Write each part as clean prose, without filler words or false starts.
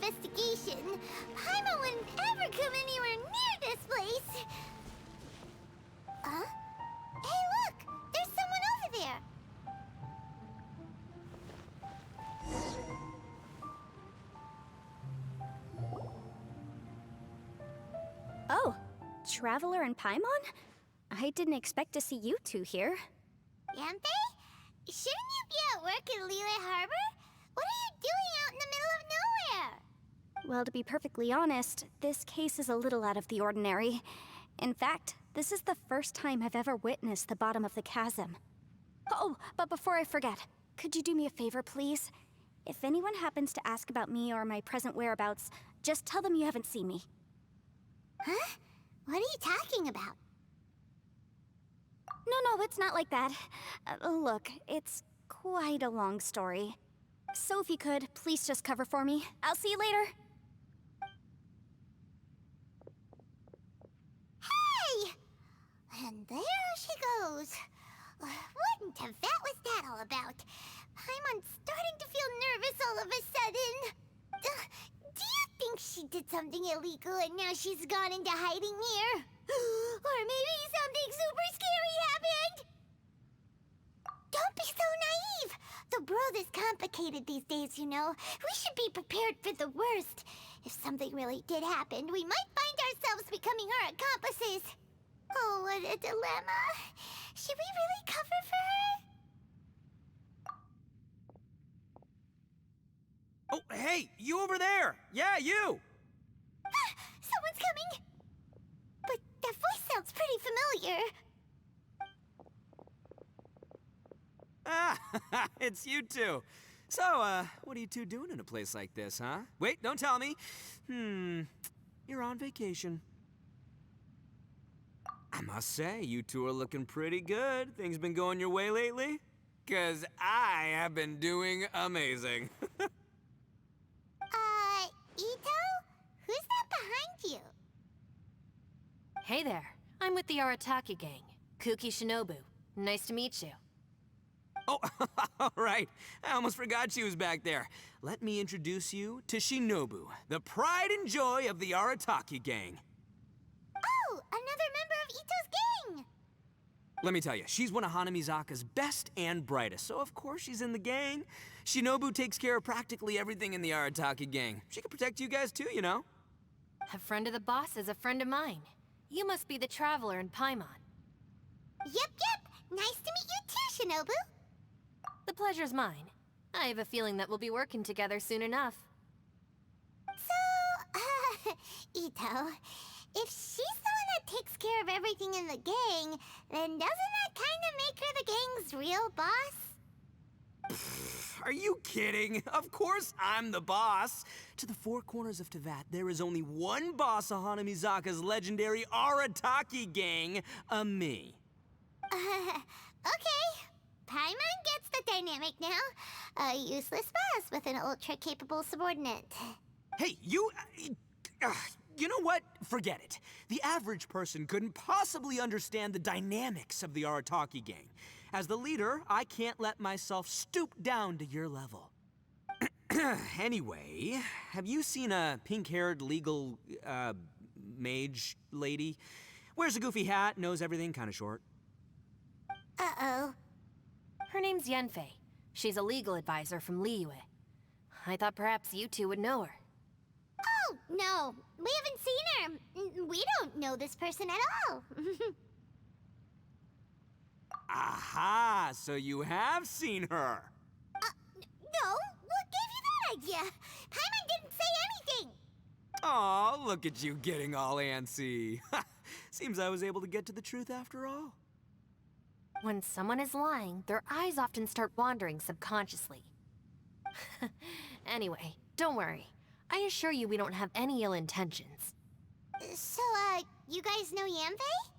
investigation. Paimon wouldn't ever come anywhere near this place. Huh? Hey, look! There's someone over there! Oh, Traveler and Paimon? I didn't expect to see you two here. Yanfei? Shouldn't you be at work in Liyue Harbor? What are you doing out in the middle of nowhere? Well, to be perfectly honest, this case is a little out of the ordinary. In fact, this is the first time I've ever witnessed the bottom of the chasm. Oh, but before I forget, could you do me a favor, please? If anyone happens to ask about me or my present whereabouts, just tell them you haven't seen me. Huh? What are you talking about? No, it's not like that. Look, it's quite a long story. So if you could, please just cover for me. I'll see you later. Hey! And there she goes. What in Teyvat was that all about? Paimon's starting to feel nervous all of a sudden. Do you think she did something illegal and now she's gone into hiding here? Or maybe something super scary happened? Don't be so naive! The world is complicated these days, you know. We should be prepared for the worst. If something really did happen, we might find ourselves becoming her accomplices. Oh, what a dilemma. Should we really cover for her? Oh, hey, you over there! Yeah, you! Someone's coming! But that voice sounds pretty familiar. Ah, it's you two. So, what are you two doing in a place like this, huh? Wait, don't tell me. You're on vacation. I must say, you two are looking pretty good. Things been going your way lately? 'Cause I have been doing amazing. Ito? Who's that behind you? Hey there, I'm with the Arataki gang. Kuki Shinobu. Nice to meet you. Oh, all right. I almost forgot she was back there. Let me introduce you to Shinobu, the pride and joy of the Arataki gang. Oh, another member of Ito's gang! Let me tell you, she's one of Hanamizaka's best and brightest, so of course she's in the gang. Shinobu takes care of practically everything in the Arataki gang. She can protect you guys too, you know? A friend of the boss is a friend of mine. You must be the Traveler in Paimon. Yep. Nice to meet you too, Shinobu. The pleasure's mine. I have a feeling that we'll be working together soon enough. So, Ito, if she's the one that takes care of everything in the gang, then doesn't that kind of make her the gang's real boss? Are you kidding? Of course I'm the boss. To the four corners of Teyvat, there is only one boss of Hanamizaka's legendary Arataki gang, me. Okay. Paimon gets the dynamic now. A useless boss with an ultra-capable subordinate. Hey, you know what? Forget it. The average person couldn't possibly understand the dynamics of the Arataki gang. As the leader, I can't let myself stoop down to your level. Anyway, have you seen a pink-haired legal, mage lady? Wears a goofy hat, knows everything, kinda short. Uh-oh. Her name's Yanfei. She's a legal advisor from Liyue. I thought perhaps you two would know her. Oh, no. We haven't seen her. We don't know this person at all. Aha! So you have seen her. No, what gave you that idea? Paimon didn't say anything. Aw, look at you getting all antsy. Seems I was able to get to the truth after all. When someone is lying, their eyes often start wandering subconsciously. Anyway, don't worry. I assure you we don't have any ill intentions. So, you guys know Yanfei?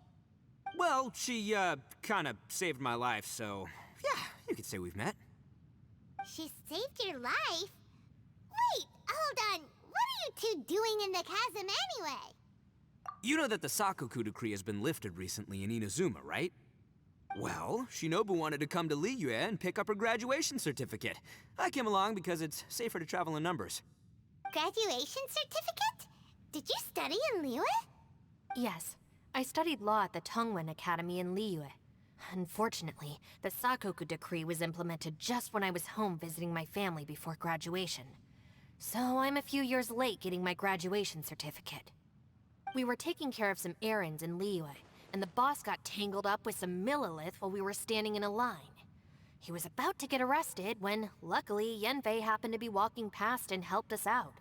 Well, she, kinda saved my life, so yeah, you could say we've met. She saved your life? Wait, hold on. What are you two doing in the chasm anyway? You know that the Sakoku decree has been lifted recently in Inazuma, right? Well, Shinobu wanted to come to Liyue and pick up her graduation certificate. I came along because it's safer to travel in numbers. Graduation certificate? Did you study in Liyue? Yes, I studied law at the Tongwen Academy in Liyue. Unfortunately, the Sakoku decree was implemented just when I was home visiting my family before graduation. So I'm a few years late getting my graduation certificate. We were taking care of some errands in Liyue, and the boss got tangled up with some Millilith while we were standing in a line. He was about to get arrested when, luckily, Yanfei happened to be walking past and helped us out.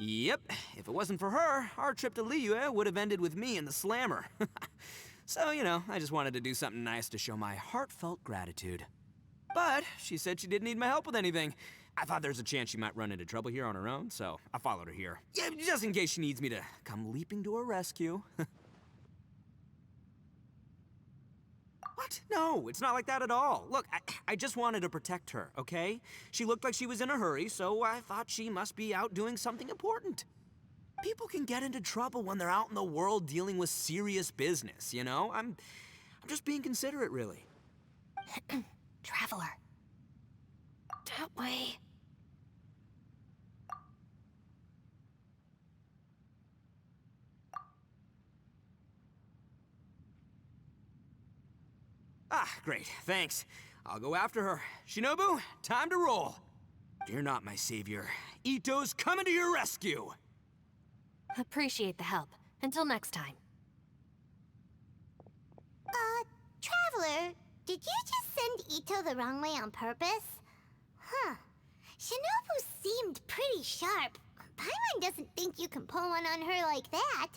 Yep, if it wasn't for her, our trip to Liyue would have ended with me and the Slammer. So, you know, I just wanted to do something nice to show my heartfelt gratitude. But she said she didn't need my help with anything. I thought there's a chance she might run into trouble here on her own, so I followed her here. Yeah, just in case she needs me to come leaping to her rescue. What? No, it's not like that at all. Look, I just wanted to protect her, okay? She looked like she was in a hurry, so I thought she must be out doing something important. People can get into trouble when they're out in the world dealing with serious business, you know? I'm just being considerate, really. Traveler. That way. Ah, great, thanks. I'll go after her. Shinobu, time to roll. Fear not, my savior. Ito's coming to your rescue! Appreciate the help. Until next time. Traveler, did you just send Ito the wrong way on purpose? Huh. Shinobu seemed pretty sharp. Paimon doesn't think you can pull one on her like that.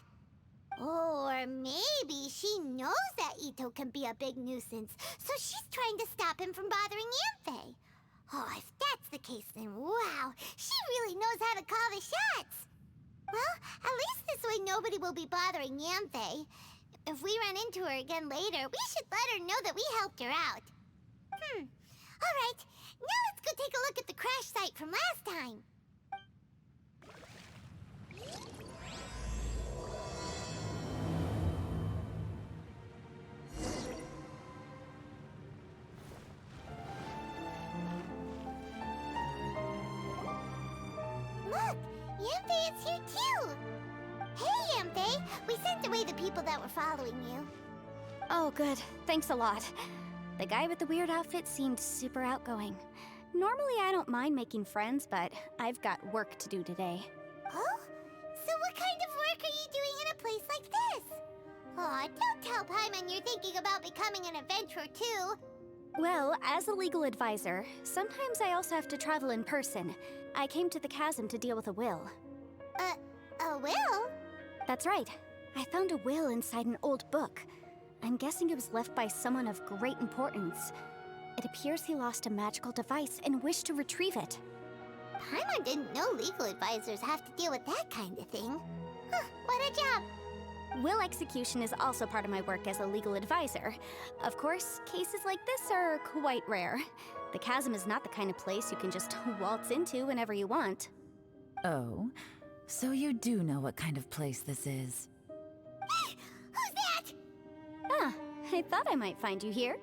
Or maybe she knows that Ito can be a big nuisance, so she's trying to stop him from bothering Yanfei. Oh, if that's the case, then wow, she really knows how to call the shots. Well, at least this way nobody will be bothering Yanfei. If we run into her again later, we should let her know that we helped her out. All right, now let's go take a look at the crash site from last time. Look, Yanfei is here too. Hey, Yanfei, we sent away the people that were following you. Oh, good. Thanks a lot. The guy with the weird outfit seemed super outgoing. Normally, I don't mind making friends, but I've got work to do today. Oh? So what kind of work are you doing in a place like this? Aw, don't tell Paimon you're thinking about becoming an adventurer too. Well, as a legal advisor, sometimes I also have to travel in person. I came to the chasm to deal with a will. A will? That's right. I found a will inside an old book. I'm guessing it was left by someone of great importance. It appears he lost a magical device and wished to retrieve it. Paimon didn't know legal advisors have to deal with that kind of thing. Huh, what a job. Will execution is also part of my work as a legal advisor. Of course, cases like this are quite rare. The chasm is not the kind of place you can just waltz into whenever you want. Oh, so you do know what kind of place this is. Who's that? Ah, I thought I might find you here.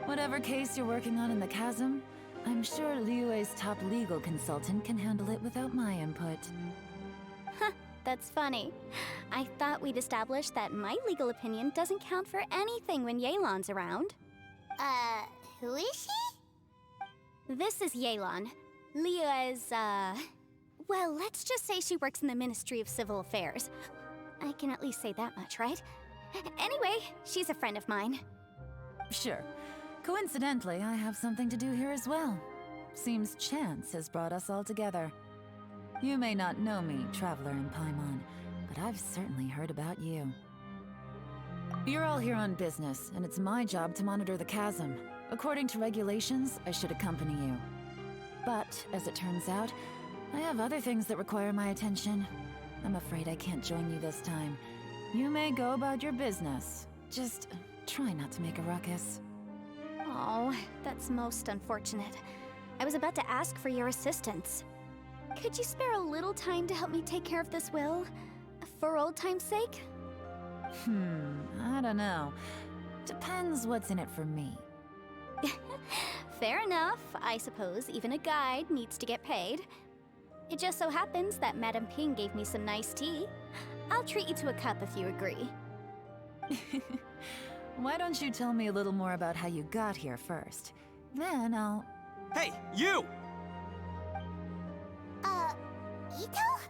Whatever case you're working on in the chasm, I'm sure Liyue's top legal consultant can handle it without my input. That's funny. I thought we'd established that my legal opinion doesn't count for anything when Yelan's around. Who is she? This is Yelan. Liyue's, well, let's just say she works in the Ministry of Civil Affairs. I can at least say that much, right? Anyway, she's a friend of mine. Sure. Coincidentally, I have something to do here as well. Seems chance has brought us all together. You may not know me, Traveler in Paimon, but I've certainly heard about you. You're all here on business, and it's my job to monitor the chasm. According to regulations, I should accompany you. But, as it turns out, I have other things that require my attention. I'm afraid I can't join you this time. You may go about your business. Just try not to make a ruckus. Oh, that's most unfortunate. I was about to ask for your assistance. Could you spare a little time to help me take care of this will? For old time's sake? I don't know. Depends what's in it for me. Fair enough. I suppose even a guide needs to get paid. It just so happens that Madame Ping gave me some nice tea. I'll treat you to a cup if you agree. Why don't you tell me a little more about how you got here first? Then I'll... Hey, you! Ito?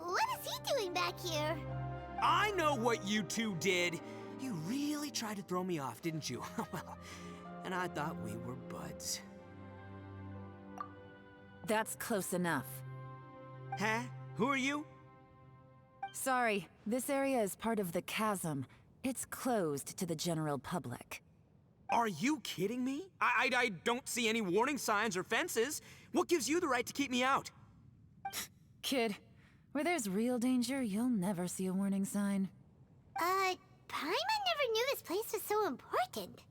What is he doing back here? I know what you two did. You really tried to throw me off, didn't you? Well, and I thought we were buds. That's close enough. Huh? Who are you? Sorry, this area is part of the chasm. It's closed to the general public. Are you kidding me? I don't see any warning signs or fences. What gives you the right to keep me out? Kid, where there's real danger, you'll never see a warning sign. Paimon never knew this place was so important.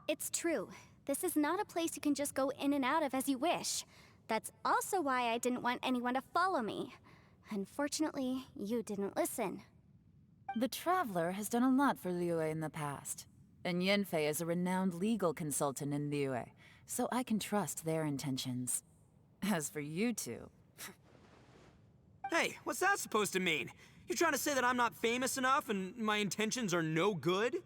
It's true. This is not a place you can just go in and out of as you wish. That's also why I didn't want anyone to follow me. Unfortunately, you didn't listen. The Traveler has done a lot for Liyue in the past. And Yanfei is a renowned legal consultant in Liyue, so I can trust their intentions. As for you two... Hey, what's that supposed to mean? You trying to say that I'm not famous enough and my intentions are no good?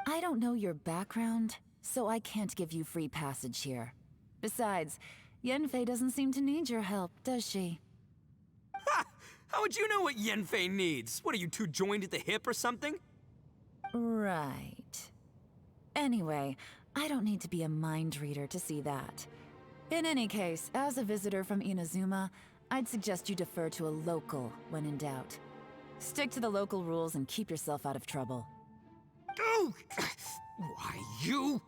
I don't know your background, so I can't give you free passage here. Besides, Yanfei doesn't seem to need your help, does she? Ha! How would you know what Yanfei needs? What, are you two joined at the hip or something? Right. Anyway, I don't need to be a mind reader to see that. In any case, as a visitor from Inazuma, I'd suggest you defer to a local when in doubt. Stick to the local rules and keep yourself out of trouble. Oh! Why, you?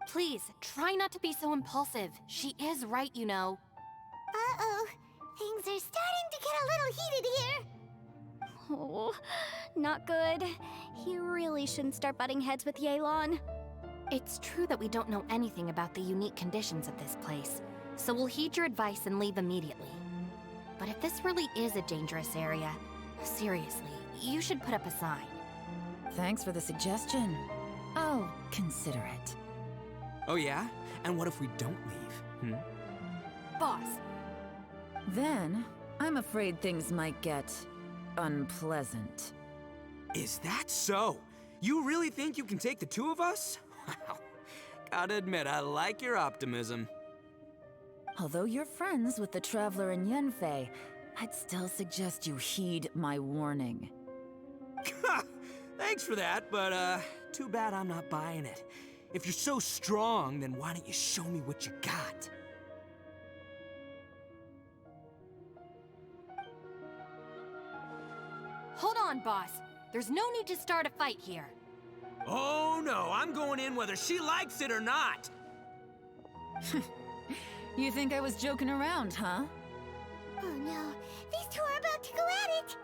Please, try not to be so impulsive. She is right, you know. Uh-oh. Things are starting to get a little heated here. Oh, not good. You really shouldn't start butting heads with Yelan. It's true that we don't know anything about the unique conditions of this place, so we'll heed your advice and leave immediately. But if this really is a dangerous area, seriously, you should put up a sign. Thanks for the suggestion. I'll consider it. Oh yeah? And what if we don't leave? Boss, Then, I'm afraid things might get... unpleasant. Is that so? You really think you can take the two of us? Wow. Gotta admit, I like your optimism. Although you're friends with the Traveler and Yanfei, I'd still suggest you heed my warning. Thanks for that, but too bad I'm not buying it. If you're so strong, then why don't you show me what you got? hold on, boss. There's no need to start a fight here. Oh no, I'm going in whether she likes it or not. You think I was joking around, huh? Oh no, these two are about to go at it.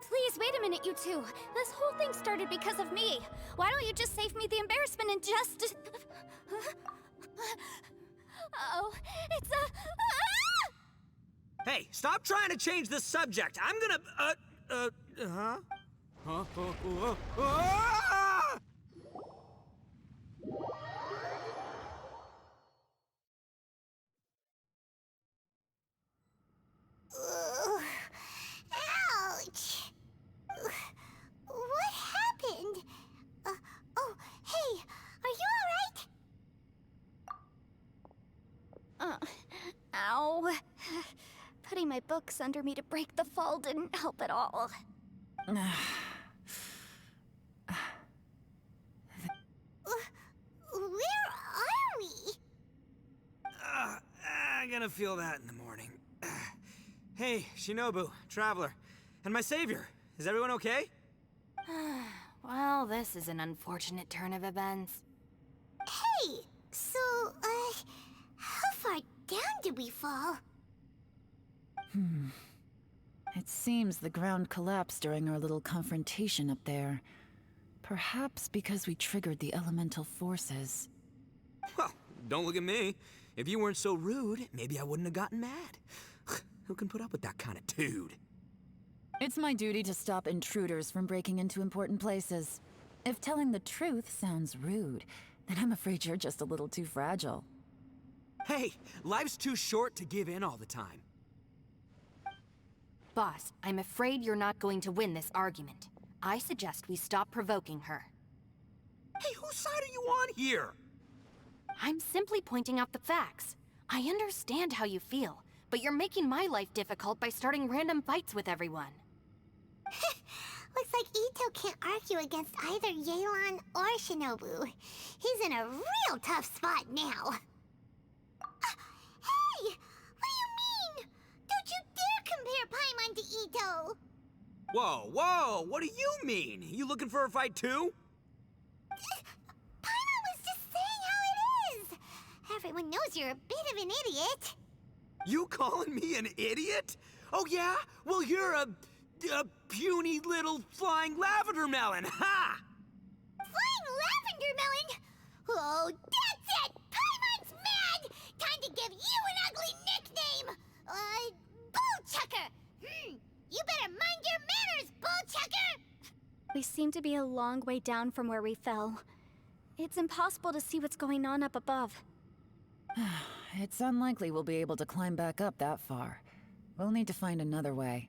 Please, wait a minute, you two. This whole thing started because of me. Why don't you just save me the embarrassment and just... Oh, it's a... Hey, stop trying to change the subject. I'm gonna, huh? Ah! Ouch! What happened? Oh, hey, are you alright? Ow. Putting my books under me to break the fall didn't help at all. Where are we? I'm gonna feel that in the morning. Hey, Shinobu, Traveler, and my savior. Is everyone okay? Well, this is an unfortunate turn of events. Hey, so, how far down did we fall? It seems the ground collapsed during our little confrontation up there. Perhaps because we triggered the elemental forces. Well, don't look at me. If you weren't so rude, maybe I wouldn't have gotten mad. Who can put up with that kind of dude? It's my duty to stop intruders from breaking into important places. If telling the truth sounds rude, then I'm afraid you're just a little too fragile. Hey, life's too short to give in all the time. Boss, I'm afraid you're not going to win this argument. I suggest we stop provoking her. Hey, whose side are you on here? I'm simply pointing out the facts. I understand how you feel, but you're making my life difficult by starting random fights with everyone. Looks like Ito can't argue against either Yelan or Shinobu. He's in a real tough spot now. Hey! What do you mean? Don't you dare compare Paimon to Ito! Whoa, whoa, what do you mean? You looking for a fight too? Paimon was just saying how it is! Everyone knows you're a bit of an idiot. You calling me an idiot? Oh yeah? Well, you're a puny little flying lavender melon, ha! Flying lavender melon? Oh, that's it! Paimon's mad! Time to give you an ugly nickname! Bullchucker! You better mind your manners, Bullchucker! We seem to be a long way down from where we fell. It's impossible to see what's going on up above. It's unlikely we'll be able to climb back up that far. We'll need to find another way.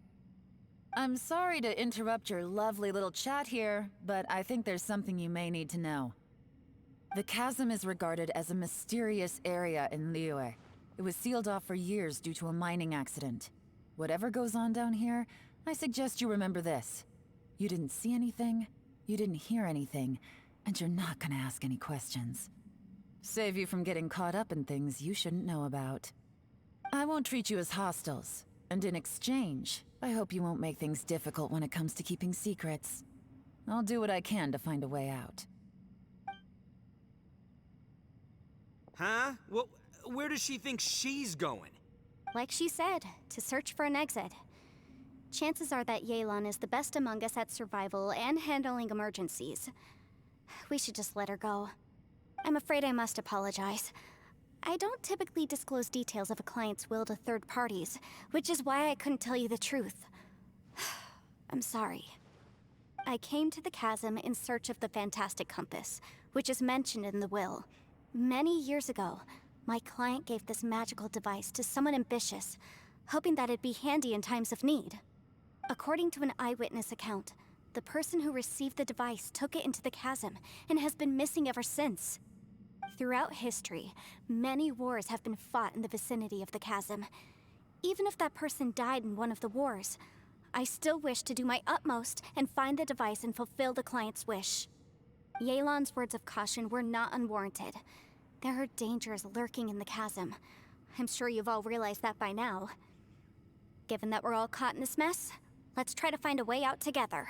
I'm sorry to interrupt your lovely little chat here, but I think there's something you may need to know. The chasm is regarded as a mysterious area in Liyue. It was sealed off for years due to a mining accident. Whatever goes on down here, I suggest you remember this. You didn't see anything, you didn't hear anything, and you're not gonna ask any questions. Save you from getting caught up in things you shouldn't know about. I won't treat you as hostiles, and in exchange, I hope you won't make things difficult when it comes to keeping secrets. I'll do what I can to find a way out. Huh? Well, where does she think she's going? Like she said, to search for an exit. Chances are that Yelan is the best among us at survival and handling emergencies. We should just let her go. I'm afraid I must apologize. I don't typically disclose details of a client's will to third parties, which is why I couldn't tell you the truth. I'm sorry. I came to the chasm in search of the Fantastic Compass, which is mentioned in the will. Many years ago, my client gave this magical device to someone ambitious, hoping that it'd be handy in times of need. According to an eyewitness account, the person who received the device took it into the chasm and has been missing ever since. Throughout history, many wars have been fought in the vicinity of the chasm. Even if that person died in one of the wars, I still wish to do my utmost and find the device and fulfill the client's wish. Yelan's words of caution were not unwarranted. There are dangers lurking in the chasm. I'm sure you've all realized that by now. Given that we're all caught in this mess, let's try to find a way out together.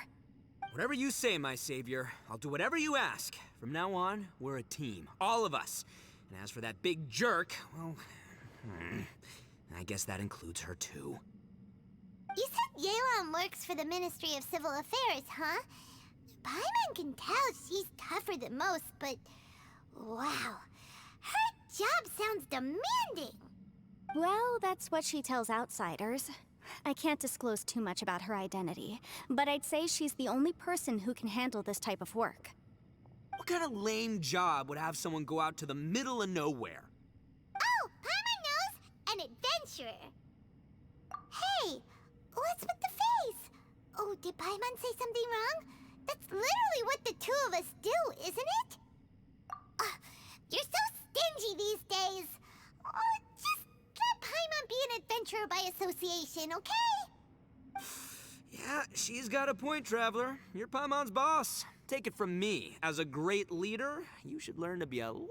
Whatever you say, my savior. I'll do whatever you ask. From now on, we're a team. All of us. And as for that big jerk, well, I guess that includes her too. You said Yelan works for the Ministry of Civil Affairs, huh? Paimon can tell she's tougher than most, but... wow. Her job sounds demanding. Well, that's what she tells outsiders. I can't disclose too much about her identity, but I'd say she's the only person who can handle this type of work. What kind of lame job would have someone go out to the middle of nowhere? Oh, Paimon knows! An adventurer. Hey, what's with the face? Oh, did Paimon say something wrong? That's literally what the two of us do, isn't it? You're so stingy these days. Just let Paimon be an adventurer by association, okay? Yeah, she's got a point, Traveler. You're Paimon's boss. Take it from me. As a great leader, you should learn to be a little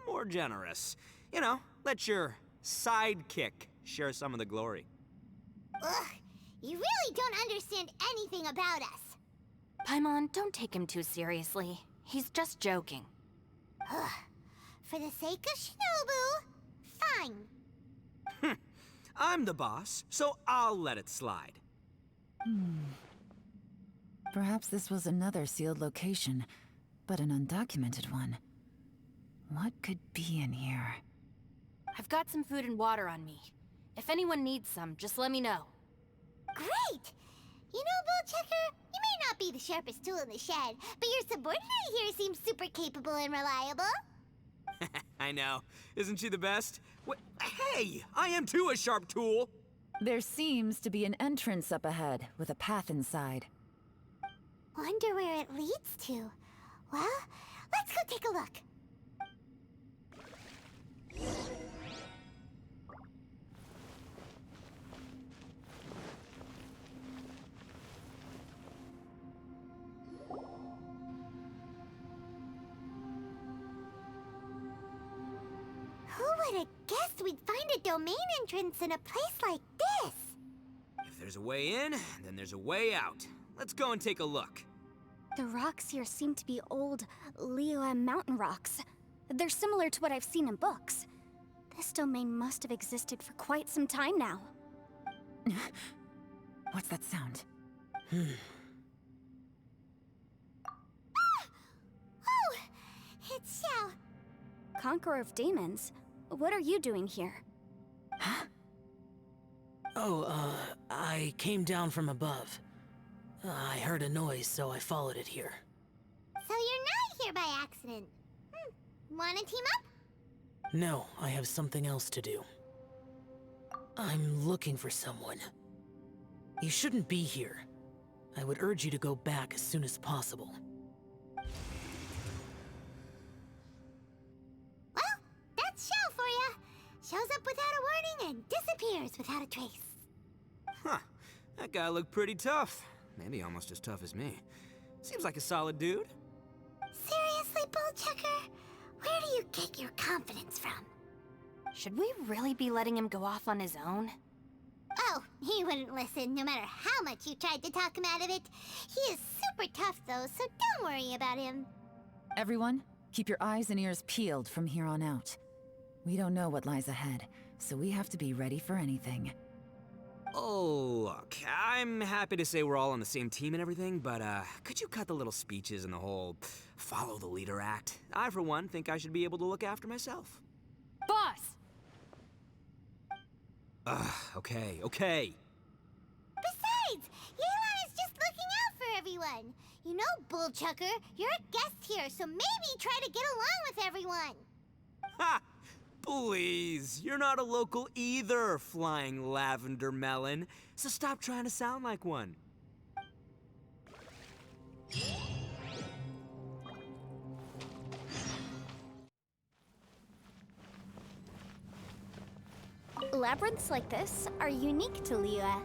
more generous. You know, let your sidekick share some of the glory. Ugh, you really don't understand anything about us. Paimon, don't take him too seriously. He's just joking. Ugh, for the sake of Shinobu, fine. I'm the boss, so I'll let it slide. Perhaps this was another sealed location, but an undocumented one. What could be in here? I've got some food and water on me. If anyone needs some, just let me know. Great! You know, Bullchecker, you may not be the sharpest tool in the shed, but your subordinate here seems super capable and reliable. I know. Isn't she the best? Hey, I am too a sharp tool. There seems to be an entrance up ahead, with a path inside. Wonder where it leads to. Well, let's go take a look. Who would have guessed we'd find a domain entrance in a place like this? If there's a way in, then there's a way out. Let's go and take a look. The rocks here seem to be old Liyue mountain rocks. They're similar to what I've seen in books. This domain must have existed for quite some time now. What's that sound? Oh, it's Xiao. Conqueror of Demons, what are you doing here? Huh? Oh, I came down from above. I heard a noise, so I followed it here. So you're not here by accident. Wanna team up? No, I have something else to do. I'm looking for someone. You shouldn't be here. I would urge you to go back as soon as possible. Well, that's Xiao for ya. Shows up without a warning and disappears without a trace. Huh. That guy looked pretty tough. Maybe almost as tough as me. Seems like a solid dude. Seriously, Bullchecker? Where do you get your confidence from? Should we really be letting him go off on his own? Oh, he wouldn't listen no matter how much you tried to talk him out of it. He is super tough though, so don't worry about him. Everyone, keep your eyes and ears peeled from here on out. We don't know what lies ahead, so we have to be ready for anything. Oh, look, I'm happy to say we're all on the same team and everything, but could you cut the little speeches and the whole follow the leader act? I, for one, think I should be able to look after myself. Boss! Okay. Besides, Yelan is just looking out for everyone. You know, Bullchucker, you're a guest here, so maybe try to get along with everyone. Ha! Please, you're not a local either, flying lavender melon, so stop trying to sound like one. Labyrinths like this are unique to Liyue. Wow.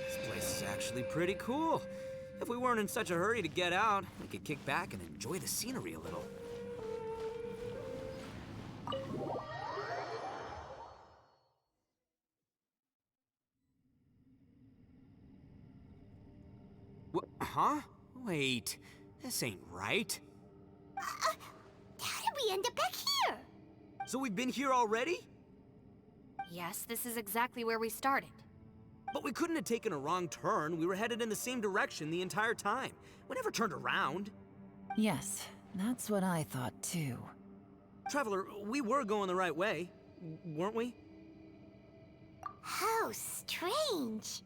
This place is actually pretty cool. If we weren't in such a hurry to get out, we could kick back and enjoy the scenery a little. Huh? Wait, this ain't right. How did we end up back here? So we've been here already? Yes, this is exactly where we started. But we couldn't have taken a wrong turn. We were headed in the same direction the entire time. We never turned around. Yes, that's what I thought too. Traveler, we were going the right way, weren't we? How strange.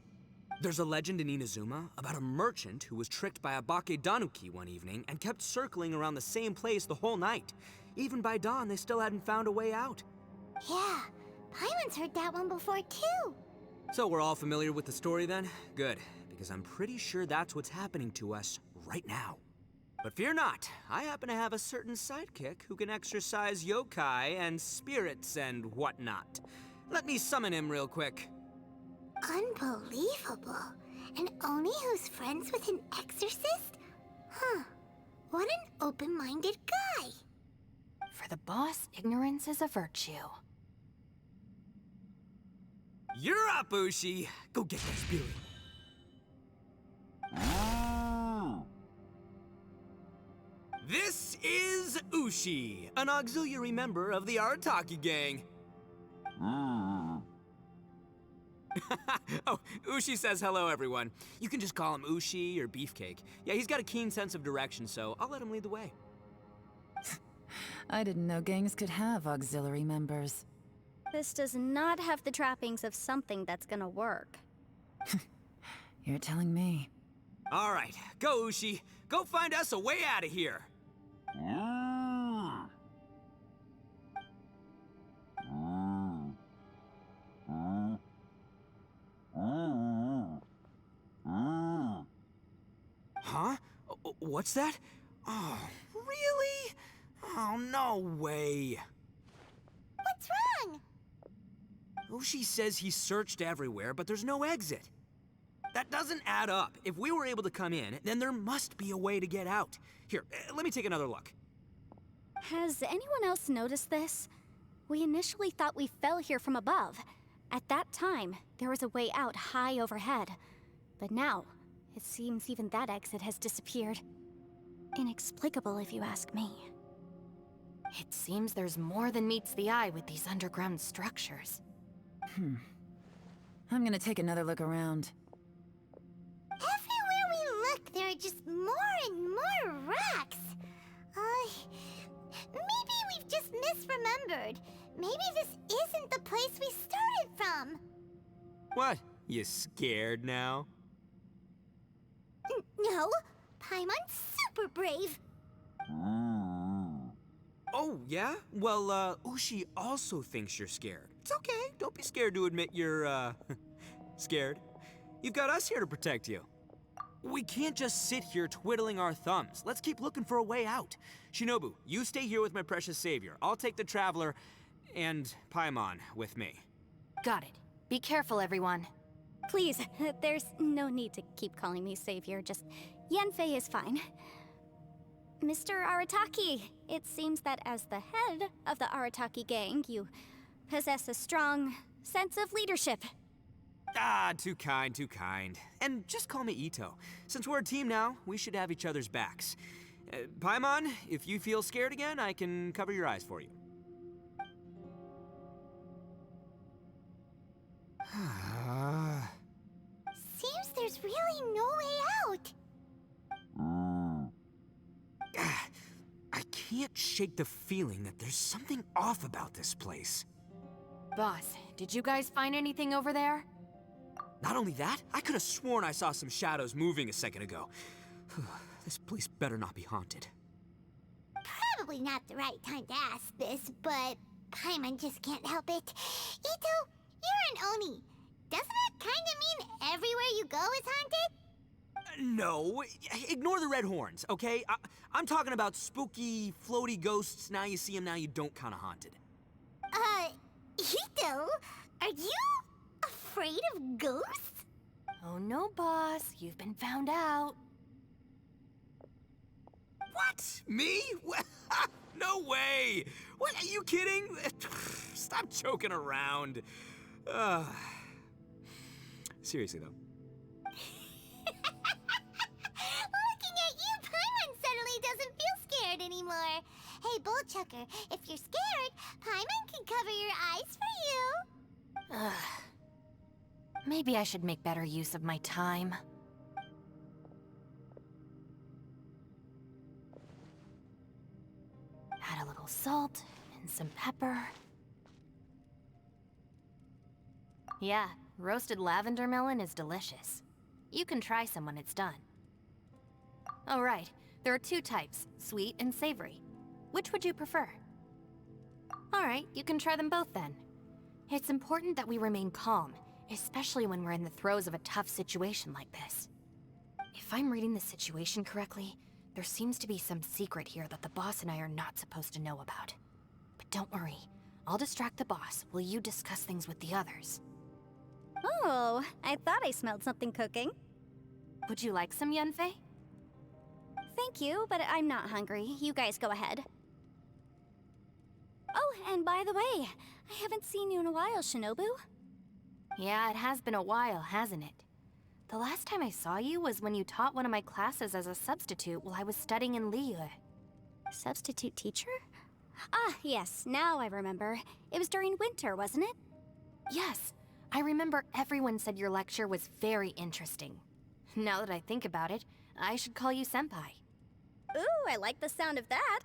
There's a legend in Inazuma about a merchant who was tricked by a Bakedanuki one evening and kept circling around the same place the whole night. Even by dawn, they still hadn't found a way out. Yeah, Paimon's heard that one before too. So we're all familiar with the story then? Good, because I'm pretty sure that's what's happening to us right now. But fear not, I happen to have a certain sidekick who can exercise yokai and spirits and whatnot. Let me summon him real quick. Unbelievable. And Oni who's friends with an exorcist? Huh. What an open-minded guy. For the boss, ignorance is a virtue. You're up, Ushi! Go get that spirit. This is Ushi, an auxiliary member of the Arataki gang. Oh, Ushi says hello, everyone. You can just call him Ushi or Beefcake. Yeah, he's got a keen sense of direction, so I'll let him lead the way. I didn't know gangs could have auxiliary members. This does not have the trappings of something that's gonna work. You're telling me. All right, go Ushi. Go find us a way out of here. Huh? What's that? Oh, really? Oh, no way. What's wrong? Ushi says he searched everywhere, but there's no exit. That doesn't add up. If we were able to come in, then there must be a way to get out. Here, let me take another look. Has anyone else noticed this? We initially thought we fell here from above. At that time, there was a way out high overhead. But now, it seems even that exit has disappeared. Inexplicable, if you ask me. It seems there's more than meets the eye with these underground structures. I'm gonna take another look around. Everywhere we look, there are just more and more rocks. Maybe we've just misremembered. Maybe this isn't the place we started from. What? You scared now? No, Paimon's super brave. Oh, yeah? Well, Ushi also thinks you're scared. It's okay. Don't be scared to admit you're, scared. You've got us here to protect you. We can't just sit here twiddling our thumbs. Let's keep looking for a way out. Shinobu, you stay here with my precious savior. I'll take the Traveler and Paimon with me. Got it. Be careful, everyone. Please, there's no need to keep calling me savior, just Yanfei is fine. Mr. Arataki, it seems that as the head of the Arataki gang, you possess a strong sense of leadership. Ah, too kind, too kind. And just call me Ito. Since we're a team now, we should have each other's backs. Paimon, if you feel scared again, I can cover your eyes for you. Seems there's really no way out. I can't shake the feeling that there's something off about this place. Boss, did you guys find anything over there? Not only that, I could have sworn I saw some shadows moving a second ago. This place better not be haunted. Probably not the right time to ask this, but Paimon just can't help it. Ito, you're an Oni. Doesn't that kind of mean everywhere you go is haunted? No, ignore the red horns, okay? I'm talking about spooky, floaty ghosts. Now you see them, now you don't kind of haunted. Ito, are you afraid of ghosts? Oh no, boss. You've been found out. What? Me? No way! What, are you kidding? Stop joking around. Seriously, though. Looking at you, Paimon suddenly doesn't feel scared anymore. Hey, Bullchucker, if you're scared, Paimon can cover your eyes for you. Maybe I should make better use of my time. Add a little salt and some pepper. Yeah, roasted lavender melon is delicious. You can try some when it's done. Oh right, there are two types, sweet and savory. Which would you prefer? Alright, you can try them both then. It's important that we remain calm, especially when we're in the throes of a tough situation like this. If I'm reading the situation correctly, there seems to be some secret here that the boss and I are not supposed to know about. But don't worry, I'll distract the boss while you discuss things with the others. Oh, I thought I smelled something cooking. Would you like some, Yanfei? Thank you, but I'm not hungry. You guys go ahead. Oh, and by the way, I haven't seen you in a while, Shinobu. Yeah, it has been a while, hasn't it? The last time I saw you was when you taught one of my classes as a substitute while I was studying in Liyue. Substitute teacher? Ah, yes, now I remember. It was during winter, wasn't it? Yes, I remember everyone said your lecture was very interesting. Now that I think about it, I should call you Senpai. Ooh, I like the sound of that.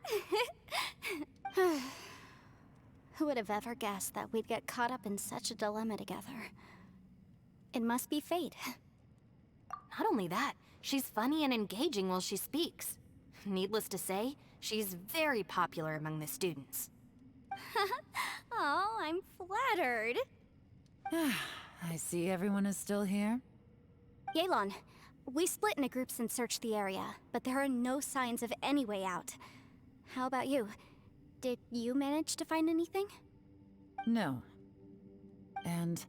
Who would have ever guessed that we'd get caught up in such a dilemma together? It must be fate. Not only that, she's funny and engaging while she speaks. Needless to say, she's very popular among the students. Oh, I'm flattered. I see everyone is still here. Yelan, we split into groups and searched the area, but there are no signs of any way out. How about you? Did you manage to find anything? No. And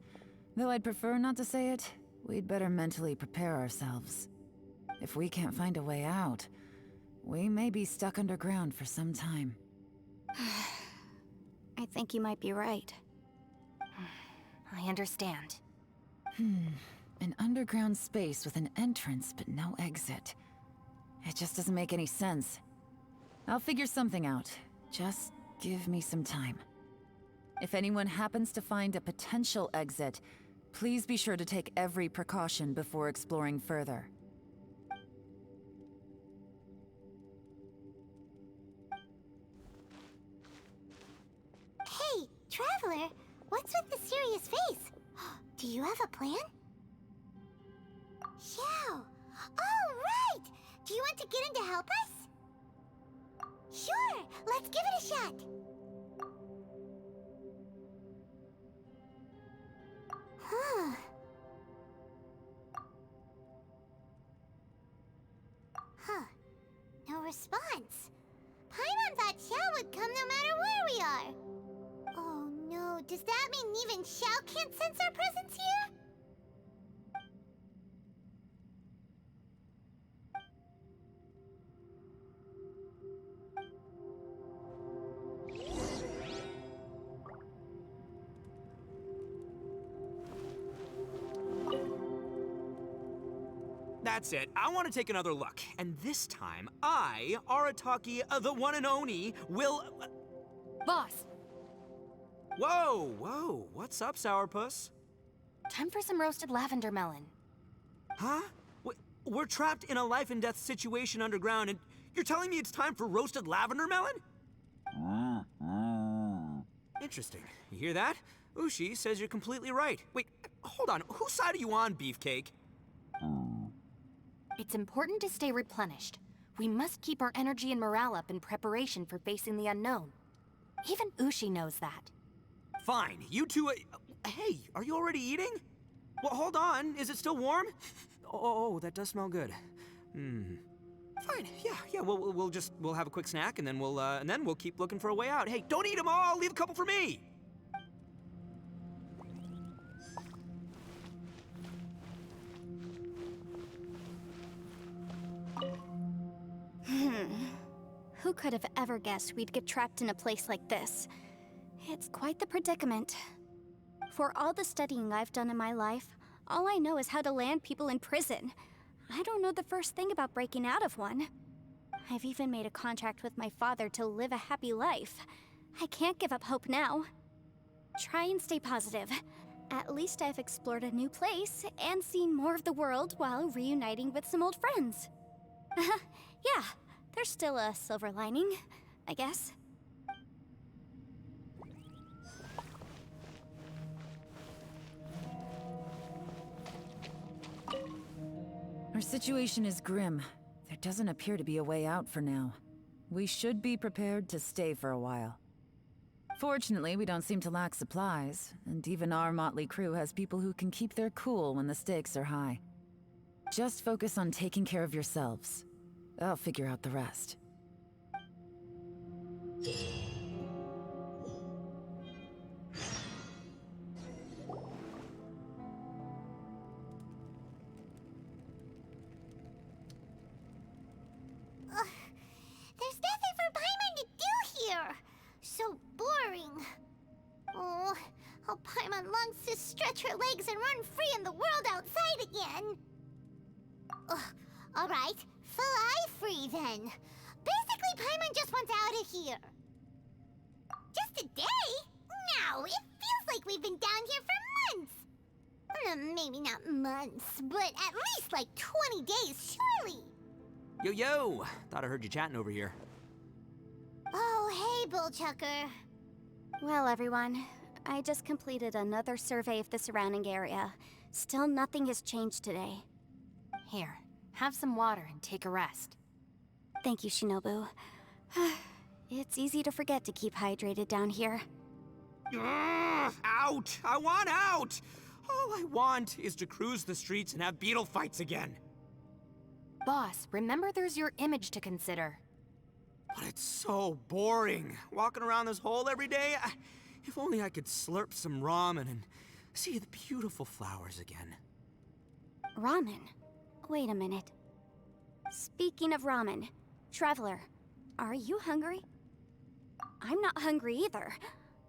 though I'd prefer not to say it, we'd better mentally prepare ourselves. If we can't find a way out, we may be stuck underground for some time. I think you might be right. I understand. An underground space with an entrance but no exit. It just doesn't make any sense. I'll figure something out. Just give me some time. If anyone happens to find a potential exit, please be sure to take every precaution before exploring further. Hey, Traveler, what's with the serious face? Do you have a plan? Yeah. Oh, right! Do you want to get in to help us? Sure, let's give it a shot. Huh. Huh. No response. Paimon thought Xiao would come no matter where we are. Oh no, does that mean even Xiao can't sense our presence here? That's it. I want to take another look. And this time, I, Arataki, the one and only, will... Boss, Whoa, whoa. What's up, Sourpuss? time for some roasted lavender melon. Huh? We're trapped in a life and death situation underground, and you're telling me it's time for roasted lavender melon? Interesting. You hear that? Ushi says you're completely right. Wait, hold on. Whose side are you on, Beefcake? It's important to stay replenished. We must keep our energy and morale up in preparation for facing the unknown. Even Ushi knows that. Fine. You two... hey, are you already eating? Well, hold on. Is it still warm? Oh, that does smell good. Fine. Yeah. We'll have a quick snack, and then we'll keep looking for a way out. Hey, don't eat them all. Leave a couple for me. Who could have ever guessed we'd get trapped in a place like this? It's quite the predicament. For all the studying I've done in my life, all I know is how to land people in prison. I don't know the first thing about breaking out of one. I've even made a contract with my father to live a happy life. I can't give up hope now. Try and stay positive. At least I've explored a new place and seen more of the world while reuniting with some old friends. Yeah, there's still a silver lining, I guess. Our situation is grim. There doesn't appear to be a way out for now. We should be prepared to stay for a while. Fortunately, we don't seem to lack supplies, and even our motley crew has people who can keep their cool when the stakes are high. Just focus on taking care of yourselves. I'll figure out the rest. There's nothing for Paimon to do here. So boring. Oh, how Paimon longs to stretch her legs and run free in the world outside again. All right, fly free then. Basically, Paimon just wants out of here. Just a day? No, it feels like we've been down here for months. Maybe not months, but at least like 20 days, surely. Yo! Thought I heard you chatting over here. Oh, hey, Bullchucker. Well, everyone, I just completed another survey of the surrounding area. Still nothing has changed today. Here, have some water and take a rest. Thank you, Shinobu. It's easy to forget to keep hydrated down here. Ugh, out! I want out! All I want is to cruise the streets and have beetle fights again. Boss, remember there's your image to consider. But it's so boring, walking around this hole every day. If only I could slurp some ramen and see the beautiful flowers again. Ramen? Wait a minute. Speaking of ramen, Traveler, are you hungry? I'm not hungry either.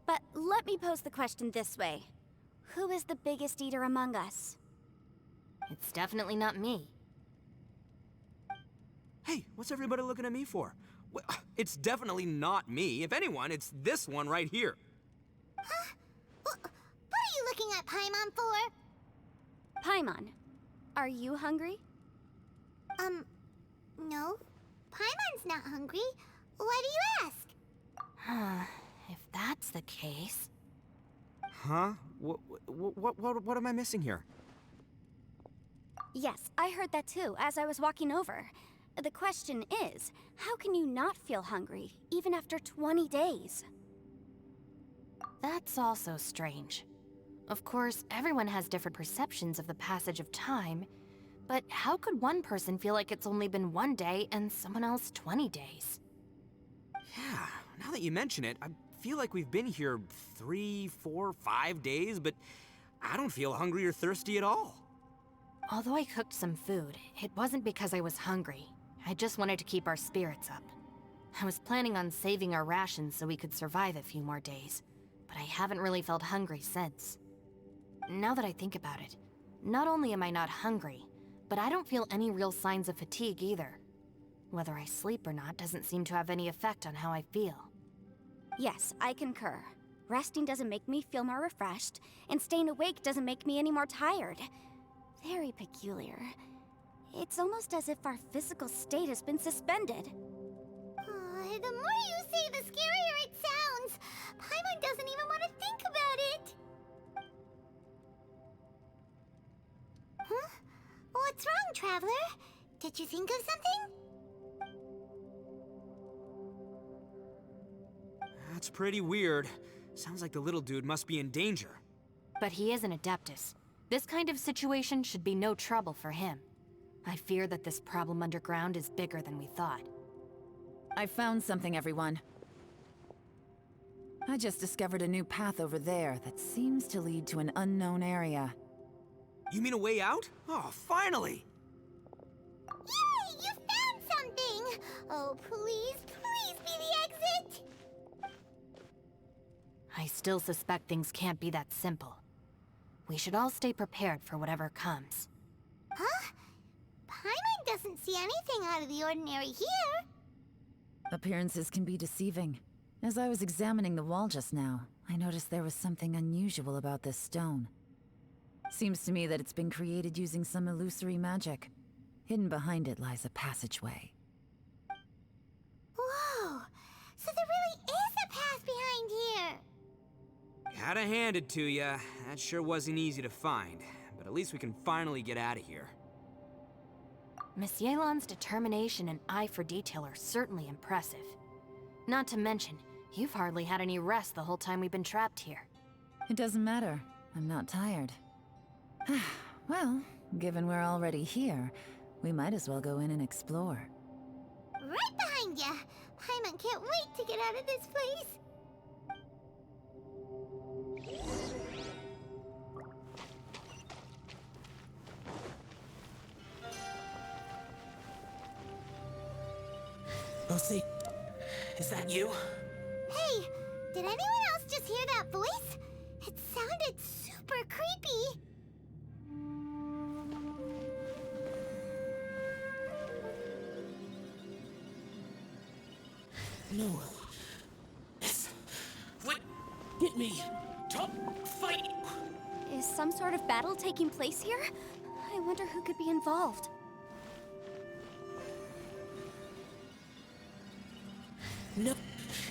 But let me pose the question this way. Who is the biggest eater among us? It's definitely not me. Hey, what's everybody looking at me for? Well, it's definitely not me. If anyone, it's this one right here. Huh? What are you looking at Paimon for? Paimon, are you hungry? No. Paimon's not hungry. Why do you ask? If that's the case... Huh? What am I missing here? Yes, I heard that too, as I was walking over. The question is, how can you not feel hungry, even after 20 days? That's also strange. Of course, everyone has different perceptions of the passage of time, but how could one person feel like it's only been 1 day and someone else 20 days? Yeah, now that you mention it, I feel like we've been here 3, 4, 5 days, but I don't feel hungry or thirsty at all. Although I cooked some food, it wasn't because I was hungry. I just wanted to keep our spirits up. I was planning on saving our rations so we could survive a few more days, but I haven't really felt hungry since. Now that I think about it, not only am I not hungry, but I don't feel any real signs of fatigue either. Whether I sleep or not doesn't seem to have any effect on how I feel. Yes, I concur. Resting doesn't make me feel more refreshed, and staying awake doesn't make me any more tired. Very peculiar. It's almost as if our physical state has been suspended. The more you say, the scarier it sounds. Paimon doesn't even want to think about it. Huh? What's wrong, Traveler? Did you think of something? That's pretty weird. Sounds like the little dude must be in danger. But he is an Adeptus. This kind of situation should be no trouble for him. I fear that this problem underground is bigger than we thought. I found something, everyone. I just discovered a new path over there that seems to lead to an unknown area. You mean a way out? Oh, finally! Yay! You found something! Oh, please, please be the exit! I still suspect things can't be that simple. We should all stay prepared for whatever comes. Huh? Paimon doesn't see anything out of the ordinary here. Appearances can be deceiving. As I was examining the wall just now, I noticed there was something unusual about this stone. Seems to me that it's been created using some illusory magic. Hidden behind it lies a passageway. Whoa! So there really is a path behind here! Gotta hand it to ya. That sure wasn't easy to find. But at least we can finally get out of here. Miss Yelan's determination and eye for detail are certainly impressive. Not to mention, you've hardly had any rest the whole time we've been trapped here. It doesn't matter. I'm not tired. Well, given we're already here, we might as well go in and explore. Right behind ya! Paimon can't wait to get out of this place! Lucy, is that you? Hey, did anyone else just hear that voice? It sounded super creepy. No. Yes. What? Get me. Don't fight. Is some sort of battle taking place here? I wonder who could be involved. No.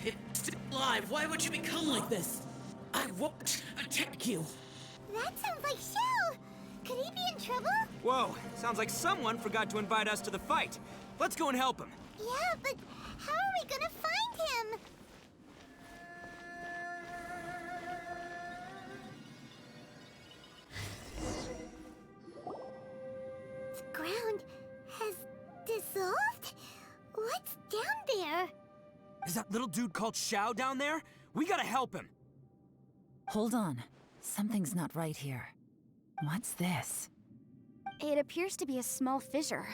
It's still alive. Why would you become like this? I won't attack you. That sounds like Shell. Could he be in trouble? Whoa, sounds like someone forgot to invite us to the fight. Let's go and help him. Yeah, but how are we gonna find him? The ground has dissolved? What's down there? Is that little dude called Xiao down there? We gotta help him. Hold on. Something's not right here. What's this? It appears to be a small fissure.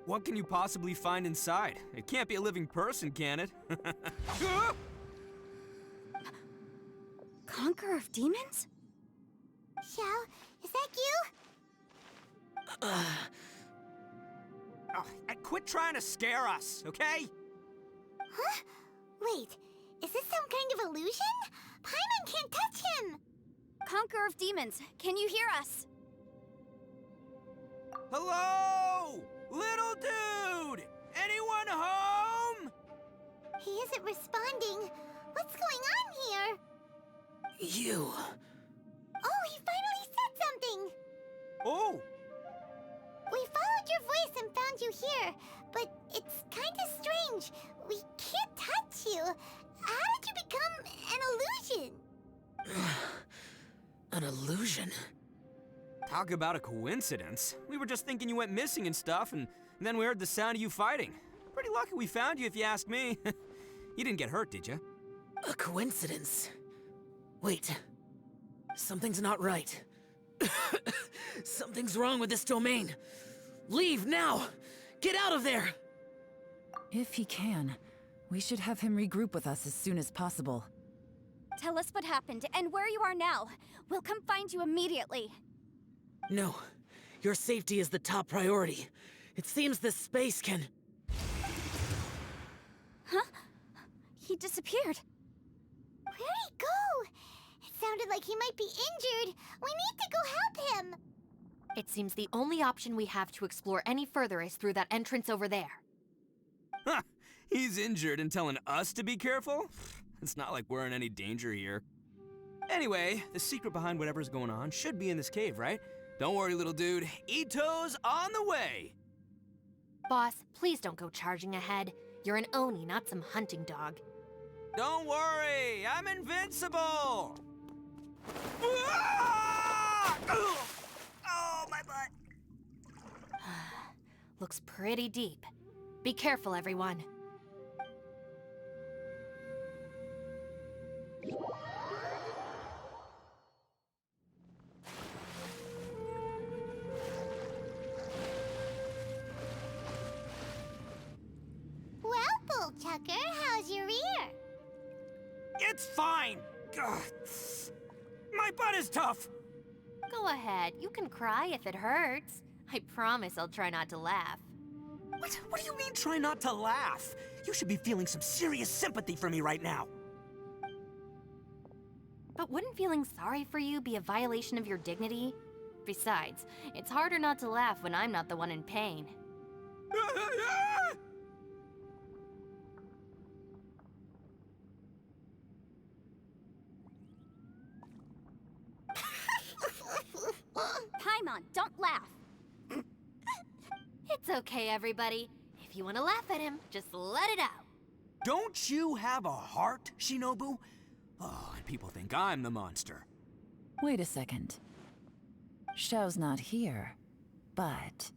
What can you possibly find inside? It can't be a living person, can it? Conqueror of demons? Xiao, is that you? Oh, and quit trying to scare us, okay? Huh? Wait, is this some kind of illusion? Paimon can't touch him! Conqueror of demons, can you hear us? Hello? Little dude! Anyone home? He isn't responding. What's going on here? You. Oh, he finally said something! Oh, We followed your voice and found you here, but it's kinda strange. We can't touch you. How did you become an illusion? An illusion? talk about a coincidence. We were just thinking you went missing and stuff, and then we heard the sound of you fighting. Pretty lucky we found you, if you ask me. You didn't get hurt, did you? A coincidence? Wait. Something's not right. Something's wrong with this domain. Leave now! Get out of there! If he can, we should have him regroup with us as soon as possible. Tell us what happened and where you are now. We'll come find you immediately. No. Your safety is the top priority. It seems this space can... Huh? He disappeared. Where'd he go? It sounded like he might be injured. We need to go help him. It seems the only option we have to explore any further is through that entrance over there. Huh, he's injured and telling us to be careful? It's not like we're in any danger here. Anyway, the secret behind whatever's going on should be in this cave, right? Don't worry, little dude. Ito's on the way! Boss, please don't go charging ahead. You're an Oni, not some hunting dog. Don't worry, I'm invincible! Ah! Oh, my butt! Looks pretty deep. Be careful, everyone. Well, Bullchucker, how's your ear? It's fine! Ugh. My butt is tough! Go ahead, you can cry if it hurts. I promise I'll try not to laugh. What do you mean, try not to laugh? You should be feeling some serious sympathy for me right now. But wouldn't feeling sorry for you be a violation of your dignity? Besides, it's harder not to laugh when I'm not the one in pain. Paimon, don't laugh. It's okay, everybody. If you want to laugh at him, just let it out. Don't you have a heart, Shinobu? Oh, and people think I'm the monster. Wait a second. Xiao's not here, but...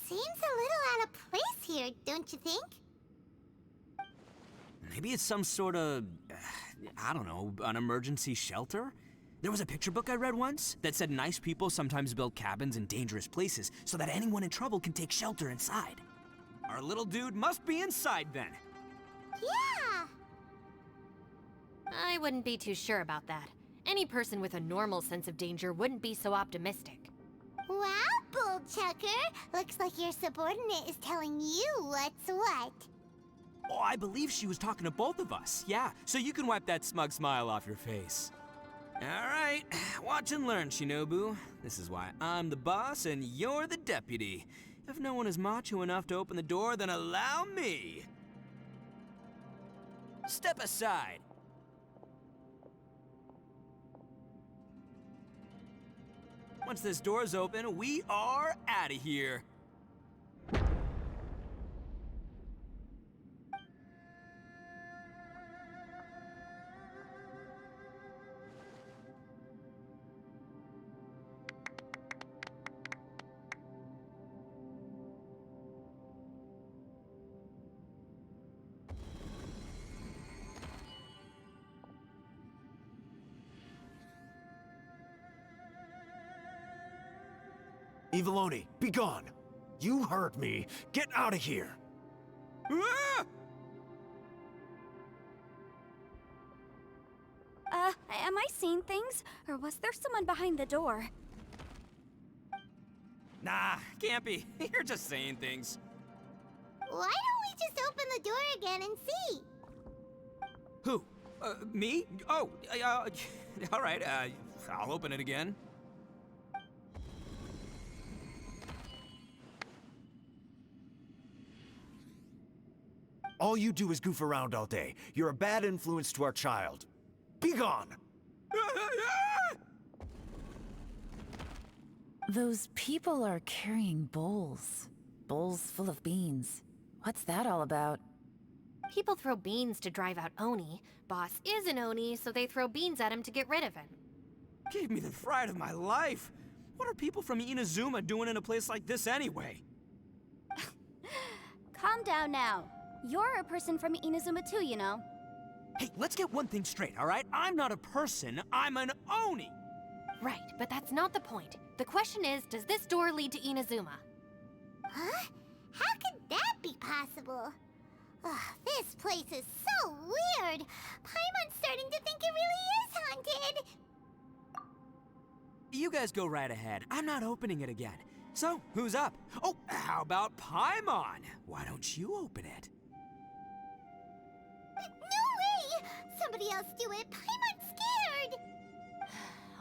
Seems a little out of place here, don't you think? Maybe it's some sort of, I don't know, an emergency shelter? There was a picture book I read once that said nice people sometimes build cabins in dangerous places so that anyone in trouble can take shelter inside. Our little dude must be inside then. Yeah! I wouldn't be too sure about that. Any person with a normal sense of danger wouldn't be so optimistic. Wow, Bullchucker! Looks like your subordinate is telling you what's what. Oh, I believe she was talking to both of us. Yeah, so you can wipe that smug smile off your face. All right, watch and learn, Shinobu. This is why I'm the boss and you're the deputy. If no one is macho enough to open the door, then allow me. Step aside. Once this door's open, we are out of here. Eviloni, be gone! You heard me! Get out of here! Ah! Am I seeing things? Or was there someone behind the door? Nah, can't be. You're just saying things. Why don't we just open the door again and see? Who? Me? Oh, all right, I'll open it again. All you do is goof around all day. You're a bad influence to our child. Be gone! Those people are carrying bowls. Bowls full of beans. What's that all about? People throw beans to drive out Oni. Boss is an Oni, so they throw beans at him to get rid of him. Gave me the fright of my life. What are people from Inazuma doing in a place like this anyway? Calm down now. You're a person from Inazuma too, you know. Hey, let's get one thing straight, all right? I'm not a person, I'm an Oni! Right, but that's not the point. The question is, does this door lead to Inazuma? Huh? How could that be possible? Ugh, this place is so weird. Paimon's starting to think it really is haunted. You guys go right ahead. I'm not opening it again. So, who's up? Oh, how about Paimon? Why don't you open it? No way! Somebody else do it. Paimon's scared.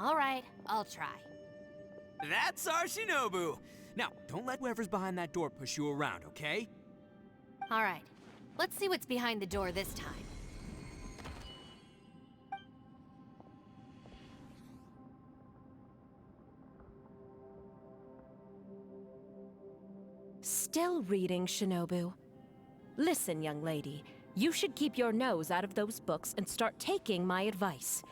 All right, I'll try. That's our Shinobu! Now, don't let whoever's behind that door push you around, okay? All right, let's see what's behind the door this time. Still reading, Shinobu. Listen, young lady. You should keep your nose out of those books and start taking my advice.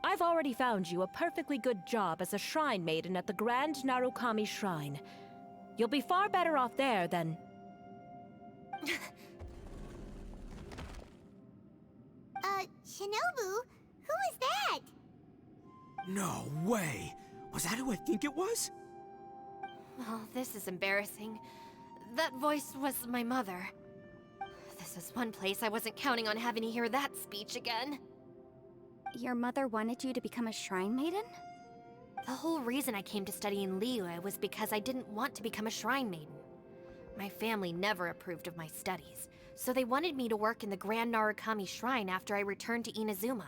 I've already found you a perfectly good job as a shrine maiden at the Grand Narukami Shrine. You'll be far better off there than... Shinobu? Who is that? No way! Was that who I think it was? Oh, this is embarrassing. That voice was my mother. This is one place I wasn't counting on having to hear that speech again. Your mother wanted you to become a shrine maiden? The whole reason I came to study in Liyue was because I didn't want to become a shrine maiden. My family never approved of my studies, so they wanted me to work in the Grand Narukami Shrine after I returned to Inazuma.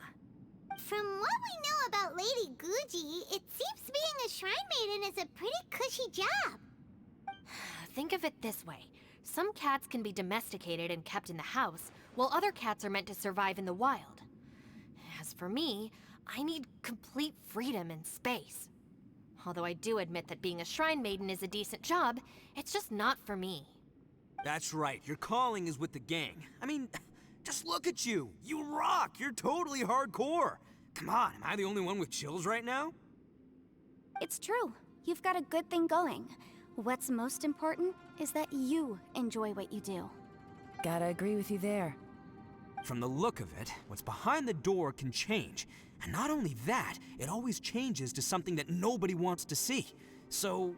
From what we know about Lady Guji, it seems being a shrine maiden is a pretty cushy job. Think of it this way. Some cats can be domesticated and kept in the house, while other cats are meant to survive in the wild. As for me, I need complete freedom and space. Although I do admit that being a shrine maiden is a decent job, it's just not for me. That's right, your calling is with the gang. I mean, just look at you. You rock, you're totally hardcore. Come on, am I the only one with chills right now? It's true. You've got a good thing going. What's most important is that you enjoy what you do. Gotta agree with you there. From the look of it, what's behind the door can change. And not only that, it always changes to something that nobody wants to see. So,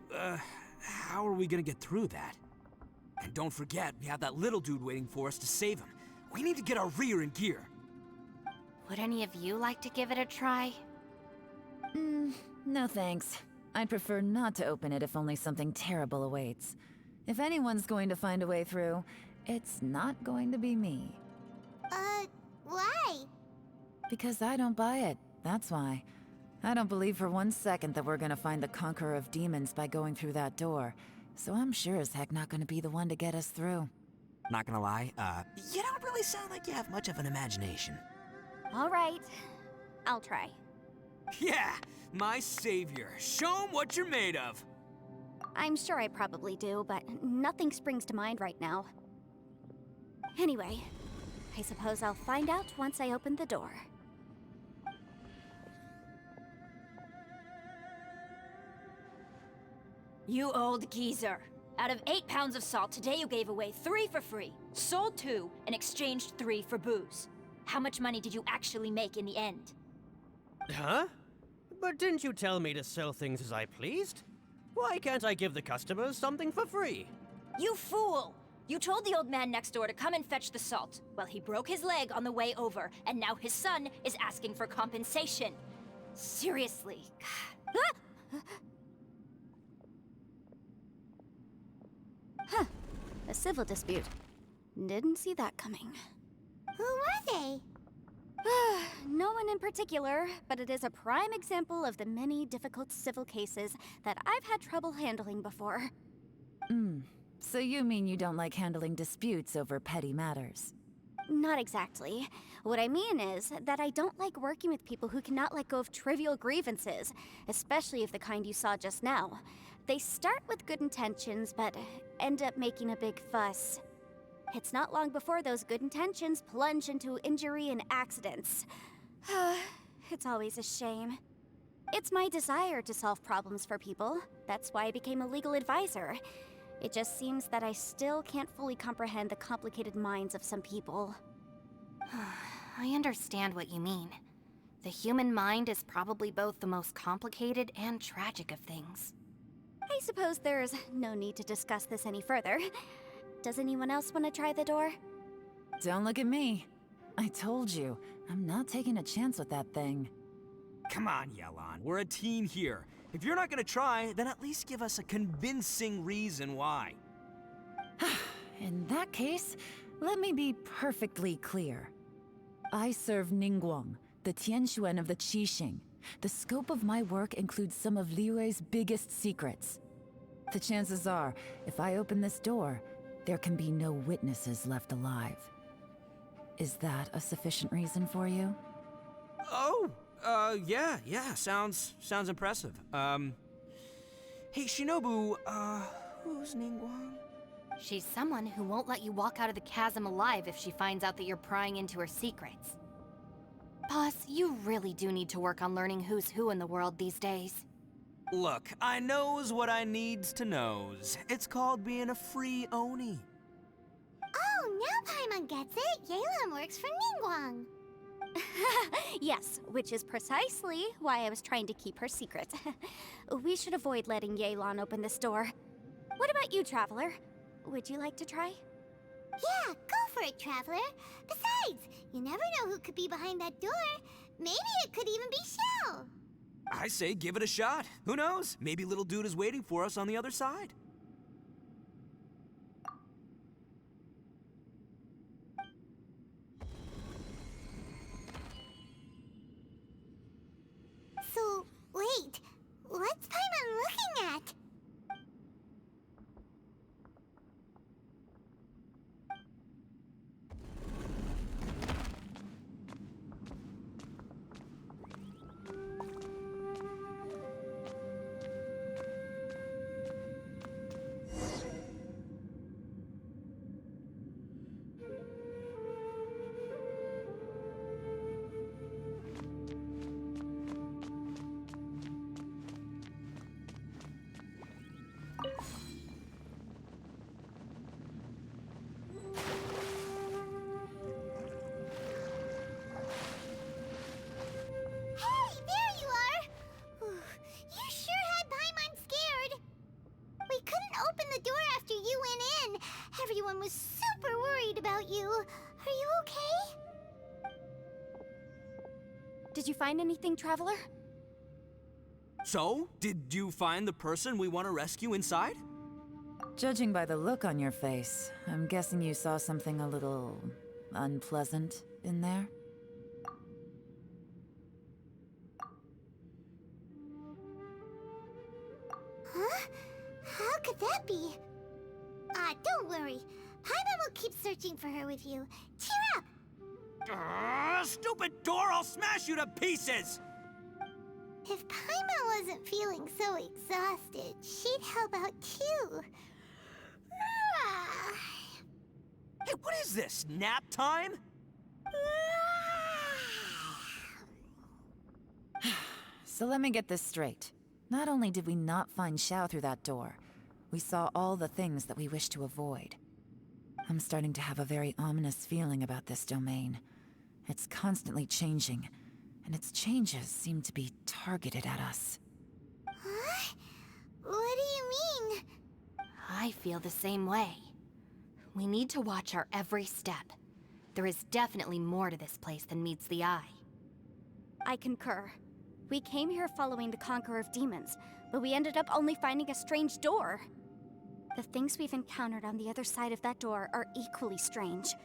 how are we gonna get through that? And don't forget, we have that little dude waiting for us to save him. We need to get our rear in gear. Would any of you like to give it a try? No thanks. I'd prefer not to open it if only something terrible awaits. If anyone's going to find a way through, it's not going to be me. Why? Because I don't buy it, that's why. I don't believe for 1 second that we're gonna find the Conqueror of Demons by going through that door. So I'm sure as heck not gonna be the one to get us through. Not gonna lie, you don't really sound like you have much of an imagination. All right, I'll try. Yeah, my savior. Show 'em what you're made of. I'm sure I probably do, but nothing springs to mind right now. Anyway, I suppose I'll find out once I open the door. You old geezer. Out of 8 pounds of salt, today you gave away 3 for free, sold 2, and exchanged 3 for booze. How much money did you actually make in the end? Huh? But didn't you tell me to sell things as I pleased? Why can't I give the customers something for free? You fool! You told the old man next door to come and fetch the salt. Well, he broke his leg on the way over, and now his son is asking for compensation. Seriously. Huh. A civil dispute. Didn't see that coming. Who were they? No one in particular, but it is a prime example of the many difficult civil cases that I've had trouble handling before. So you mean you don't like handling disputes over petty matters? Not exactly. What I mean is that I don't like working with people who cannot let go of trivial grievances, especially of the kind you saw just now. They start with good intentions, but end up making a big fuss. It's not long before those good intentions plunge into injury and accidents. It's always a shame. It's my desire to solve problems for people. That's why I became a legal advisor. It just seems that I still can't fully comprehend the complicated minds of some people. I understand what you mean. The human mind is probably both the most complicated and tragic of things. I suppose there's no need to discuss this any further. Does anyone else want to try the door? Don't look at me. I told you, I'm not taking a chance with that thing. Come on, Yelan. We're a team here. If you're not gonna try, then at least give us a convincing reason why. In that case, let me be perfectly clear. I serve Ningguang, the Tianxuan of the Qixing. The scope of my work includes some of Liyue's biggest secrets. The chances are, if I open this door, there can be no witnesses left alive. Is that a sufficient reason for you? Oh, yeah, sounds impressive. Hey, Shinobu, who's Ningguang? She's someone who won't let you walk out of the chasm alive if she finds out that you're prying into her secrets. Boss, you really do need to work on learning who's who in the world these days. Look, I knows what I needs to knows. It's called being a free Oni. Oh, now Paimon gets it. Yelan works for Ningguang. Yes, which is precisely why I was trying to keep her secret. We should avoid letting Yelan open this door. What about you, Traveler? Would you like to try? Yeah, go for it, Traveler. Besides, you never know who could be behind that door. Maybe it could even be Shell. I say give it a shot. Who knows? Maybe little dude is waiting for us on the other side. So, wait. What's Paimon looking at? Hey, there you are! You sure had Paimon scared. We couldn't open the door after you went in. Everyone was super worried about you. Are you okay? Did you find anything, Traveler? So, did you find the person we want to rescue inside? Judging by the look on your face, I'm guessing you saw something a little unpleasant in there? Huh? How could that be? Don't worry. Paimon will keep searching for her with you. Cheer up! Stupid door! I'll smash you to pieces! If Paimon wasn't feeling so exhausted, she'd help out too. Ah. Hey, what is this? Nap time? So let me get this straight. Not only did we not find Xiao through that door, we saw all the things that we wish to avoid. I'm starting to have a very ominous feeling about this domain. It's constantly changing, and its changes seem to be targeted at us. Huh? What do you mean? I feel the same way. We need to watch our every step. There is definitely more to this place than meets the eye. I concur. We came here following the Conqueror of Demons, but we ended up only finding a strange door. The things we've encountered on the other side of that door are equally strange.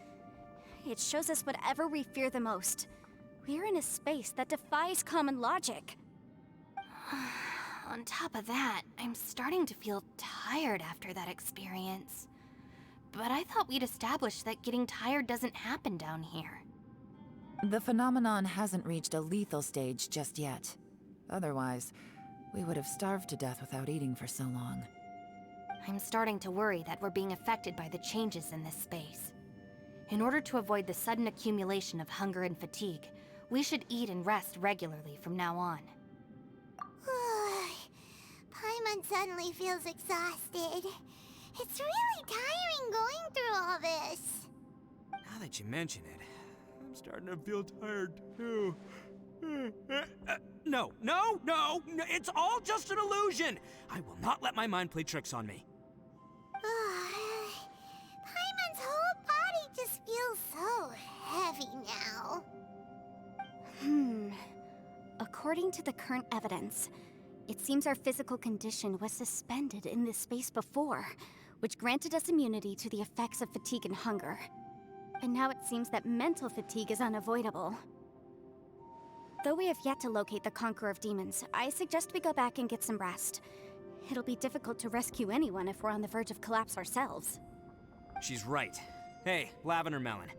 It shows us whatever we fear the most. We're in a space that defies common logic. On top of that, I'm starting to feel tired after that experience. But I thought we'd established that getting tired doesn't happen down here. The phenomenon hasn't reached a lethal stage just yet. Otherwise, we would have starved to death without eating for so long. I'm starting to worry that we're being affected by the changes in this space. In order to avoid the sudden accumulation of hunger and fatigue, we should eat and rest regularly from now on. Paimon suddenly feels exhausted. It's really tiring going through all this. Now that you mention it, I'm starting to feel tired too. No, it's all just an illusion! I will not let my mind play tricks on me. Paimon's whole body just feels so heavy now. According to the current evidence, it seems our physical condition was suspended in this space before, which granted us immunity to the effects of fatigue and hunger. And now it seems that mental fatigue is unavoidable. Though we have yet to locate the Conqueror of Demons, I suggest we go back and get some rest. It'll be difficult to rescue anyone if we're on the verge of collapse ourselves. She's right. Hey, Lavender Melon,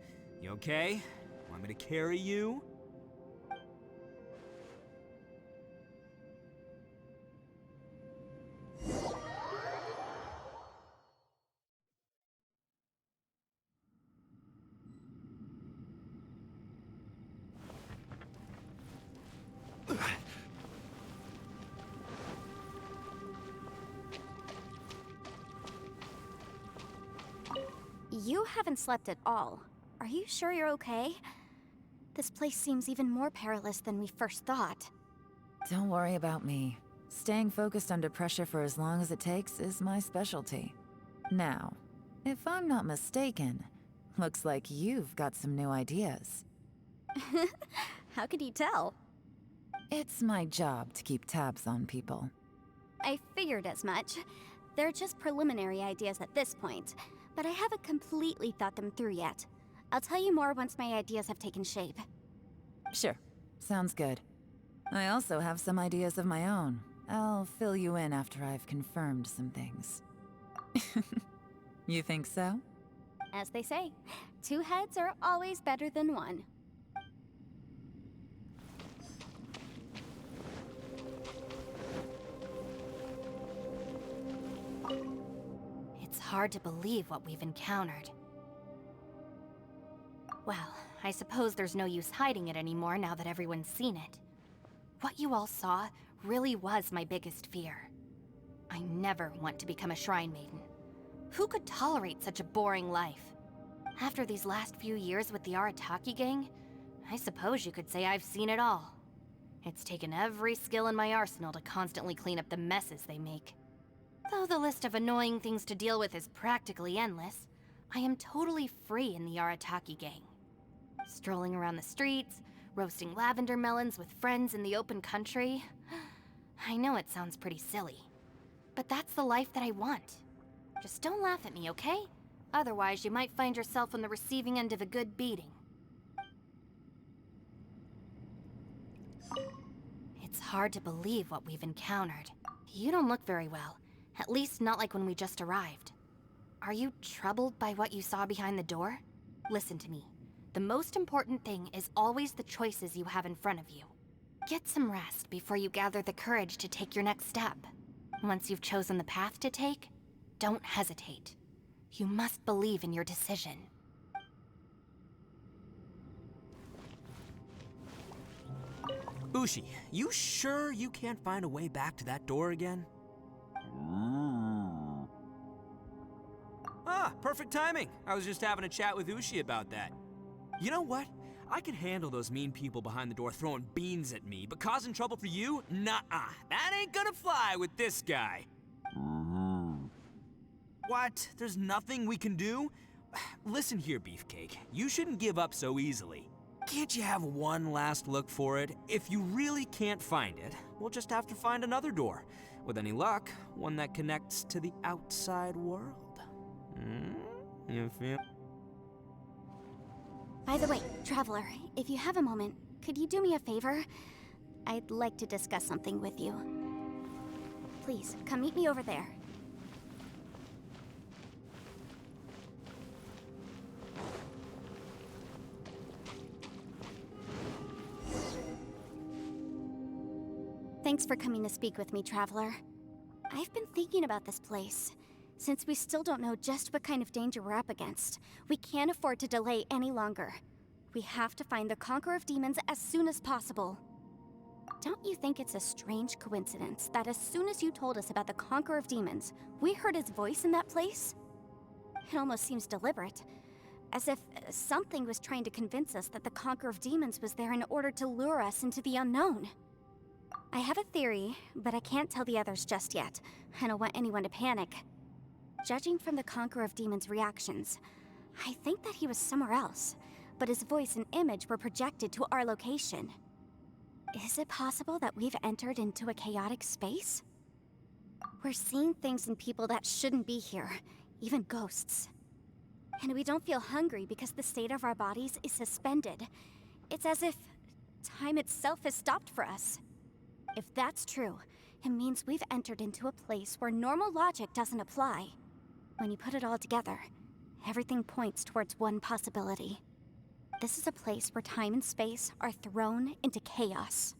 you okay? Want me to carry you? You haven't slept at all. Are you sure you're okay? This place seems even more perilous than we first thought. Don't worry about me. Staying focused under pressure for as long as it takes is my specialty. Now, if I'm not mistaken, looks like you've got some new ideas. How could you tell? It's my job to keep tabs on people. I figured as much. They're just preliminary ideas at this point, but I haven't completely thought them through yet. I'll tell you more once my ideas have taken shape. Sure, sounds good. I also have some ideas of my own. I'll fill you in after I've confirmed some things. You think so? As they say, 2 heads are always better than 1. It's hard to believe what we've encountered. Well, I suppose there's no use hiding it anymore now that everyone's seen it. What you all saw really was my biggest fear. I never want to become a Shrine Maiden. Who could tolerate such a boring life? After these last few years with the Arataki gang, I suppose you could say I've seen it all. It's taken every skill in my arsenal to constantly clean up the messes they make. Though the list of annoying things to deal with is practically endless, I am totally free in the Arataki gang. Strolling around the streets, roasting lavender melons with friends in the open country. I know it sounds pretty silly, but that's the life that I want. Just don't laugh at me, okay? Otherwise, you might find yourself on the receiving end of a good beating. It's hard to believe what we've encountered. You don't look very well, at least not like when we just arrived. Are you troubled by what you saw behind the door? Listen to me. The most important thing is always the choices you have in front of you. Get some rest before you gather the courage to take your next step. Once you've chosen the path to take, don't hesitate. You must believe in your decision. Ushi, you sure you can't find a way back to that door again? Ah, perfect timing. I was just having a chat with Ushi about that. You know what? I can handle those mean people behind the door throwing beans at me, but causing trouble for you? Nuh-uh. That ain't gonna fly with this guy. What? There's nothing we can do? Listen here, Beefcake. You shouldn't give up so easily. Can't you have one last look for it? If you really can't find it, we'll just have to find another door. With any luck, one that connects to the outside world. You feel? By the way, Traveler, if you have a moment, could you do me a favor? I'd like to discuss something with you. Please, come meet me over there. Thanks for coming to speak with me, Traveler. I've been thinking about this place. Since we still don't know just what kind of danger we're up against, we can't afford to delay any longer. We have to find the Conqueror of Demons as soon as possible. Don't you think it's a strange coincidence that as soon as you told us about the Conqueror of Demons, we heard his voice in that place? It almost seems deliberate, as if something was trying to convince us that the Conqueror of Demons was there in order to lure us into the unknown. I have a theory, but I can't tell the others just yet. I don't want anyone to panic. Judging from the Conqueror of Demons' reactions, I think that he was somewhere else, but his voice and image were projected to our location. Is it possible that we've entered into a chaotic space? We're seeing things and people that shouldn't be here, even ghosts. And we don't feel hungry because the state of our bodies is suspended. It's as if time itself has stopped for us. If that's true, it means we've entered into a place where normal logic doesn't apply. When you put it all together, everything points towards one possibility. This is a place where time and space are thrown into chaos.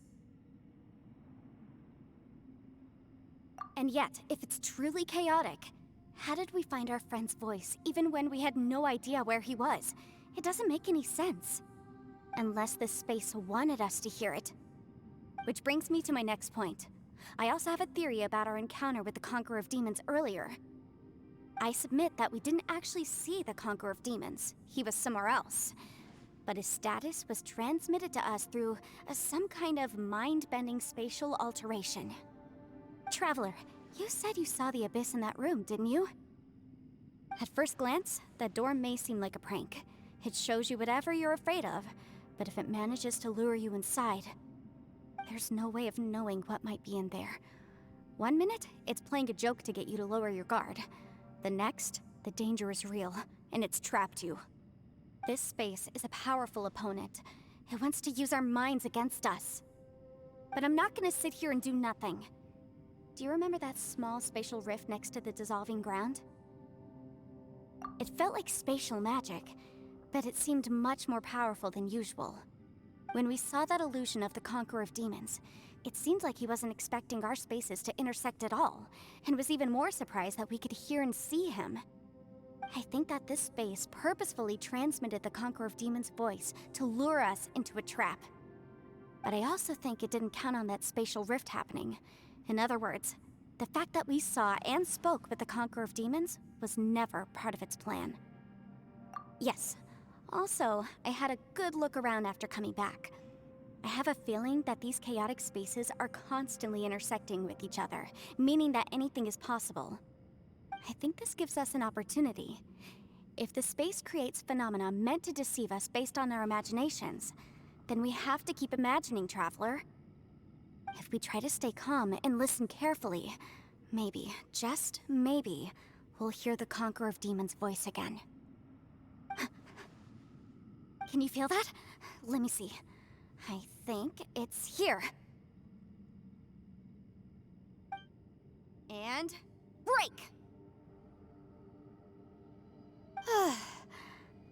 And yet, if it's truly chaotic, how did we find our friend's voice even when we had no idea where he was? It doesn't make any sense. Unless this space wanted us to hear it. Which brings me to my next point. I also have a theory about our encounter with the Conqueror of Demons earlier. I submit that we didn't actually see the Conqueror of Demons. He was somewhere else. But his status was transmitted to us through some kind of mind-bending spatial alteration. Traveler, you said you saw the abyss in that room, didn't you? At first glance, that door may seem like a prank. It shows you whatever you're afraid of, but if it manages to lure you inside, there's no way of knowing what might be in there. One minute, it's playing a joke to get you to lower your guard. The next, the danger is real, and it's trapped you. This space is a powerful opponent. It wants to use our minds against us. But I'm not gonna sit here and do nothing. Do you remember that small spatial rift next to the dissolving ground? It felt like spatial magic, but it seemed much more powerful than usual. When we saw that illusion of the Conqueror of Demons, it seemed like he wasn't expecting our spaces to intersect at all, and was even more surprised that we could hear and see him. I think that this space purposefully transmitted the Conqueror of Demons' voice to lure us into a trap. But I also think it didn't count on that spatial rift happening. In other words, the fact that we saw and spoke with the Conqueror of Demons was never part of its plan. Yes. Also, I had a good look around after coming back. I have a feeling that these chaotic spaces are constantly intersecting with each other, meaning that anything is possible. I think this gives us an opportunity. If the space creates phenomena meant to deceive us based on our imaginations, then we have to keep imagining, Traveler. If we try to stay calm and listen carefully, maybe, just maybe, we'll hear the Conqueror of Demons' voice again. Can you feel that? Let me see. I think it's here. And break!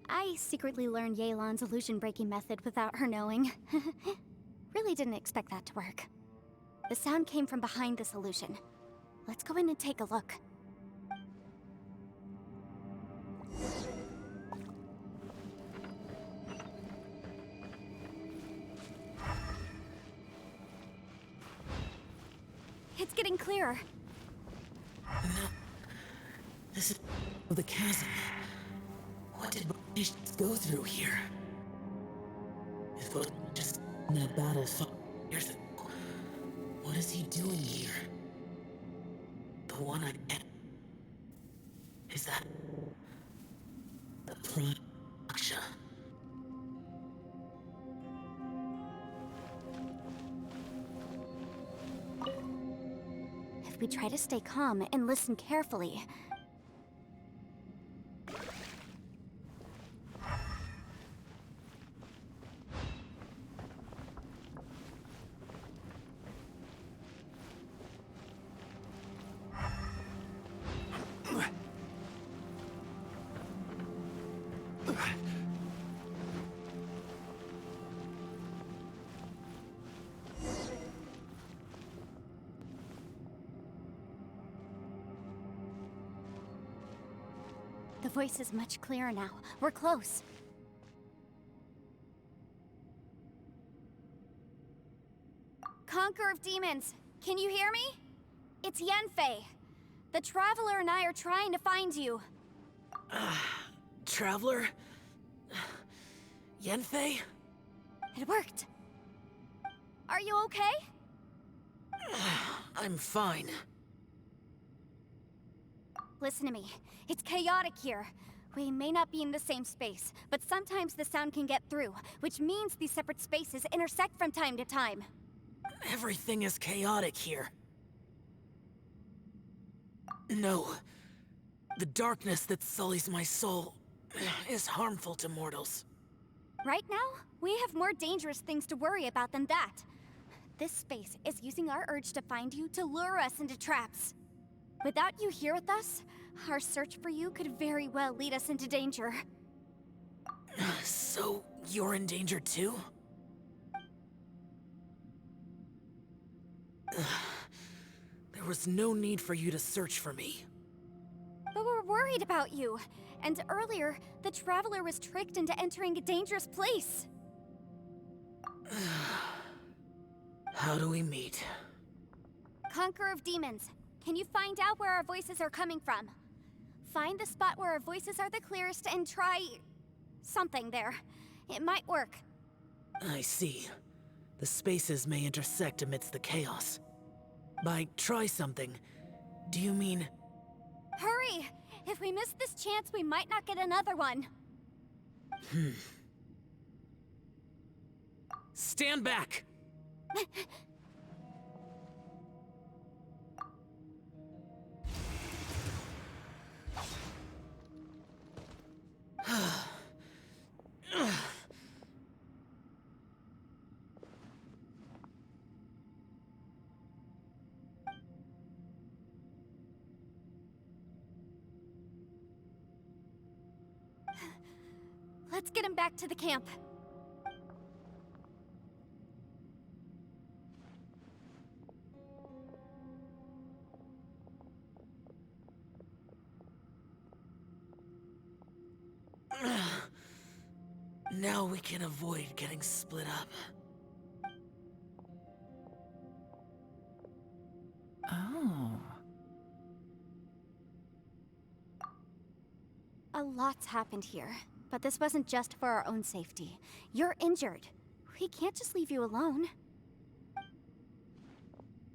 I secretly learned Yelan's illusion-breaking method without her knowing. Really didn't expect that to work. The sound came from behind this illusion. Let's go in and take a look. It's getting clearer. No. This is the chasm. What did Boris go through here? If Boris just in that battle 5 years ago, what is he doing here? The one I met. Is that the Prime Aksha? If we try to stay calm and listen carefully, the voice is much clearer now. We're close. Conqueror of Demons, can you hear me? It's Yenfei. The Traveler and I are trying to find you. Traveler? Yenfei? It worked. Are you okay? I'm fine. Listen to me. It's chaotic here. We may not be in the same space, but sometimes the sound can get through, which means these separate spaces intersect from time to time. Everything is chaotic here. No. The darkness that sullies my soul is harmful to mortals. Right now, we have more dangerous things to worry about than that. This space is using our urge to find you to lure us into traps. Without you here with us, our search for you could very well lead us into danger. So, you're in danger too? There was no need for you to search for me. But we're worried about you. And earlier, the Traveler was tricked into entering a dangerous place. How do we meet? Conqueror of Demons, can you find out where our voices are coming from? Find the spot where our voices are the clearest and try... something there. It might work. I see. The spaces may intersect amidst the chaos. By try something, do you mean... Hurry! If we miss this chance, we might not get another one. Stand back! Let's get him back to the camp. Now we can avoid getting split up. Oh. A lot's happened here, but this wasn't just for our own safety. You're injured. We can't just leave you alone.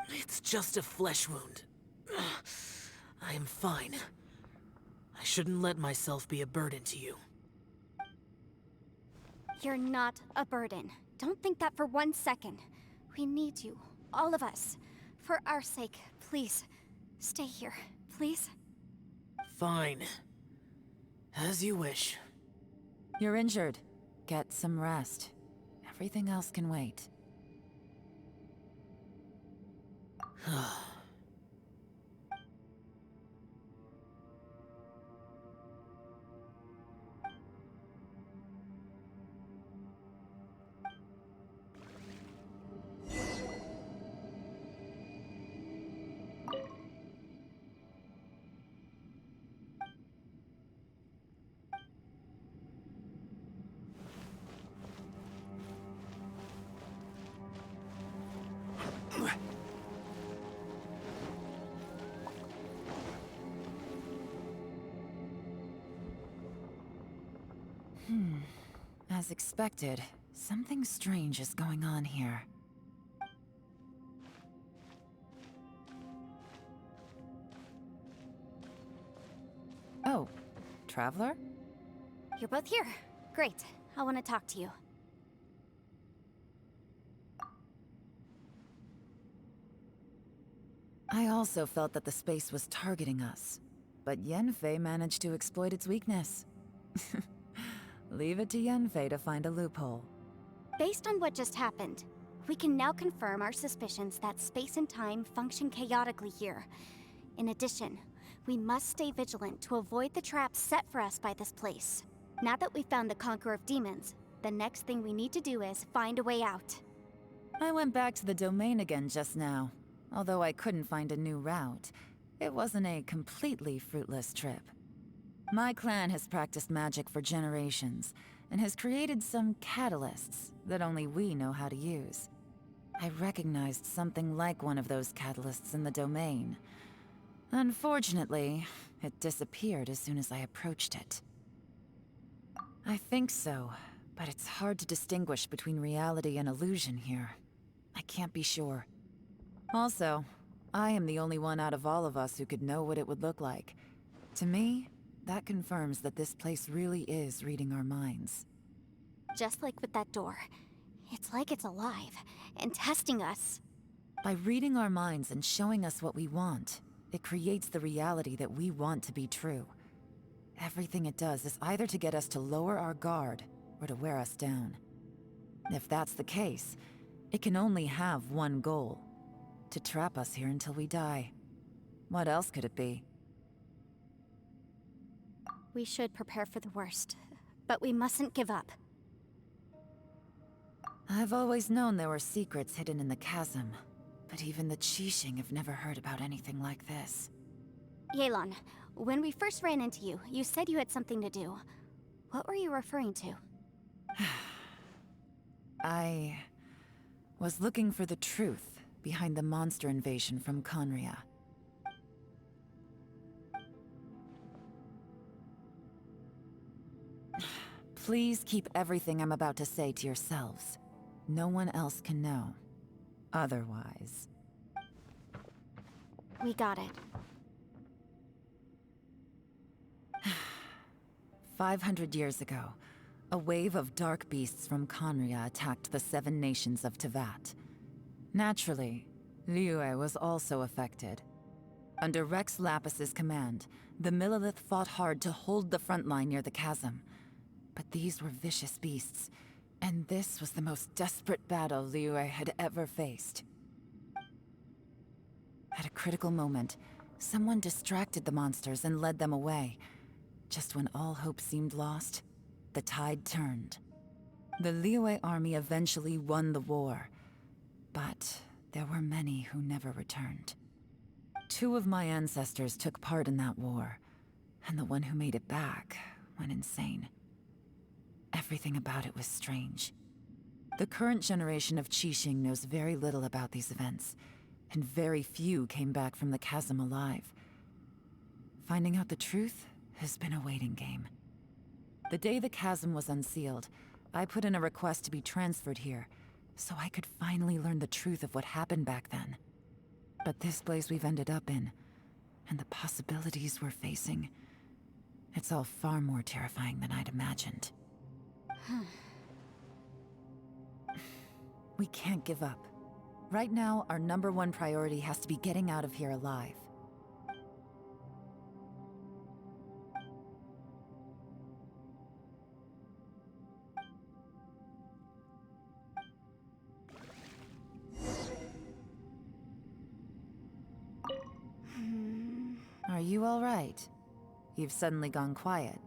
It's just a flesh wound. I am fine. I shouldn't let myself be a burden to you. You're not a burden. Don't think that for 1 second. We need you, all of us. For our sake, please, stay here, please. Fine. As you wish. You're injured. Get some rest. Everything else can wait. As expected, something strange is going on here. Oh, Traveler? You're both here. Great. I want to talk to you. I also felt that the space was targeting us, but Yenfei managed to exploit its weakness. Leave it to Yenfei to find a loophole. Based on what just happened, we can now confirm our suspicions that space and time function chaotically here. In addition, we must stay vigilant to avoid the traps set for us by this place. Now that we've found the Conqueror of Demons, the next thing we need to do is find a way out. I went back to the domain again just now. Although I couldn't find a new route, it wasn't a completely fruitless trip. My clan has practiced magic for generations, and has created some catalysts that only we know how to use. I recognized something like one of those catalysts in the domain. Unfortunately, it disappeared as soon as I approached it. I think so, but it's hard to distinguish between reality and illusion here. I can't be sure. Also, I am the only one out of all of us who could know what it would look like. To me, that confirms that this place really is reading our minds. Just like with that door. It's like it's alive, and testing us. By reading our minds and showing us what we want, it creates the reality that we want to be true. Everything it does is either to get us to lower our guard, or to wear us down. If that's the case, it can only have one goal. To trap us here until we die. What else could it be? We should prepare for the worst, but we mustn't give up. I've always known there were secrets hidden in the chasm, but even the Qixing have never heard about anything like this. Yelan, when we first ran into you, you said you had something to do. What were you referring to? I was looking for the truth behind the monster invasion from Conria. Please keep everything I'm about to say to yourselves. No one else can know. Otherwise. We got it. 500 years ago, a wave of dark beasts from Conria attacked the 7 nations of Tevat. Naturally, Liyue was also affected. Under Rex Lapis's command, the Millelith fought hard to hold the front line near the chasm. But these were vicious beasts, and this was the most desperate battle Liyue had ever faced. At a critical moment, someone distracted the monsters and led them away. Just when all hope seemed lost, the tide turned. The Liyue army eventually won the war. But there were many who never returned. 2 of my ancestors took part in that war, and the one who made it back went insane. Everything about it was strange. The current generation of Qixing knows very little about these events, and very few came back from the chasm alive. Finding out the truth has been a waiting game. The day the chasm was unsealed, I put in a request to be transferred here, so I could finally learn the truth of what happened back then. But this place we've ended up in, and the possibilities we're facing, it's all far more terrifying than I'd imagined. We can't give up. Right now, our #1 priority has to be getting out of here alive. Are you all right? You've suddenly gone quiet.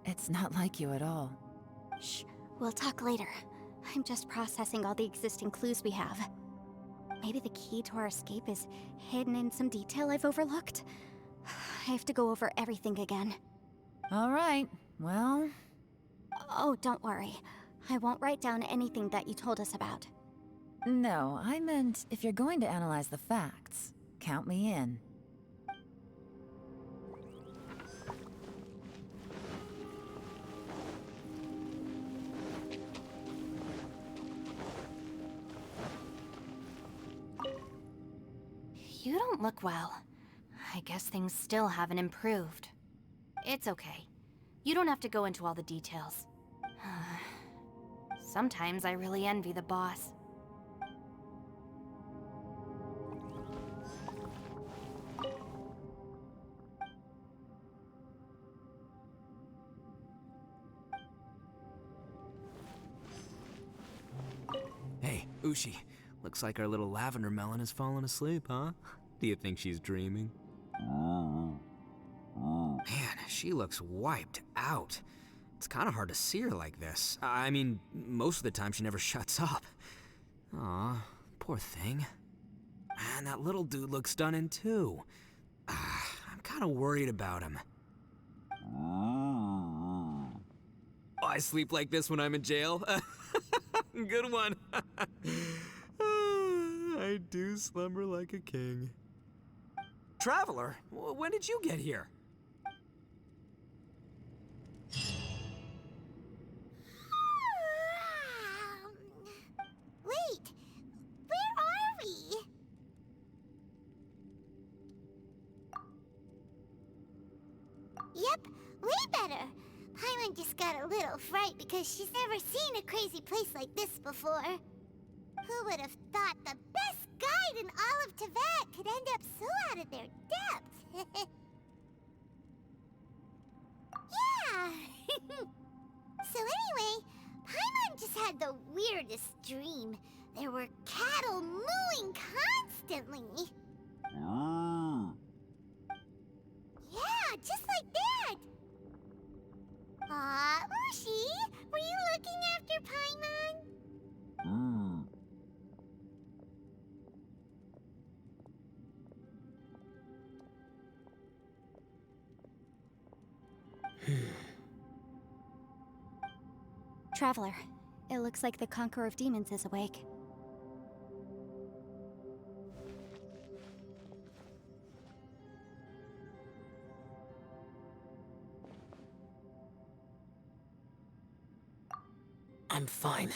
It's not like you at all. Shh, we'll talk later. I'm just processing all the existing clues we have. Maybe the key to our escape is hidden in some detail I've overlooked? I have to go over everything again. All right, well... Oh, don't worry. I won't write down anything that you told us about. No, I meant if you're going to analyze the facts, count me in. You don't look well. I guess things still haven't improved. It's okay. You don't have to go into all the details. Sometimes I really envy the boss. Hey, Ushi. Looks like our little lavender melon has fallen asleep, huh? Do you think she's dreaming? Man, she looks wiped out. It's kind of hard to see her like this. I mean, most of the time she never shuts up. Aw, poor thing. Man, that little dude looks stunning too. I'm kind of worried about him. Oh, I sleep like this when I'm in jail? Good one. I do slumber like a king. Traveler, when did you get here? Wait, where are we? Yep, way better. Paimon just got a little fright because she's never seen a crazy place like this before. Who would have thought the best guide in all of Teyvat could end up so out of their depth? Yeah! So anyway, Paimon just had the weirdest dream. There were cattle mooing constantly. Yeah, just like that! Aw, Ushi, were you looking after Paimon? Traveler, it looks like the Conqueror of Demons is awake. I'm fine.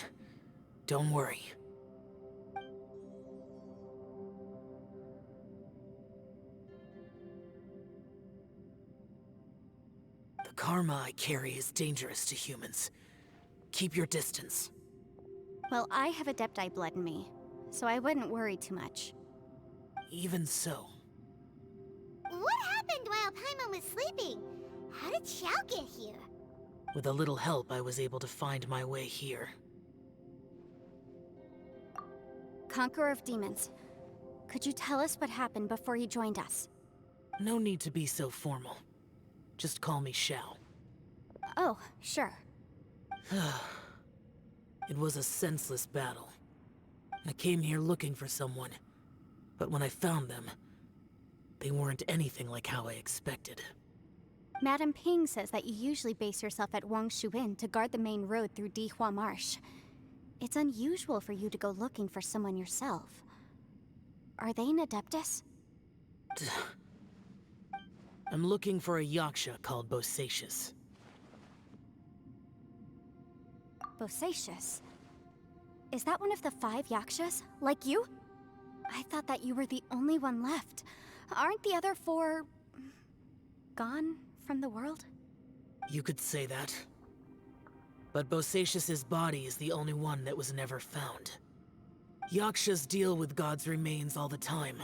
Don't worry. The karma I carry is dangerous to humans. Keep your distance. Well, I have Adepti blood in me, so I wouldn't worry too much. Even so, What happened while Paimon was sleeping? How did Xiao get here? with a little help, I was able to find my way here. Conqueror of Demons, could you tell us what happened before you joined us? No need to be so formal. Just call me Xiao. Oh, sure. It was a senseless battle. I came here looking for someone, but when I found them, they weren't anything like how I expected. Madame Ping says that you usually base yourself at Wangshu Inn to guard the main road through Dihua Marsh. It's unusual for you to go looking for someone yourself. Are they an Adeptus? I'm looking for a Yaksha called Bosacius. Bosacius? Is that one of the 5 Yakshas? Like you? I thought that you were the only one left. Aren't the other 4... gone from the world? You could say that. But Bosacius's body is the only one that was never found. Yakshas deal with God's remains all the time,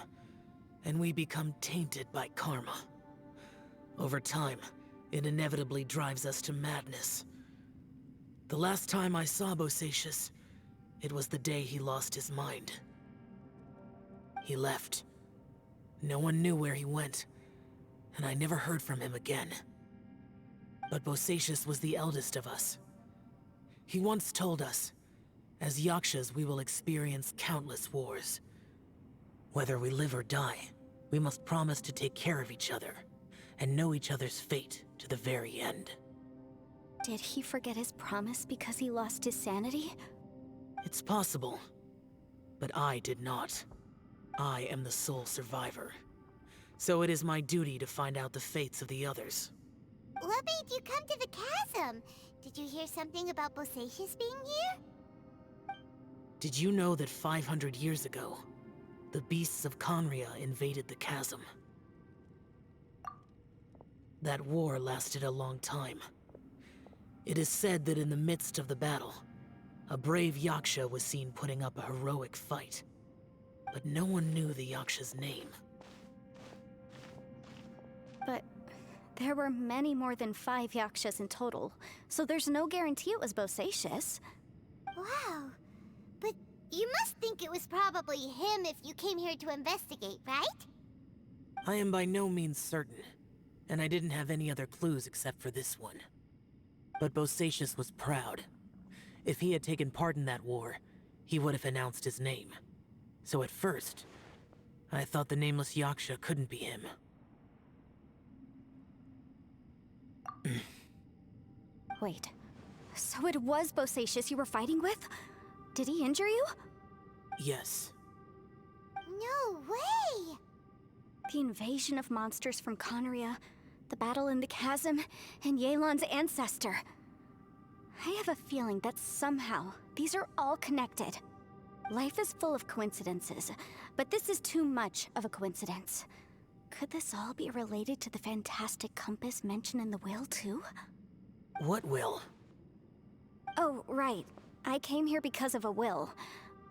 and we become tainted by karma. Over time, it inevitably drives us to madness. The last time I saw Bosacius, it was the day he lost his mind. He left. No one knew where he went, and I never heard from him again. But Bosacius was the eldest of us. He once told us, as Yakshas we will experience countless wars. Whether we live or die, we must promise to take care of each other, and know each other's fate to the very end. Did he forget his promise because he lost his sanity? It's possible, but I did not. I am the sole survivor. So it is my duty to find out the fates of the others. What made you come to the chasm? Did you hear something about Bosacius being here? Did you know that 500 years ago, The beasts of Conria invaded the chasm. That war lasted a long time. It is said that in the midst of the battle, a brave Yaksha was seen putting up a heroic fight. But no one knew the Yaksha's name. But there were many more than 5 Yakshas in total, so there's no guarantee it was Bosacius. Wow. But you must think it was probably him if you came here to investigate, right? I am by no means certain, and I didn't have any other clues except for this one. But Bosacius was proud. If he had taken part in that war, he would have announced his name. So at first, I thought the nameless Yaksha couldn't be him. Wait, so it was Bosacius you were fighting with? Did he injure you? Yes. No way! The invasion of monsters from Conria, the battle in the chasm, and Yelan's ancestor. I have a feeling that somehow these are all connected. Life is full of coincidences, but this is too much of a coincidence. Could this all be related to the fantastic compass mentioned in the will, too? What will? Oh, right. I came here because of a will.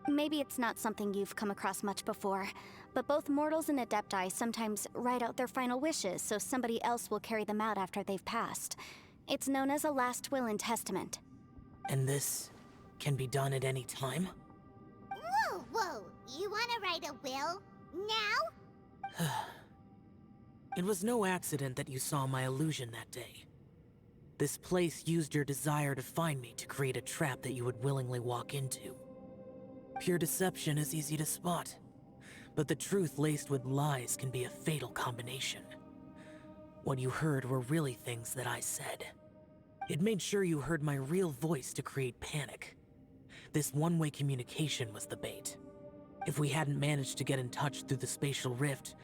Maybe it's not something you've come across much before, but both mortals and adepti sometimes write out their final wishes so somebody else will carry them out after they've passed. It's known as a last will and testament. And this can be done at any time? Whoa, whoa! You wanna write a will? Now? It was no accident that you saw my illusion that day. This place used your desire to find me to create a trap that you would willingly walk into. Pure deception is easy to spot, but the truth laced with lies can be a fatal combination. What you heard were really things that I said. It made sure you heard my real voice to create panic. This one-way communication was the bait. If we hadn't managed to get in touch through the spatial rift,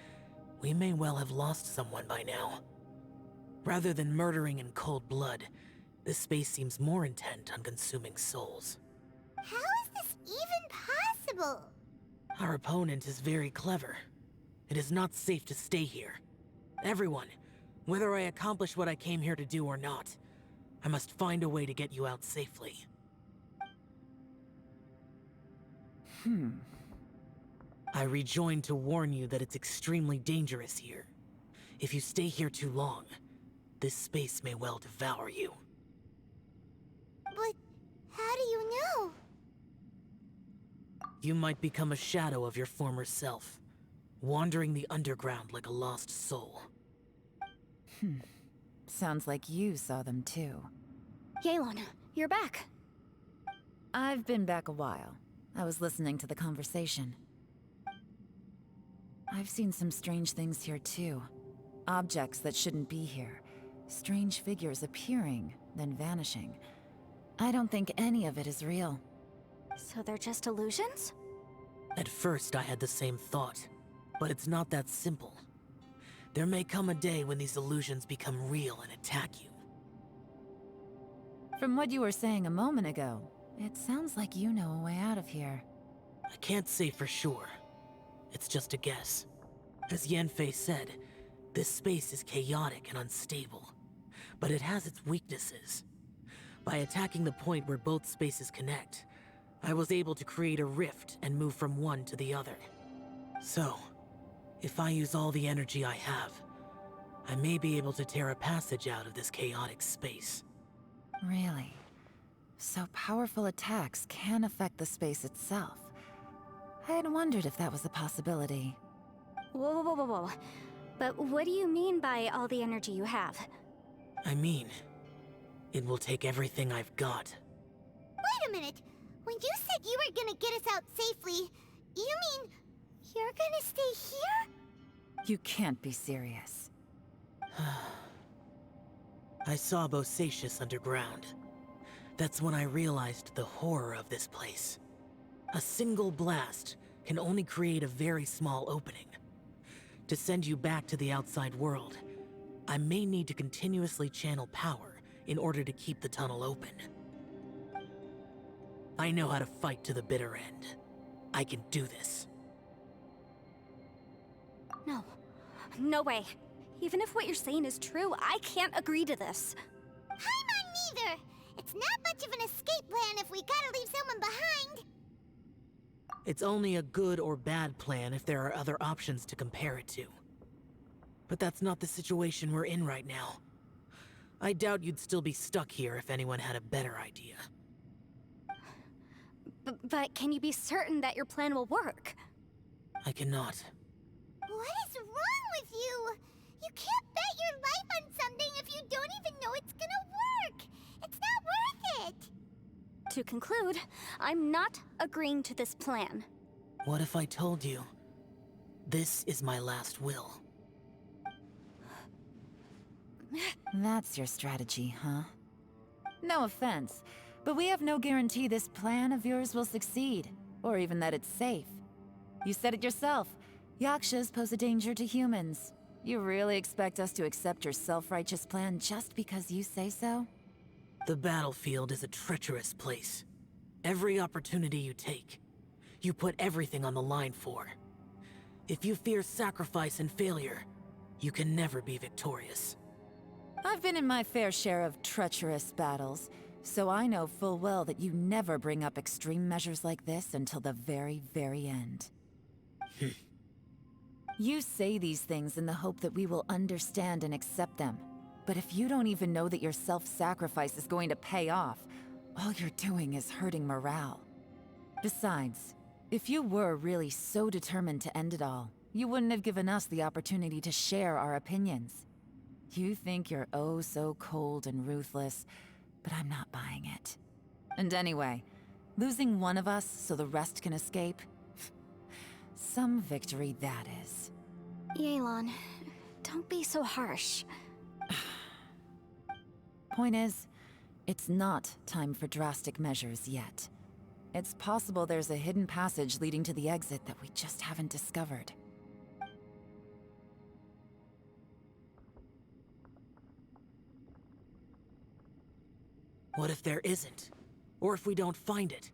we may well have lost someone by now. Rather than murdering in cold blood, this space seems more intent on consuming souls. How is this even possible? Our opponent is very clever. It is not safe to stay here. Everyone, whether I accomplish what I came here to do or not, I must find a way to get you out safely. I rejoined to warn you that it's extremely dangerous here. If you stay here too long, this space may well devour you. But how do you know? You might become a shadow of your former self, wandering the underground like a lost soul. Sounds like you saw them too. Yelan, you're back. I've been back a while. I was listening to the conversation. I've seen some strange things here too. Objects that shouldn't be here. Strange figures appearing, then vanishing. I don't think any of it is real. So they're just illusions? At first, I had the same thought, but it's not that simple. There may come a day when these illusions become real and attack you. From what you were saying a moment ago, it sounds like you know a way out of here. I can't say for sure. It's just a guess. As Yanfei said, this space is chaotic and unstable, but it has its weaknesses. By attacking the point where both spaces connect, I was able to create a rift and move from one to the other. So, if I use all the energy I have, I may be able to tear a passage out of this chaotic space. Really? So powerful attacks can affect the space itself. I had wondered if that was a possibility. Whoa, whoa, whoa, whoa. But what do you mean by all the energy you have? I mean, it will take everything I've got. Wait a minute. When you said you were gonna get us out safely, you mean you're gonna stay here? You can't be serious. I saw Bosacius underground. That's when I realized the horror of this place. A single blast can only create a very small opening. To send you back to the outside world, I may need to continuously channel power in order to keep the tunnel open. I know how to fight to the bitter end. I can do this. No. No way. Even if what you're saying is true, I can't agree to this. I'm on neither. It's not much of an escape plan if we gotta leave someone behind. It's only a good or bad plan if there are other options to compare it to. But that's not the situation we're in right now. I doubt you'd still be stuck here if anyone had a better idea. But can you be certain that your plan will work? I cannot. What is wrong with you? You can't bet your life on something if you don't even know it's gonna work. It's not worth it. To conclude, I'm not agreeing to this plan. What if I told you, this is my last will? That's your strategy, huh? No offense, but we have no guarantee this plan of yours will succeed, or even that it's safe. You said it yourself. Yakshas pose a danger to humans. You really expect us to accept your self-righteous plan just because you say so? The battlefield is a treacherous place. Every opportunity you take, you put everything on the line for. If you fear sacrifice and failure, you can never be victorious. I've been in my fair share of treacherous battles, so I know full well that you never bring up extreme measures like this until the very, very end. You say these things in the hope that we will understand and accept them. But if you don't even know that your self-sacrifice is going to pay off, all you're doing is hurting morale. Besides, if you were really so determined to end it all, you wouldn't have given us the opportunity to share our opinions. You think you're oh so cold and ruthless, but I'm not buying it. And anyway, losing one of us so the rest can escape? Some victory that is. Yelan, don't be so harsh. Point is, it's not time for drastic measures yet. It's possible there's a hidden passage leading to the exit that we just haven't discovered. What if there isn't? Or if we don't find it?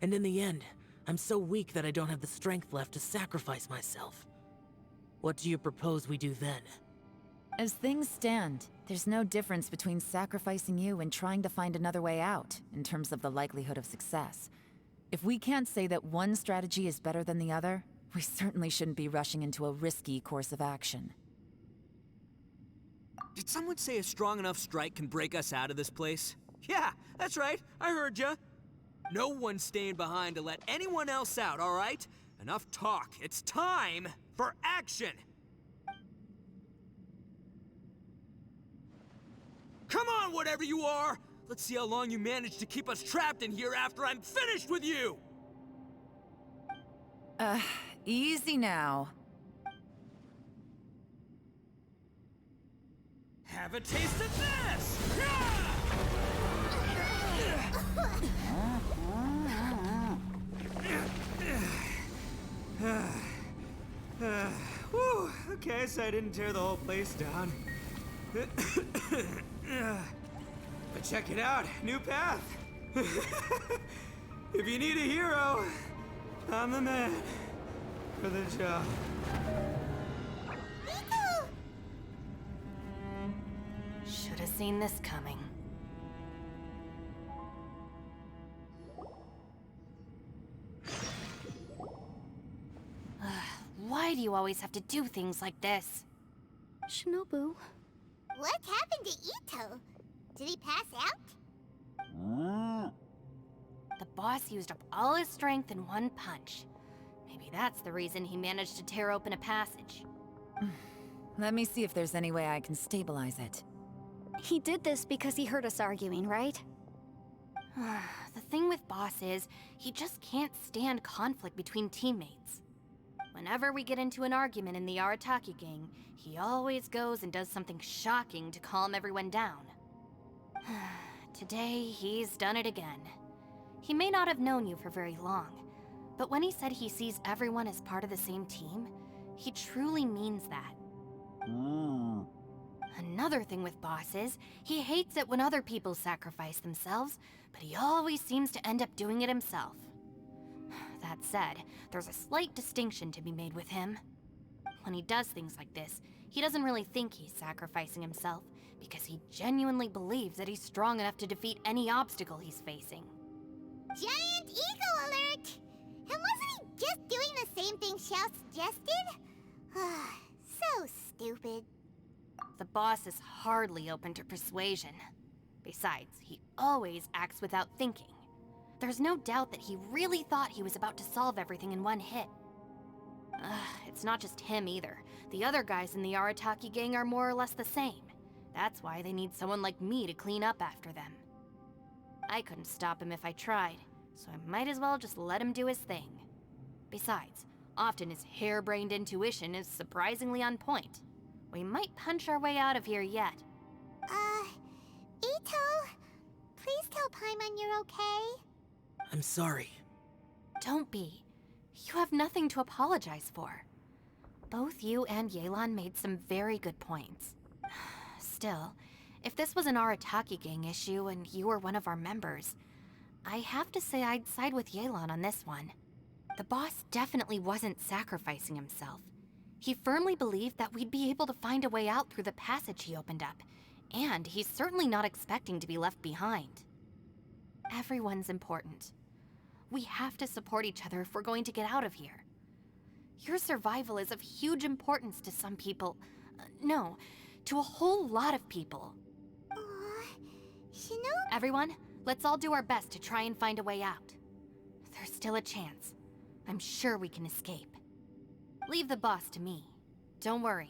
And in the end, I'm so weak that I don't have the strength left to sacrifice myself. What do you propose we do then? As things stand, there's no difference between sacrificing you and trying to find another way out, in terms of the likelihood of success. If we can't say that one strategy is better than the other, we certainly shouldn't be rushing into a risky course of action. Did someone say a strong enough strike can break us out of this place? Yeah, that's right. I heard ya. No one's staying behind to let anyone else out, all right? Enough talk. It's time for action! Come on, whatever you are! Let's see how long you manage to keep us trapped in here after I'm finished with you! Easy now. Have a taste of this! Whew, okay, so I didn't tear the whole place down. But check it out, new path. If you need a hero, I'm the man for the job. Should have seen this coming. Why do you always have to do things like this? Shinobu. What happened to Ito? Did he pass out? The boss used up all his strength in one punch. Maybe that's the reason he managed to tear open a passage. Let me see if there's any way I can stabilize it. He did this because he heard us arguing, right? The thing with Boss is, he just can't stand conflict between teammates. Whenever we get into an argument in the Arataki gang, he always goes and does something shocking to calm everyone down. Today, he's done it again. He may not have known you for very long, but when he said he sees everyone as part of the same team, he truly means that. Another thing with Boss is, he hates it when other people sacrifice themselves, but he always seems to end up doing it himself. That said, there's a slight distinction to be made with him. when he does things like this, he doesn't really think he's sacrificing himself, because he genuinely believes that he's strong enough to defeat any obstacle he's facing. Giant ego alert! And wasn't he just doing the same thing Xiao suggested? So stupid. The boss is hardly open to persuasion. Besides, he always acts without thinking. There's no doubt that he really thought he was about to solve everything in one hit. It's not just him either. The other guys in the Arataki gang are more or less the same. That's why they need someone like me to clean up after them. I couldn't stop him if I tried, so I might as well just let him do his thing. Besides, often his harebrained intuition is surprisingly on point. We might punch our way out of here yet. Ito, please tell Paimon you're okay. I'm sorry. Don't be. You have nothing to apologize for. Both you and Yelan made some very good points. Still, if this was an Arataki gang issue and you were one of our members, I have to say I'd side with Yelan on this one. The boss definitely wasn't sacrificing himself. He firmly believed that we'd be able to find a way out through the passage he opened up, and he's certainly not expecting to be left behind. Everyone's important. We have to support each other if we're going to get out of here. Your survival is of huge importance to some people. No, to a whole lot of people. Shinobu? Everyone, let's all do our best to try and find a way out. There's still a chance. I'm sure we can escape. Leave the boss to me. Don't worry.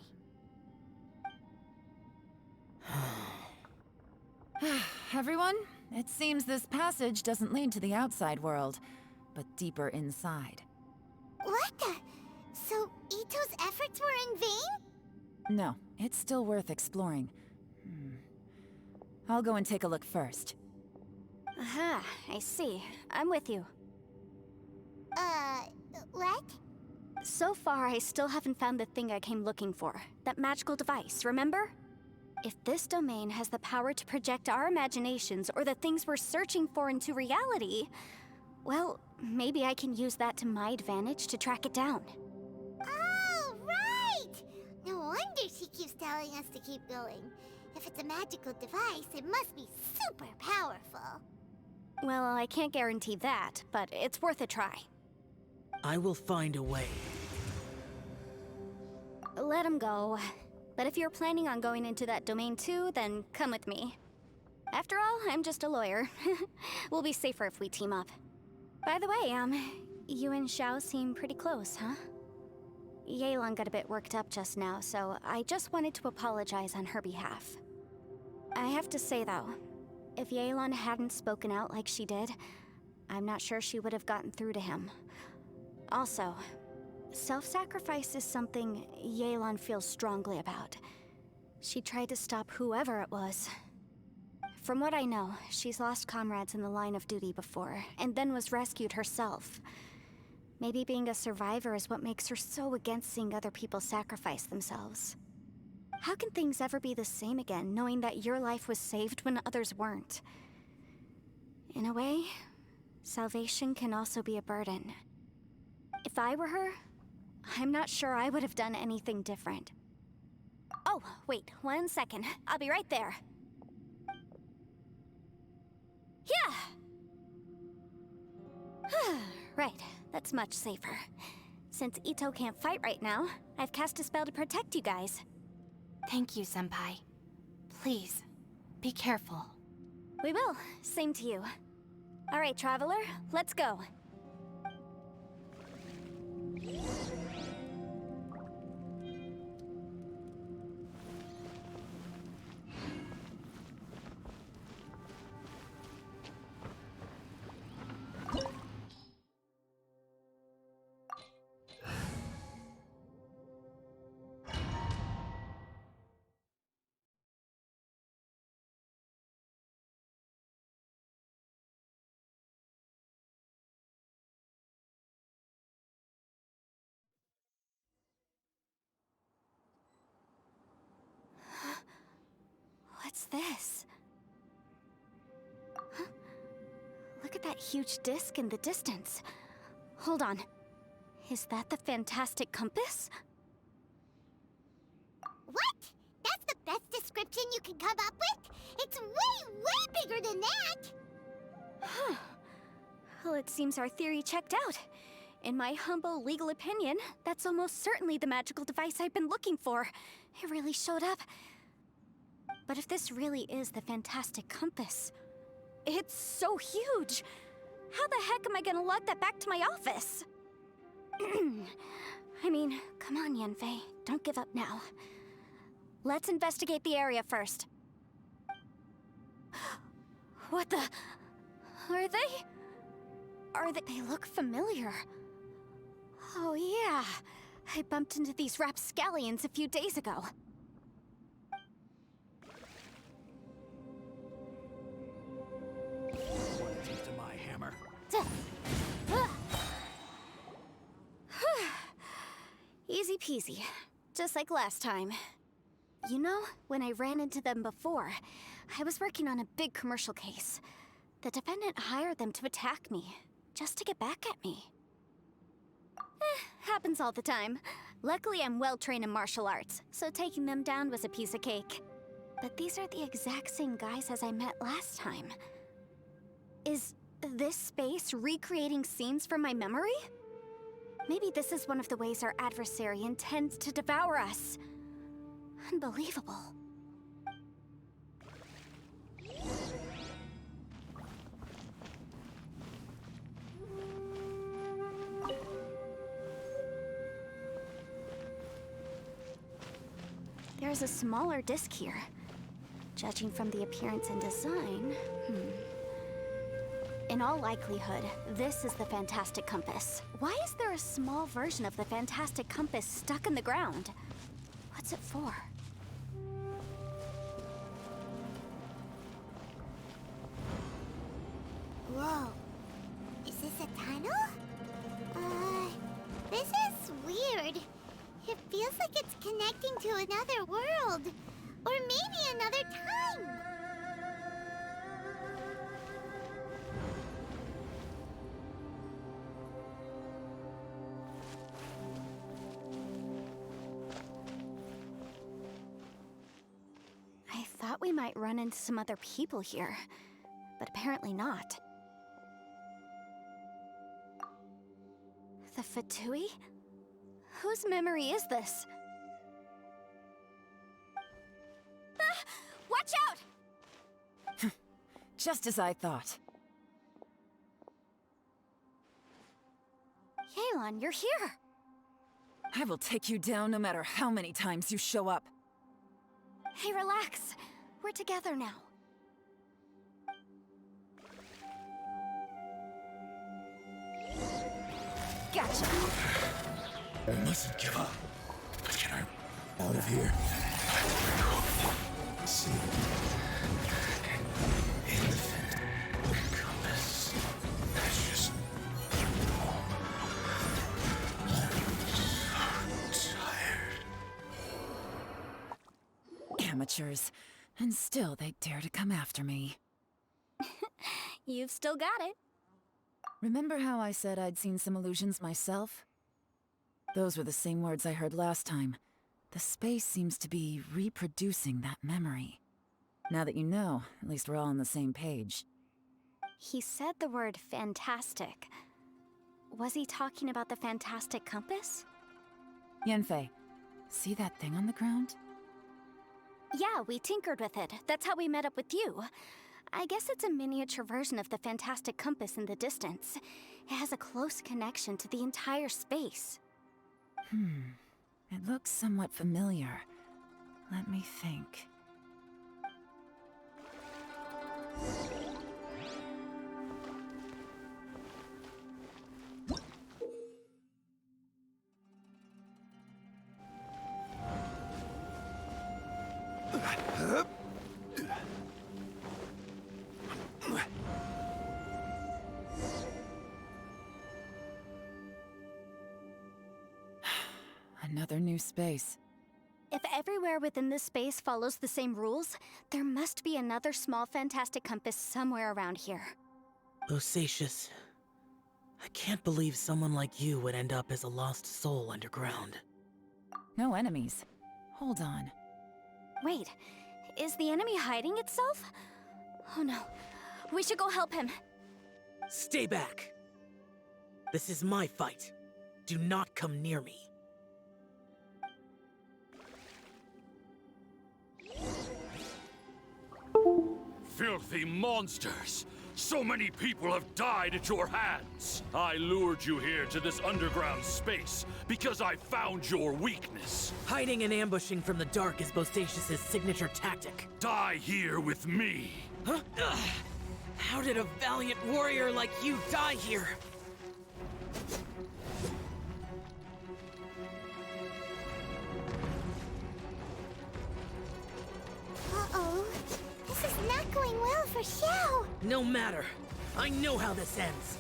Everyone, it seems this passage doesn't lead to the outside world, but deeper inside. What the? So Ito's efforts were in vain? No, it's still worth exploring. I'll go and take a look first. Aha, I see. I'm with you. What? So far, I still haven't found the thing I came looking for. That magical device, remember? If this domain has the power to project our imaginations or the things we're searching for into reality, well, maybe I can use that to my advantage to track it down. Oh, right! No wonder she keeps telling us to keep going. If it's a magical device, it must be super powerful. Well, I can't guarantee that, but it's worth a try. I will find a way. Let him go. But if you're planning on going into that domain too, then come with me. After all, I'm just a lawyer. We'll be safer if we team up. By the way, you and Xiao seem pretty close, huh? Yelan got a bit worked up just now, so I just wanted to apologize on her behalf. I have to say though, if Yelan hadn't spoken out like she did, I'm not sure she would have gotten through to him. Also, self-sacrifice is something Yelan feels strongly about. She tried to stop whoever it was. From what I know, she's lost comrades in the line of duty before, and then was rescued herself. Maybe being a survivor is what makes her so against seeing other people sacrifice themselves. How can things ever be the same again, knowing that your life was saved when others weren't? In a way, salvation can also be a burden. If I were her, I'm not sure I would have done anything different. Oh, wait, 1 second. I'll be right there. Yeah! Right, that's much safer. Since Ito can't fight right now, I've cast a spell to protect you guys. Thank you, Senpai. Please, be careful. We will. Same to you. All right, Traveler, let's go. What's this? Huh? Look at that huge disc in the distance. Hold on. Is that the fantastic compass? What? That's the best description you can come up with? It's way, way bigger than that! Huh. Well, it seems our theory checked out. In my humble legal opinion, that's almost certainly the magical device I've been looking for. It really showed up. But if this really is the fantastic compass, it's so huge! How the heck am I gonna lug that back to my office? I mean, come on, Yanfei. Don't give up now. Let's investigate the area first. What the... Are they... They look familiar. Oh yeah, I bumped into these rapscallions a few days ago. Want a taste of my hammer? Easy peasy, just like last time. You know, when I ran into them before, I was working on a big commercial case. The defendant hired them to attack me, just to get back at me. Happens all the time. Luckily, I'm well trained in martial arts, so taking them down was a piece of cake. But these are the exact same guys as I met last time. Is this space recreating scenes from my memory? Maybe this is one of the ways our adversary intends to devour us. Unbelievable. There's a smaller disc here. Judging from the appearance and design, In all likelihood, this is the Fantastic Compass. Why is there a small version of the Fantastic Compass stuck in the ground? What's it for? Whoa. Is this a tunnel? This is weird. It feels like it's connecting to another world. Or maybe another time. I thought we might run into some other people here, but apparently not. The Fatui? Whose memory is this? Ah! Watch out! Just as I thought. Yelan, you're here! I will take you down no matter how many times you show up. Hey, relax. We're together now. Gotcha. I mustn't give up. But can I out of here? See. In the compass. That's just home. I'm so tired. Amateurs. And still they dare to come after me. You've still got it. Remember how I said I'd seen some illusions myself? Those were the same words I heard last time. The space seems to be reproducing that memory. Now that you know, at least we're all on the same page. He said the word fantastic. Was he talking about the Fantastic Compass? Yanfei, see that thing on the ground? Yeah, we tinkered with it. That's how we met up with you. I guess it's a miniature version of the Fantastic Compass in the distance. It has a close connection to the entire space. It looks somewhat familiar. Let me think. Another new space. If everywhere within this space follows the same rules, there must be another small Fantastic Compass somewhere around here. Osatius, I can't believe someone like you would end up as a lost soul underground. No enemies. Hold on. Wait, is the enemy hiding itself? Oh no, we should go help him. Stay back. This is my fight. Do not come near me. Filthy monsters! So many people have died at your hands! I lured you here to this underground space because I found your weakness. Hiding and ambushing from the dark is Bostacius' signature tactic. Die here with me! Huh? Ugh. How did a valiant warrior like you die here? Uh-oh. This is not going well for Xiao. No matter. I know how this ends.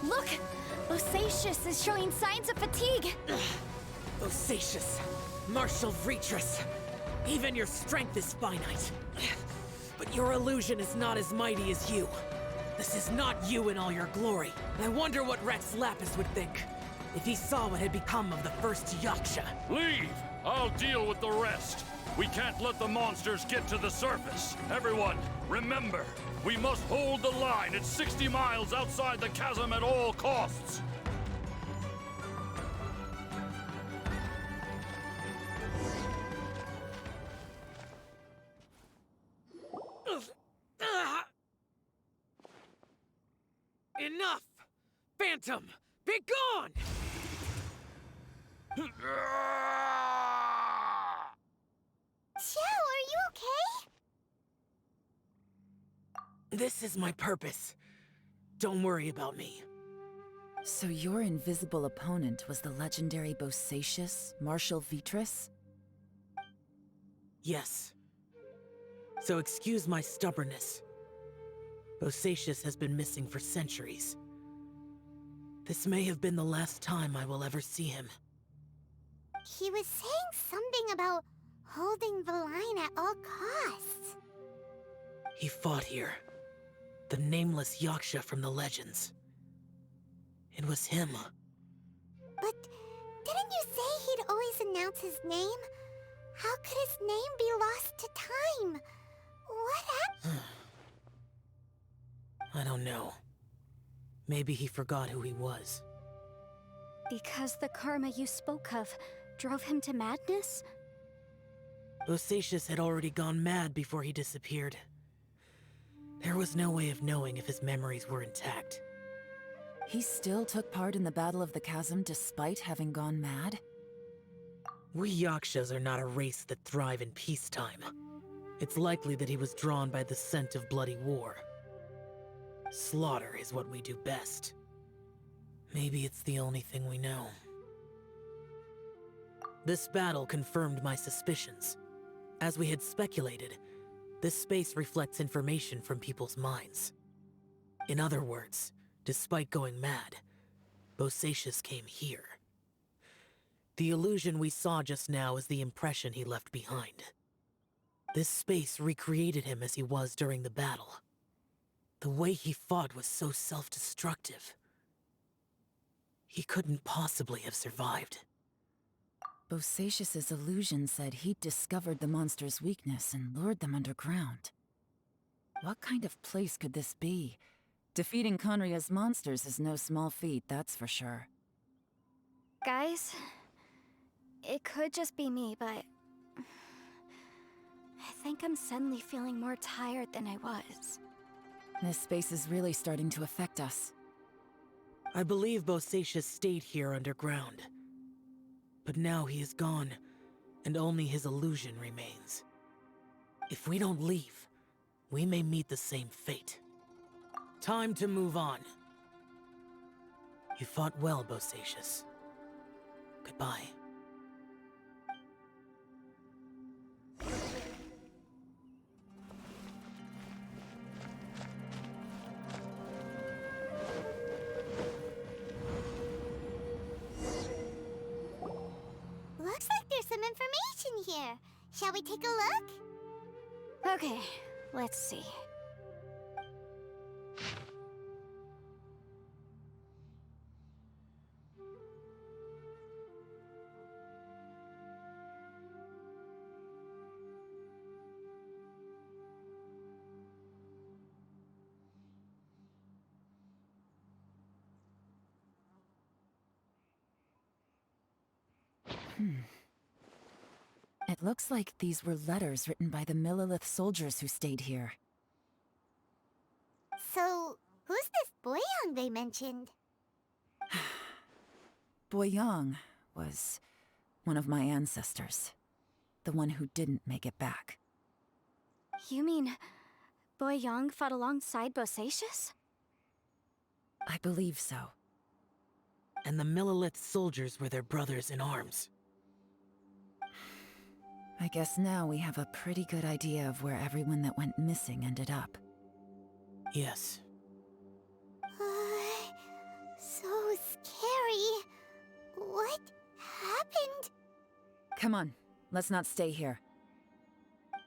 Look! Bostacius is showing signs of fatigue. Bostacius, Martial Vretress, even your strength is finite. But your illusion is not as mighty as you. This is not you in all your glory. I wonder what Rex Lapis would think if he saw what had become of the first Yaksha. Leave! I'll deal with the rest. We can't let the monsters get to the surface. Everyone, remember, we must hold the line at 60 miles outside the chasm at all costs. Enough! Phantom, be gone! Xiao, are you okay? This is my purpose. Don't worry about me. So your invisible opponent was the legendary Bostacius, Martial Vretress? Yes. So excuse my stubbornness. Bostacius has been missing for centuries. This may have been the last time I will ever see him. He was saying something about holding the line at all costs. He fought here. The nameless Yaksha from the legends. It was him. But didn't you say he'd always announce his name? How could his name be lost to time? What happened? I don't know. Maybe he forgot who he was. Because the karma you spoke of drove him to madness? Bostacius had already gone mad before he disappeared. There was no way of knowing if his memories were intact. He still took part in the Battle of the Chasm despite having gone mad? We Yakshas are not a race that thrive in peacetime. It's likely that he was drawn by the scent of bloody war. Slaughter is what we do best. Maybe it's the only thing we know. This battle confirmed my suspicions. As we had speculated, this space reflects information from people's minds. In other words, despite going mad, Bostacius came here. The illusion we saw just now is the impression he left behind. This space recreated him as he was during the battle. The way he fought was so self-destructive. He couldn't possibly have survived. Bostacius's illusion said he'd discovered the monster's weakness and lured them underground. What kind of place could this be? Defeating Conria's monsters is no small feat, that's for sure. Guys, it could just be me, but I think I'm suddenly feeling more tired than I was. This space is really starting to affect us. I believe Bostacius stayed here underground. But now he is gone, and only his illusion remains. If we don't leave, we may meet the same fate. Time to move on. You fought well, Bostacius. Goodbye. Looks like there's some information here. Shall we take a look? Okay, let's see. It looks like these were letters written by the Millilith soldiers who stayed here. So, who's this Boyang they mentioned? Boyang was one of my ancestors. The one who didn't make it back. You mean Boyang fought alongside Bosacius? I believe so. And the Millilith soldiers were their brothers in arms. I guess now we have a pretty good idea of where everyone that went missing ended up. Yes. So scary. What happened? Come on, let's not stay here.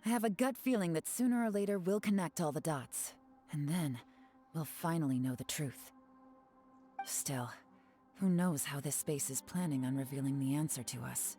I have a gut feeling that sooner or later we'll connect all the dots. And then, we'll finally know the truth. Still, who knows how this space is planning on revealing the answer to us.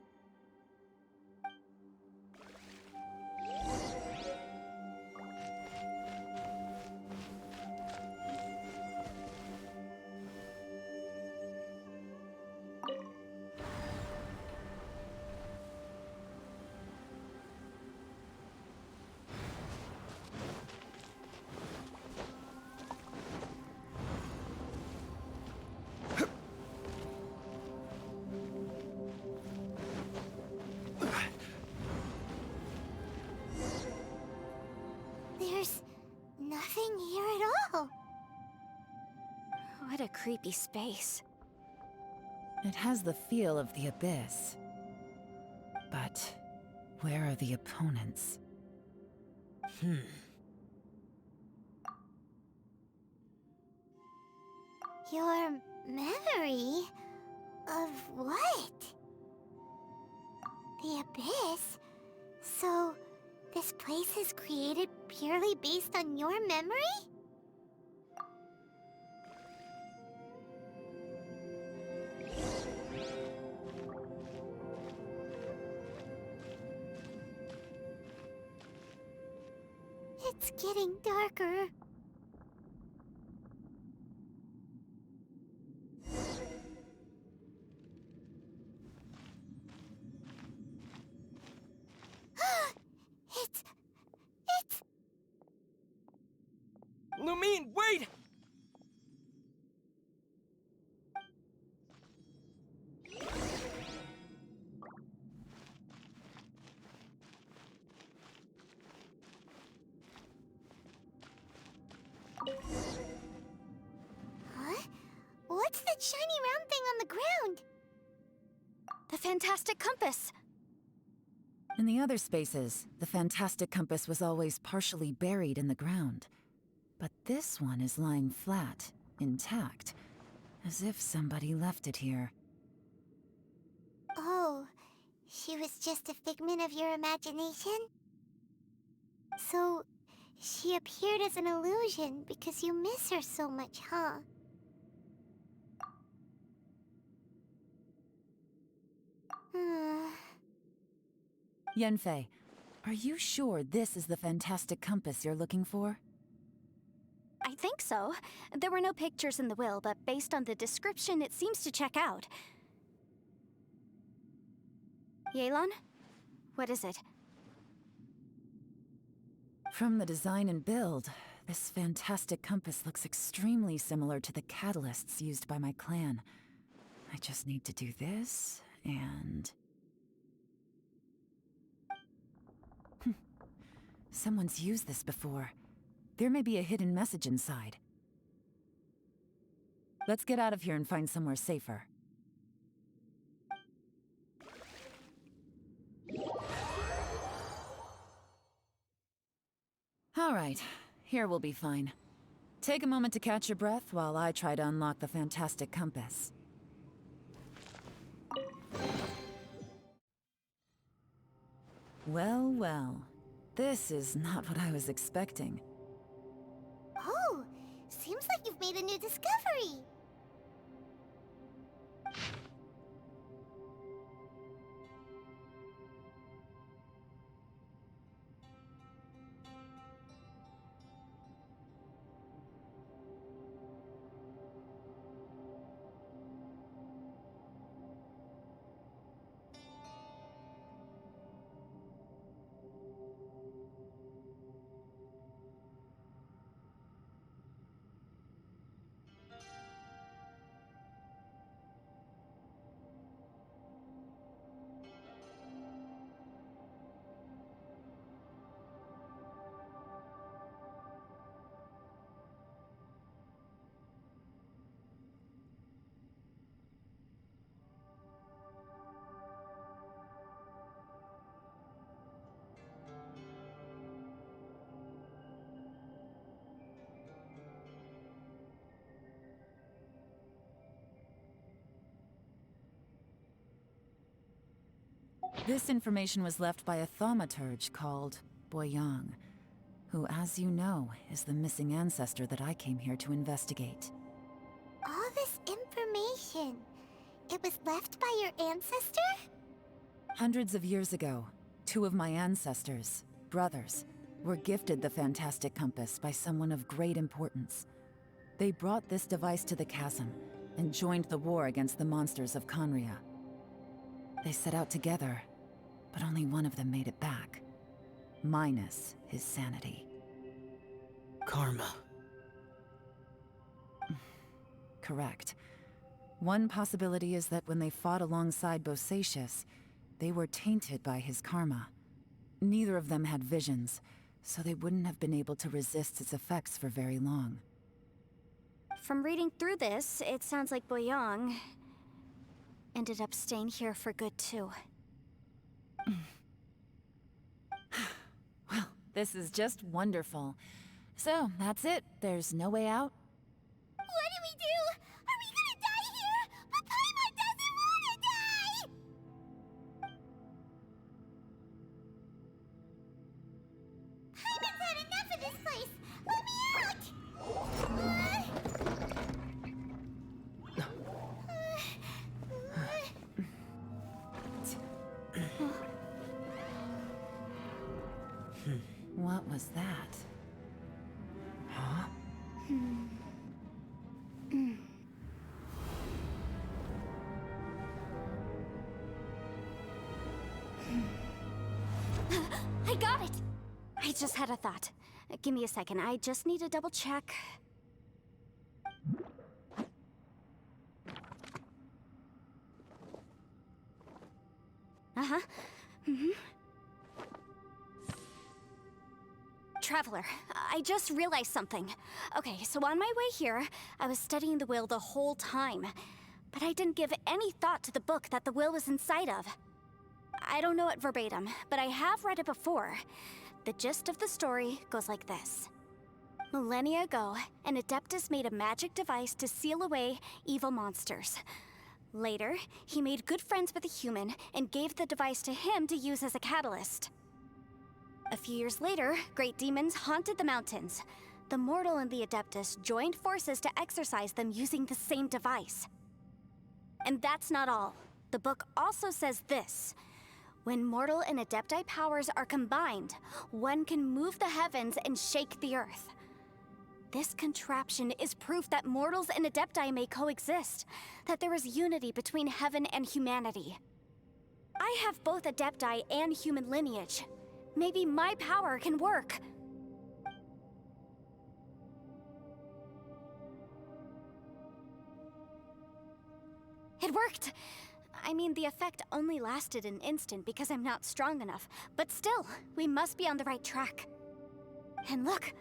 There's nothing here at all. What a creepy space. It has the feel of the abyss. But where are the opponents? Your memory of what? The abyss? So, this place is created purely based on your memory? It's getting darker. It's... Lumine, wait! Huh? What's that shiny round thing on the ground? The fantastic compass! In the other spaces, the fantastic compass was always partially buried in the ground. But this one is lying flat, intact, as if somebody left it here. Oh, she was just a figment of your imagination? So, she appeared as an illusion because you miss her so much, huh? Yanfei, are you sure this is the fantastic compass you're looking for? I think so. There were no pictures in the will, but based on the description, it seems to check out. Yelan? What is it? From the design and build, this fantastic compass looks extremely similar to the catalysts used by my clan. I just need to do this, and... Someone's used this before. There may be a hidden message inside. Let's get out of here and find somewhere safer. All right, here we'll be fine. Take a moment to catch your breath while I try to unlock the fantastic compass. Well, well. This is not what I was expecting. Oh, seems like you've made a new discovery. This information was left by a thaumaturge called Boyang, who, as you know, is the missing ancestor that I came here to investigate. All this information, it was left by your ancestor? Hundreds of years ago, two of my ancestors, brothers, were gifted the fantastic compass by someone of great importance. They brought this device to the chasm and joined the war against the monsters of Conria. They set out together, but only one of them made it back. Minus his sanity. Karma. Correct. One possibility is that when they fought alongside Bosacius, they were tainted by his karma. Neither of them had visions, so they wouldn't have been able to resist its effects for very long. From reading through this, it sounds like Boyang ended up staying here for good too. Well, this is just wonderful. So, that's it. There's no way out? What do we do? Are we gonna die here? But Paimon doesn't wanna die! Paimon's had enough of this place! Let me out! What was that? Huh? I got it! I just had a thought. Give me a second, I just need to double check. Uh-huh. Traveler, I just realized something. Okay, so on my way here, I was studying the will the whole time. But I didn't give any thought to the book that the will was inside of. I don't know it verbatim, but I have read it before. The gist of the story goes like this. Millennia ago, an Adeptus made a magic device to seal away evil monsters. Later, he made good friends with a human and gave the device to him to use as a catalyst. A few years later, great demons haunted the mountains. The mortal and the Adeptus joined forces to exorcise them using the same device. And that's not all. The book also says this. When mortal and Adepti powers are combined, one can move the heavens and shake the earth. This contraption is proof that mortals and Adepti may coexist, that there is unity between heaven and humanity. I have both Adepti and human lineage. Maybe my power can work. It worked! I mean, the effect only lasted an instant because I'm not strong enough, but still, we must be on the right track. And look,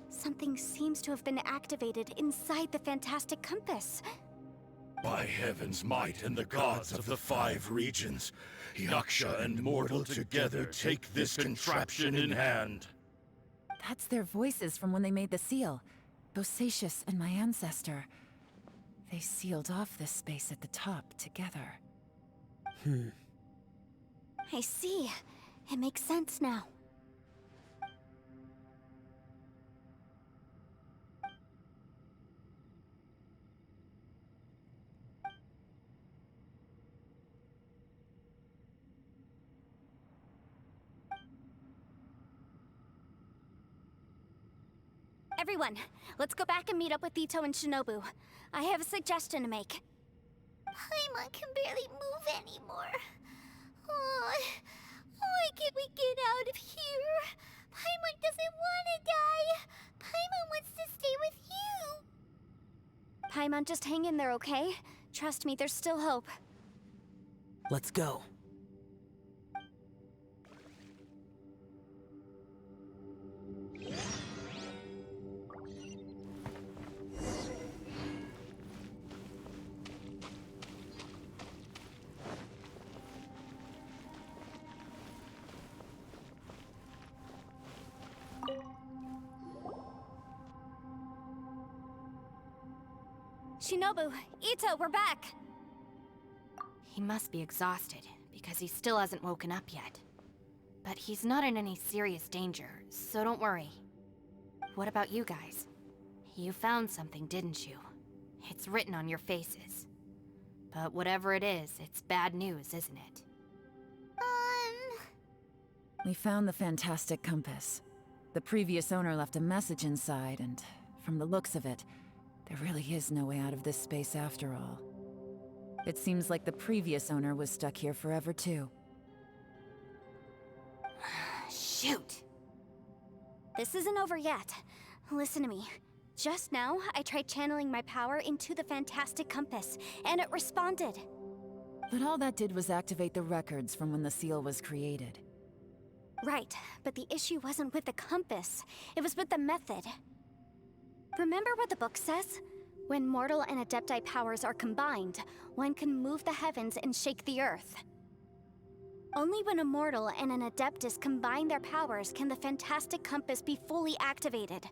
something seems to have been activated inside the fantastic compass. By heaven's might and the gods of the 5 regions, Yaksha and mortal together take this contraption in hand. That's their voices from when they made the seal. Bosacius and my ancestor. They sealed off this space at the top together. I see. It makes sense now. Everyone, let's go back and meet up with Ito and Shinobu. I have a suggestion to make. Paimon can barely move anymore. Oh, why can't we get out of here? Paimon doesn't want to die. Paimon wants to stay with you. Paimon, just hang in there, okay? Trust me, there's still hope. Let's go. Shinobu, Ito, we're back! He must be exhausted, because he still hasn't woken up yet. But he's not in any serious danger, so don't worry. What about you guys? You found something, didn't you? It's written on your faces. But whatever it is, it's bad news, isn't it? We found the fantastic compass. The previous owner left a message inside, and from the looks of it, there really is no way out of this space after all. It seems like the previous owner was stuck here forever too. Shoot! This isn't over yet. Listen to me. Just now, I tried channeling my power into the fantastic compass, and it responded. But all that did was activate the records from when the seal was created. Right, but the issue wasn't with the compass. It was with the method. Remember what the book says? When mortal and adepti powers are combined, one can move the heavens and shake the earth. Only when a mortal and an adeptus combine their powers can the fantastic compass be fully activated.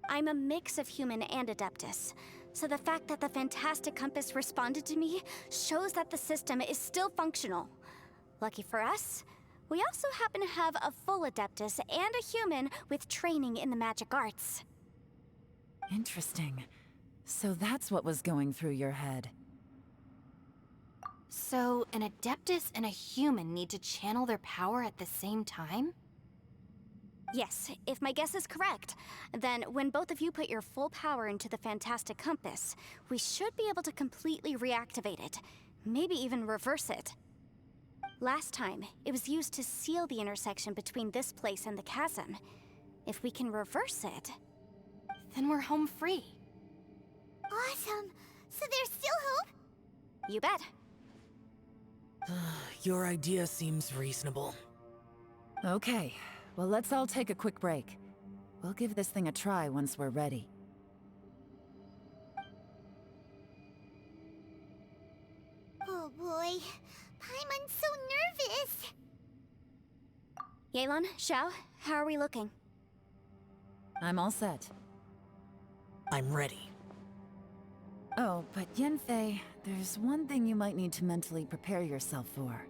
I'm a mix of human and adeptus, so the fact that the fantastic compass responded to me shows that the system is still functional. Lucky for us, we also happen to have a full adeptus and a human with training in the magic arts. Interesting. So that's what was going through your head. So, an adeptus and a human need to channel their power at the same time? Yes, if my guess is correct, then when both of you put your full power into the fantastic compass, we should be able to completely reactivate it, maybe even reverse it. Last time, it was used to seal the intersection between this place and the chasm. If we can reverse it, then we're home free. Awesome! So there's still hope? You bet. Your idea seems reasonable. Okay, well let's all take a quick break. We'll give this thing a try once we're ready. Oh boy, Paimon's so nervous! Yelan, Xiao, how are we looking? I'm all set. I'm ready. Oh, but Yanfei, there's one thing you might need to mentally prepare yourself for.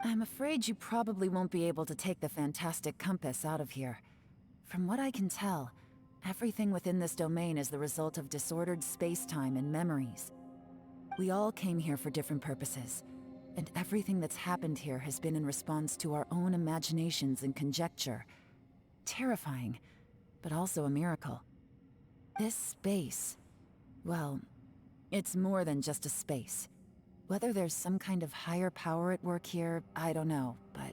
I'm afraid you probably won't be able to take the fantastic compass out of here. From what I can tell, everything within this domain is the result of disordered space-time and memories. We all came here for different purposes, and everything that's happened here has been in response to our own imaginations and conjecture. Terrifying, but also a miracle. This space, well, it's more than just a space. Whether there's some kind of higher power at work here, I don't know, but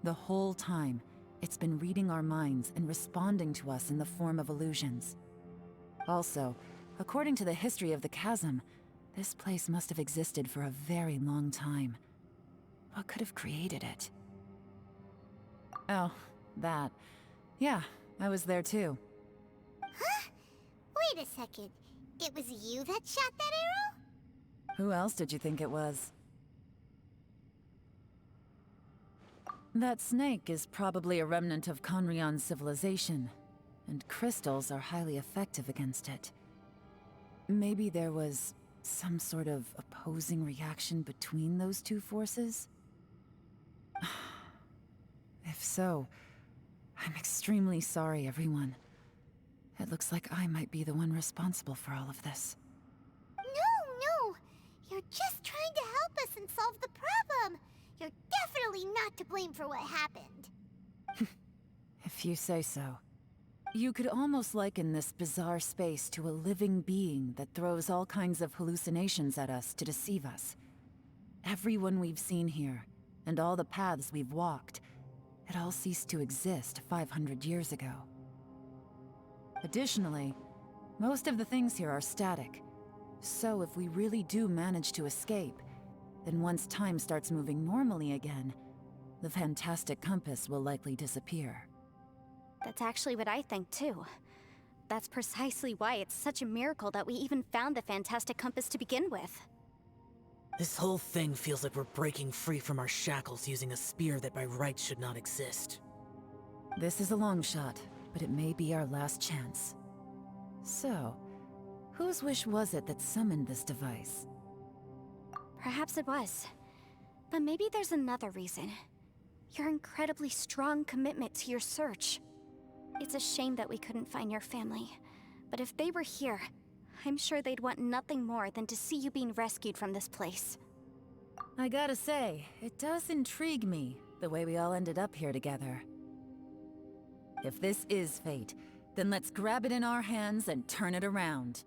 the whole time, it's been reading our minds and responding to us in the form of illusions. Also, according to the history of the chasm, this place must have existed for a very long time. What could have created it? Oh, that. Yeah, I was there too. Huh? Wait a second. It was you that shot that arrow? Who else did you think it was? That snake is probably a remnant of Conrion's civilization, and crystals are highly effective against it. Maybe there was some sort of opposing reaction between those two forces? If so, I'm extremely sorry, everyone. It looks like I might be the one responsible for all of this. No! You're just trying to help us and solve the problem! You're definitely not to blame for what happened. If If you say so. You could almost liken this bizarre space to a living being that throws all kinds of hallucinations at us to deceive us. Everyone we've seen here, and all the paths we've walked, it all ceased to exist 500 years ago. Additionally, most of the things here are static. So if we really do manage to escape, then once time starts moving normally again, the fantastic compass will likely disappear. That's actually what I think too. That's precisely why it's such a miracle that we even found the fantastic compass to begin with. This whole thing feels like we're breaking free from our shackles using a spear that by rights should not exist. This is a long shot, but it may be our last chance. So, whose wish was it that summoned this device? Perhaps it was. But maybe there's another reason. Your incredibly strong commitment to your search. It's a shame that we couldn't find your family. But if they were here, I'm sure they'd want nothing more than to see you being rescued from this place. I gotta say, it does intrigue me, the way we all ended up here together. If this is fate, then let's grab it in our hands and turn it around.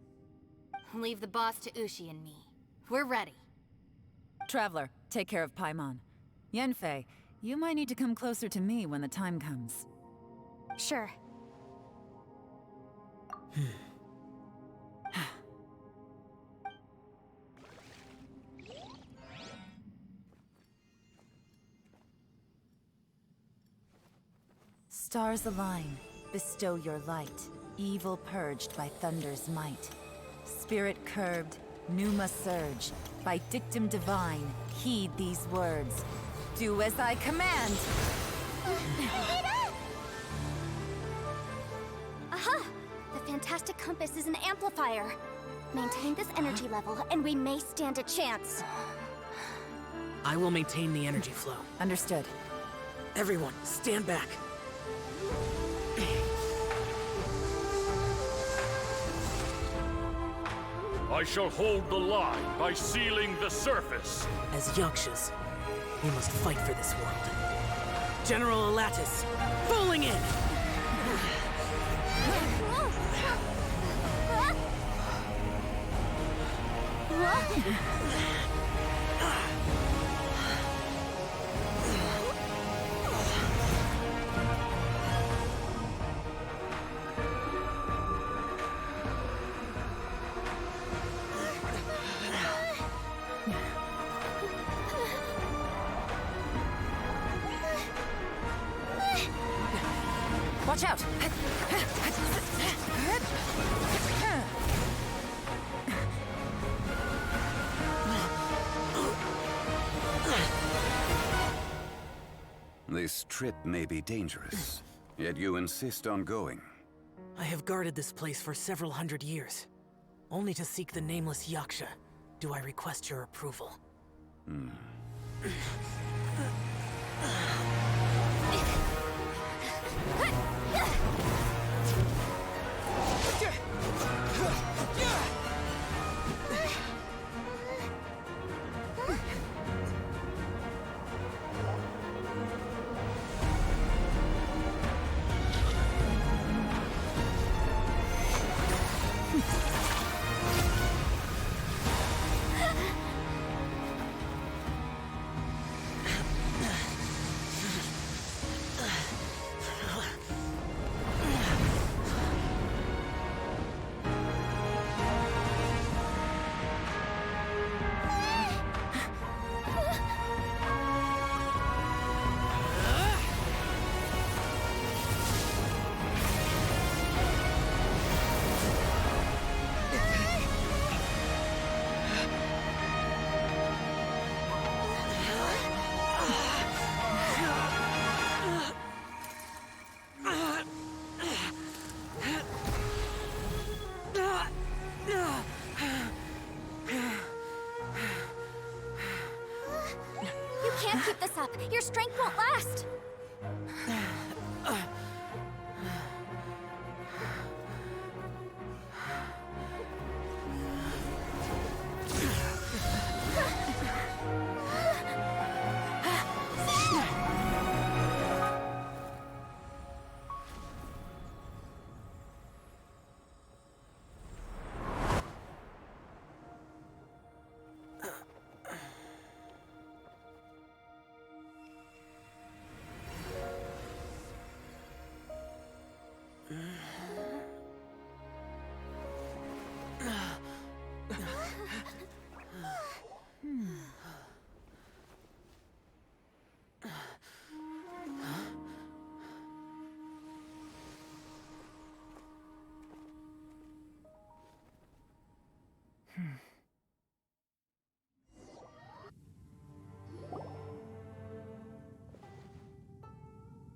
Leave the boss to Ushi and me. We're ready. Traveler, take care of Paimon. Yanfei, you might need to come closer to me when the time comes. Sure. Stars align, bestow your light, evil purged by thunder's might. Spirit curbed, pneuma surge, by dictum divine, heed these words. Do as I command! Aha! The fantastic compass is an amplifier. Maintain this energy level, and we may stand a chance. I will maintain the energy flow. Understood. Everyone, stand back. I shall hold the line by sealing the surface. As Yakshas, we must fight for this world. General Alatus, falling in! Watch out! This trip may be dangerous, yet you insist on going. I have guarded this place for several hundred years. Only to seek the nameless Yaksha, do I request your approval. Keep this up. Your strength won't last.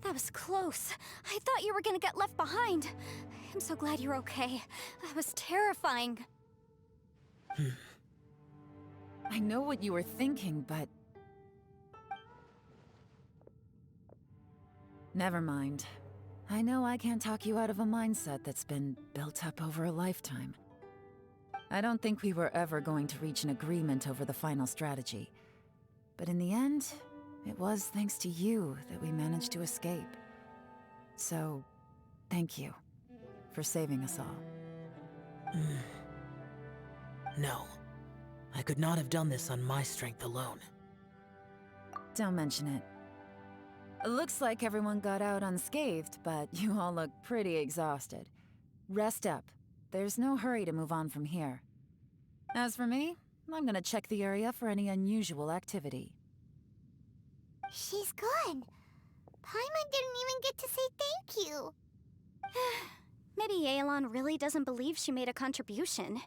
That was close. I thought you were gonna get left behind. I'm so glad you're okay. That was terrifying. I know what you were thinking, but... Never mind. I know I can't talk you out of a mindset that's been built up over a lifetime. I don't think we were ever going to reach an agreement over the final strategy. But in the end, it was thanks to you that we managed to escape. So, thank you for saving us all. No. I could not have done this on my strength alone. Don't mention it. It looks like everyone got out unscathed, but you all look pretty exhausted. Rest up. There's no hurry to move on from here. As for me, I'm gonna check the area for any unusual activity. She's gone. Paimon didn't even get to say thank you. Maybe Yelan really doesn't believe she made a contribution.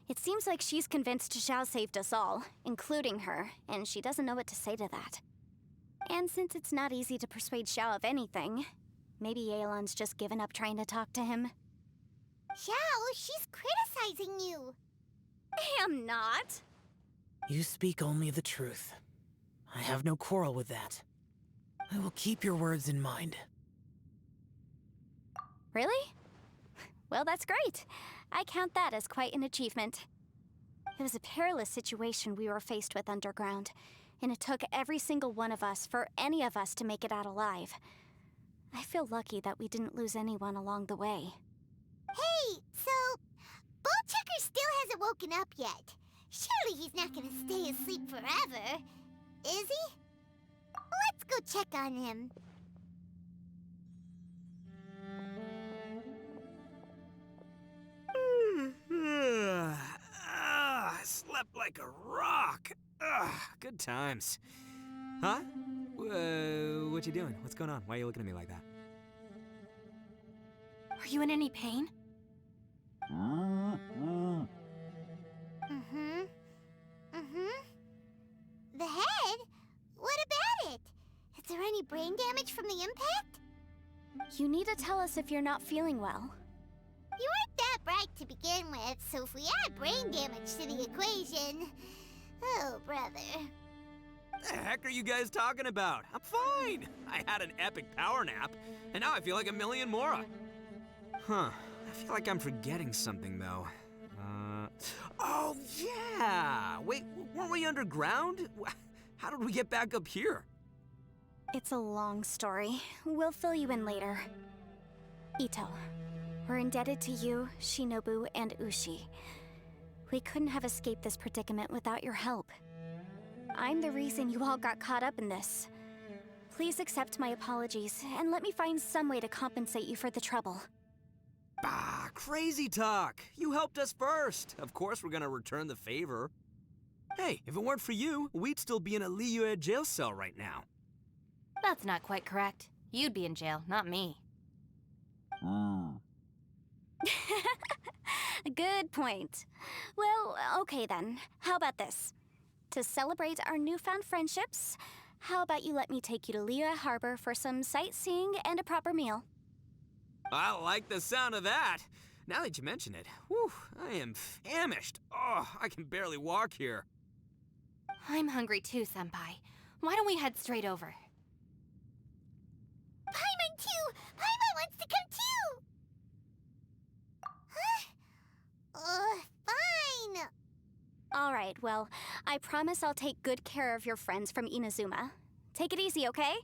It seems like she's convinced Xiao saved us all, including her, and she doesn't know what to say to that. And since it's not easy to persuade Xiao of anything, maybe Yelan's just given up trying to talk to him. Xiao, she's criticizing you. I'm not. You speak only the truth. I have no quarrel with that. I will keep your words in mind. Really? Well, that's great. I count that as quite an achievement. It was a perilous situation we were faced with underground, and it took every single one of us for any of us to make it out alive. I feel lucky that we didn't lose anyone along the way. Hey, so Ballchecker still hasn't woken up yet. Surely he's not gonna stay asleep forever, is he? Let's go check on him. I slept like a rock. Good times. Huh? What you doing? What's going on? Why are you looking at me like that? Are you in any pain? The head? What about it? Is there any brain damage from the impact? You need to tell us if you're not feeling well. You weren't that bright to begin with, so if we add brain damage to the equation... Oh, brother. The heck are you guys talking about? I'm fine. I had an epic power nap, and now I feel like a million more. Huh. I feel like I'm forgetting something, though. Oh, yeah! Wait, weren't we underground? How did we get back up here? It's a long story. We'll fill you in later. Ito, we're indebted to you, Shinobu, and Ushi. We couldn't have escaped this predicament without your help. I'm the reason you all got caught up in this. Please accept my apologies, and let me find some way to compensate you for the trouble. Bah, crazy talk. You helped us first. Of course we're gonna return the favor. Hey, if it weren't for you, we'd still be in a Liyue jail cell right now. That's not quite correct. You'd be in jail, not me. Good point. Well, okay then. How about this? To celebrate our newfound friendships, how about you let me take you to Liyue Harbor for some sightseeing and a proper meal? I like the sound of that. Now that you mention it, whew, I am famished. Oh, I can barely walk here. I'm hungry too, Senpai. Why don't we head straight over? Paimon too! Paimon wants to come too! Huh? Fine! Alright, well, I promise I'll take good care of your friends from Inazuma. Take it easy, okay?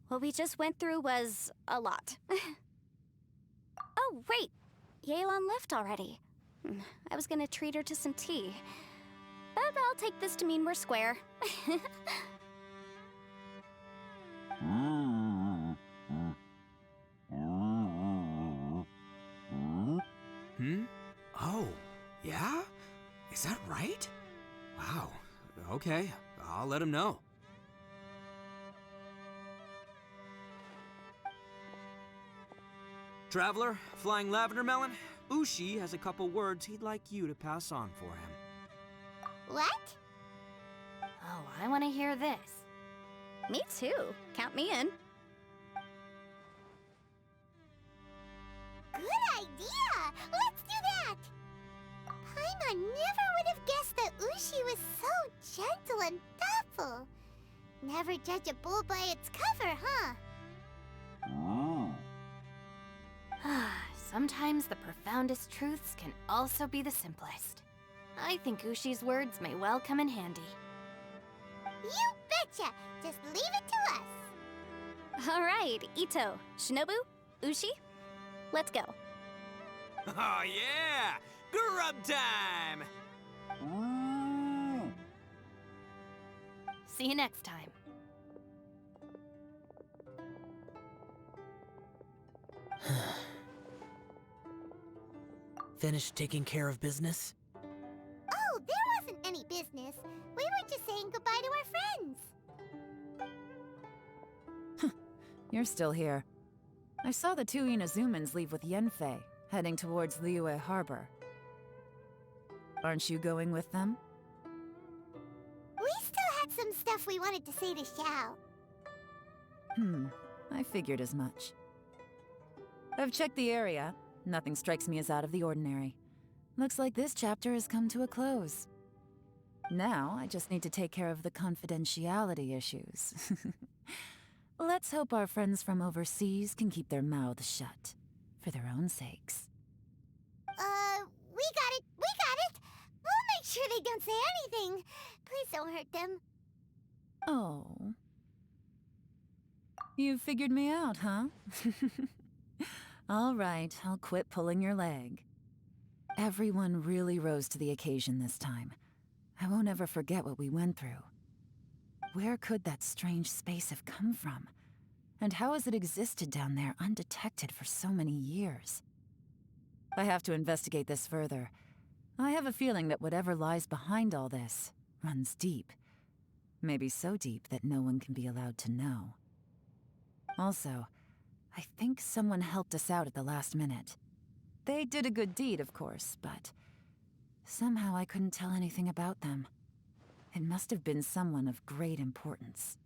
What we just went through was a lot. Oh, wait! Yelan left already. I was gonna treat her to some tea. But I'll take this to mean we're square. Oh, yeah? Is that right? Wow. Okay, I'll let him know. Traveler, Flying Lavender Melon, Ushi has a couple words he'd like you to pass on for him. What? Oh, I want to hear this. Me too. Count me in. gentle and thoughtful. Never judge a bull by its cover, huh? Sometimes the profoundest truths can also be the simplest. I think Ushi's words may well come in handy. You betcha! Just leave it to us! All right, Ito, Shinobu, Ushi, let's go. Oh yeah! Grub time! See you next time. Finished taking care of business? Oh, there wasn't any business. We were just saying goodbye to our friends. You're still here. I saw the two Inazumans leave with Yenfei, heading towards Liyue Harbor. Aren't you going with them? We still had some stuff we wanted to say to Xiao. I figured as much. I've checked the area. Nothing strikes me as out of the ordinary. Looks like this chapter has come to a close. Now, I just need to take care of the confidentiality issues. Let's hope our friends from overseas can keep their mouths shut, for their own sakes. We got it! We got it! We'll make sure they don't say anything. Please don't hurt them. Oh. You figured me out, huh? All right, I'll quit pulling your leg. Everyone really rose to the occasion this time. I won't ever forget what we went through. Where could that strange space have come from? And how has it existed down there undetected for so many years? I have to investigate this further. I have a feeling that whatever lies behind all this runs deep. Maybe so deep that no one can be allowed to know. Also, I think someone helped us out at the last minute. They did a good deed, of course, but somehow I couldn't tell anything about them. It must have been someone of great importance.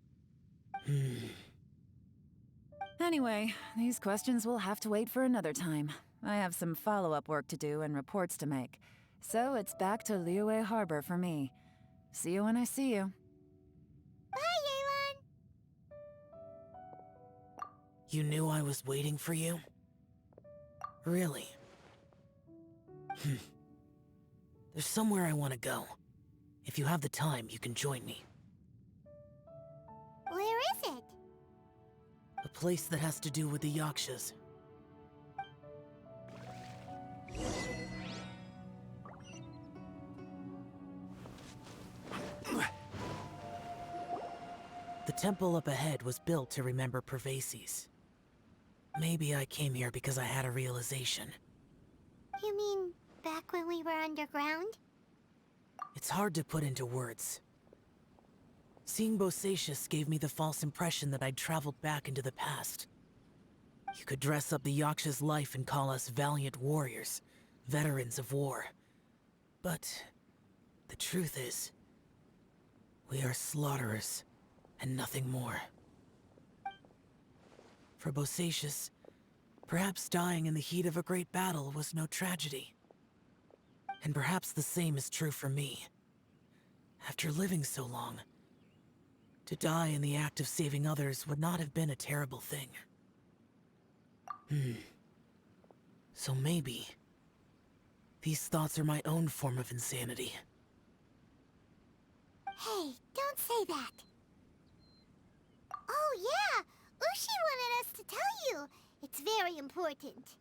Anyway, these questions will have to wait for another time. I have some follow-up work to do and reports to make. So it's back to Liyue Harbor for me. See you when I see you. Bye, Yelan! You knew I was waiting for you? Really? There's somewhere I want to go. If you have the time, you can join me. Where is it? A place that has to do with the Yakshas. The temple up ahead was built to remember Pervases. Maybe I came here because I had a realization. You mean back when we were underground? It's hard to put into words. Seeing Bosacius gave me the false impression that I'd traveled back into the past. You could dress up the Yaksha's life and call us valiant warriors, veterans of war. But the truth is, we are slaughterers and nothing more. For Bosacius, perhaps dying in the heat of a great battle was no tragedy. And perhaps the same is true for me. After living so long, to die in the act of saving others would not have been a terrible thing. So maybe these thoughts are my own form of insanity. Hey, don't say that. Oh yeah! Ushi wanted us to tell you. It's very important.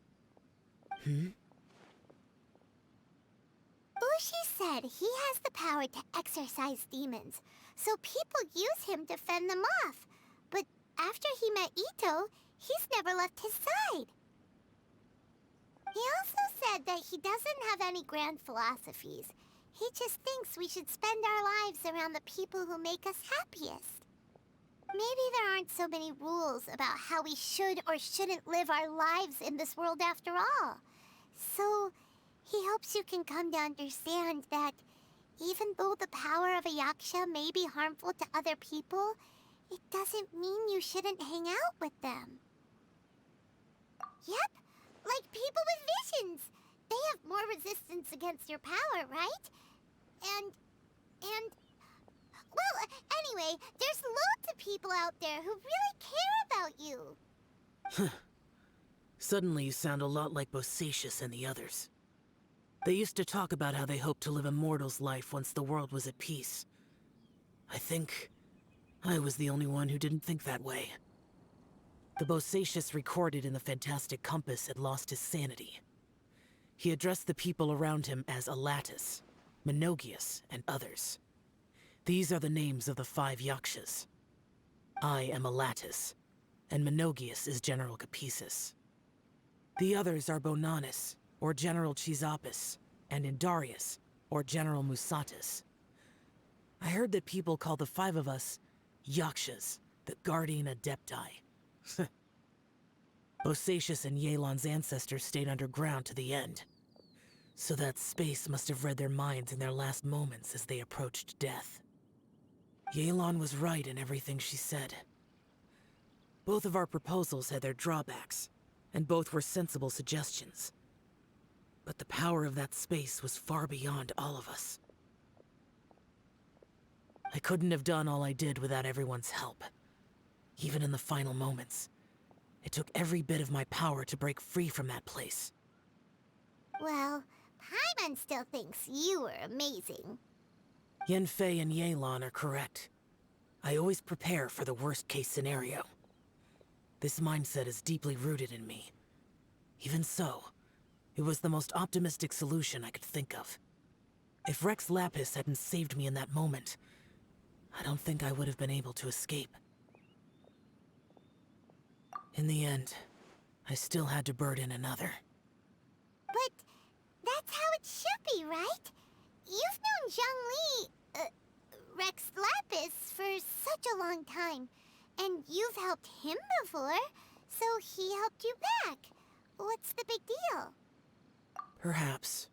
Ushi said he has the power to exorcise demons, so people use him to fend them off. But after he met Ito, he's never left his side. He also said that he doesn't have any grand philosophies. He just thinks we should spend our lives around the people who make us happiest. Maybe there aren't so many rules about how we should or shouldn't live our lives in this world after all. So, he hopes you can come to understand that even though the power of a Yaksha may be harmful to other people, it doesn't mean you shouldn't hang out with them. Yep, like people with visions. They have more resistance against your power, right? And Anyway, there's loads of people out there who really care about you. Suddenly you sound a lot like Bosacius and the others. They used to talk about how they hoped to live a mortal's life once the world was at peace. I think I was the only one who didn't think that way. The Bosacius recorded in the Fantastic Compass had lost his sanity. He addressed the people around him as Alatus, Menogius, and others. These are the names of the 5 Yakshas. I am Alatus, and Menogius is General Capesus. The others are Bonanis, or General Chisapis, and Indarius, or General Musatus. I heard that people call the 5 of us Yakshas, the Guardian Adepti. Bosacius and Yelan's ancestors stayed underground to the end. So that space must have read their minds in their last moments as they approached death. Yelan was right in everything she said. Both of our proposals had their drawbacks, and both were sensible suggestions. But the power of that space was far beyond all of us. I couldn't have done all I did without everyone's help. Even in the final moments, it took every bit of my power to break free from that place. Well, Paimon still thinks you were amazing. Yanfei and Yelan are correct. I always prepare for the worst-case scenario. This mindset is deeply rooted in me. Even so, it was the most optimistic solution I could think of. If Rex Lapis hadn't saved me in that moment, I don't think I would have been able to escape. In the end, I still had to burden another. But that's how it should be, right? You've known Zhongli, Rex Lapis, for such a long time. And you've helped him before, so he helped you back. What's the big deal? Perhaps.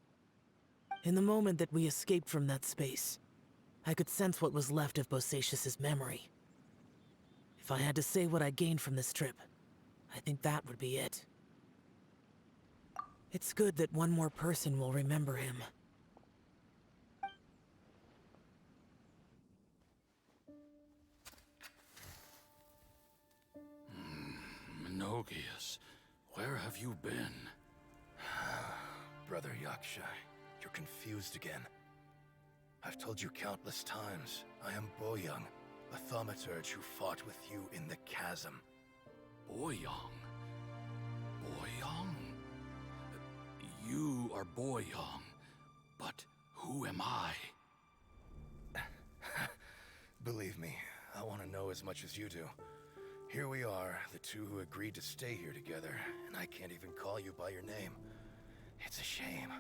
In the moment that we escaped from that space, I could sense what was left of Bosacius's memory. If I had to say what I gained from this trip, I think that would be it. It's good that one more person will remember him. Menogius, where have you been? Brother Yaksha, you're confused again. I've told you countless times, I am Boyoung, a thaumaturge who fought with you in the chasm. Boyoung? Boyoung? You are Boyoung, but who am I? Believe me, I want to know as much as you do. Here we are, the two who agreed to stay here together, and I can't even call you by your name. It's a shame.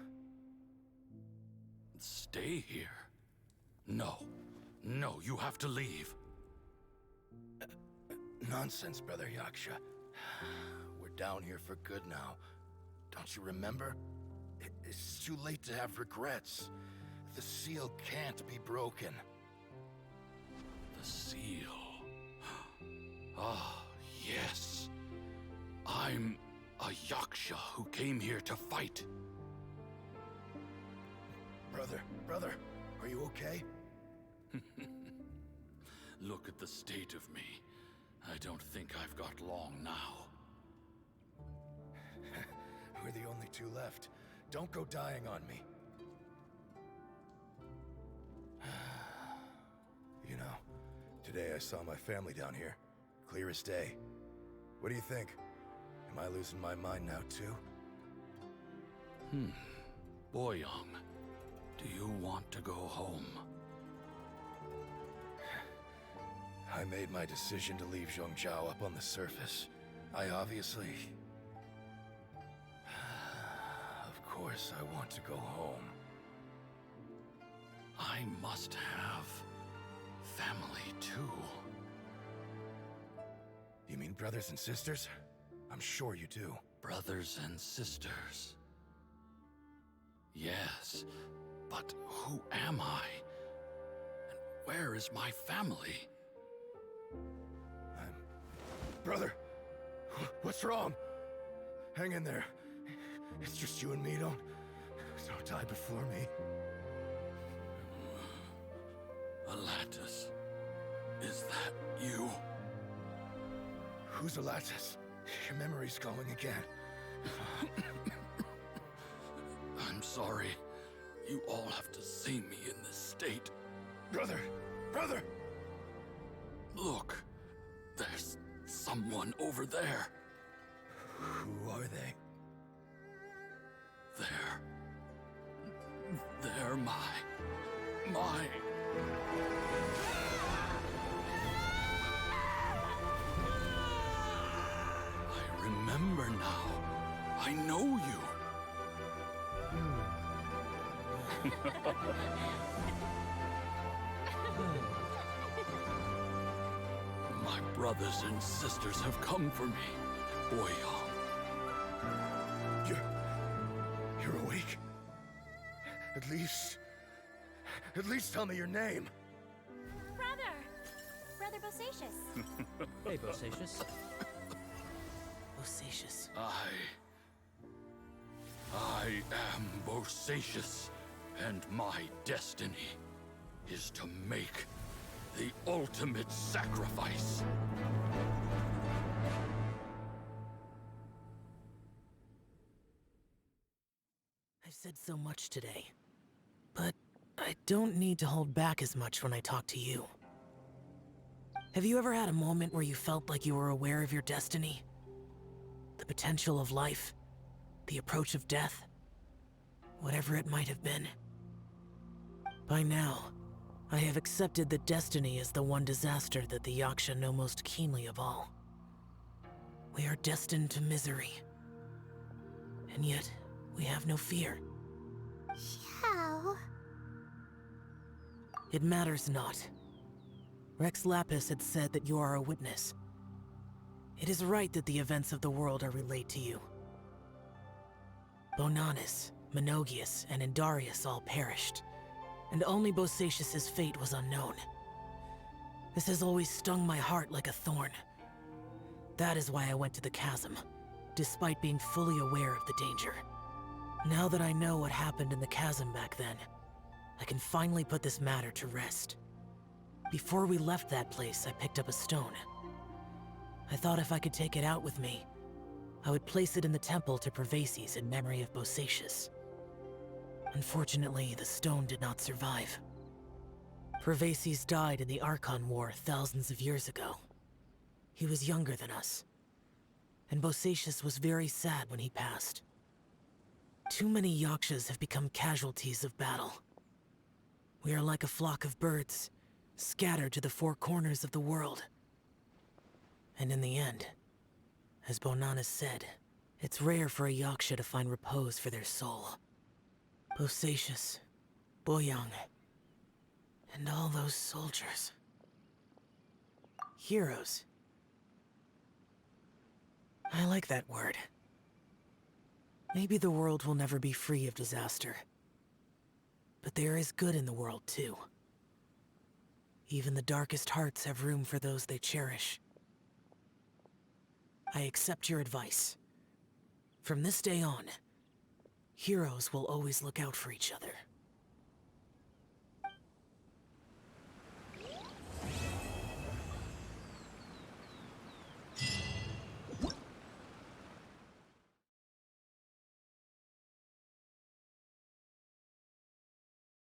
Stay here? No. No, you have to leave. Nonsense, Brother Yaksha. We're down here for good now. Don't you remember? It's too late to have regrets. The seal can't be broken. The seal. Ah, yes. I'm a Yaksha who came here to fight. Brother, are you okay? Look at the state of me. I don't think I've got long now. We're the only two left. Don't go dying on me. You know, today I saw my family down here. Clear as day. What do you think? Am I losing my mind now too? Boyoung, do you want to go home? I made my decision to leave Zhongzhou up on the surface. I obviously... Of course I want to go home. I must have family too. You mean brothers and sisters? I'm sure you do. Brothers and sisters. Yes, but who am I? And where is my family? Brother! What's wrong? Hang in there. It's just you and me, don't die before me. Alatus, Who's Alatus? Your memory's going again. I'm sorry. You all have to see me in this state. Brother! Brother! Look, there's someone over there. Who are they? They're my... I remember now. I know you. My brothers and sisters have come for me, Boyong. You're awake? At least tell me your name. Brother Bosacius. Hey, Bosacius. Bosacius. I am Bosacius, and my destiny is to make the ultimate sacrifice. I've said so much today, but I don't need to hold back as much when I talk to you. Have you ever had a moment where you felt like you were aware of your destiny? The potential of life? The approach of death? Whatever it might have been. By now, I have accepted that destiny is the one disaster that the Yaksha know most keenly of all. We are destined to misery. And yet, we have no fear. How? It matters not. Rex Lapis had said that you are a witness. It is right that the events of the world are relayed to you. Bonanis, Menogias, and Indarius all perished, and only Bosacius's fate was unknown. This has always stung my heart like a thorn. That is why I went to the chasm, despite being fully aware of the danger. Now that I know what happened in the chasm back then, I can finally put this matter to rest. Before we left that place, I picked up a stone. I thought if I could take it out with me, I would place it in the temple to Pervases in memory of Bosacius. Unfortunately, the stone did not survive. Pervases died in the Archon War thousands of years ago. He was younger than us, and Bosacius was very sad when he passed. Too many Yakshas have become casualties of battle. We are like a flock of birds, scattered to the four corners of the world. And in the end, as Bonanis said, it's rare for a Yaksha to find repose for their soul. Bosacius, Boyong, and all those soldiers. Heroes. I like that word. Maybe the world will never be free of disaster. But there is good in the world, too. Even the darkest hearts have room for those they cherish. I accept your advice. From this day on, heroes will always look out for each other.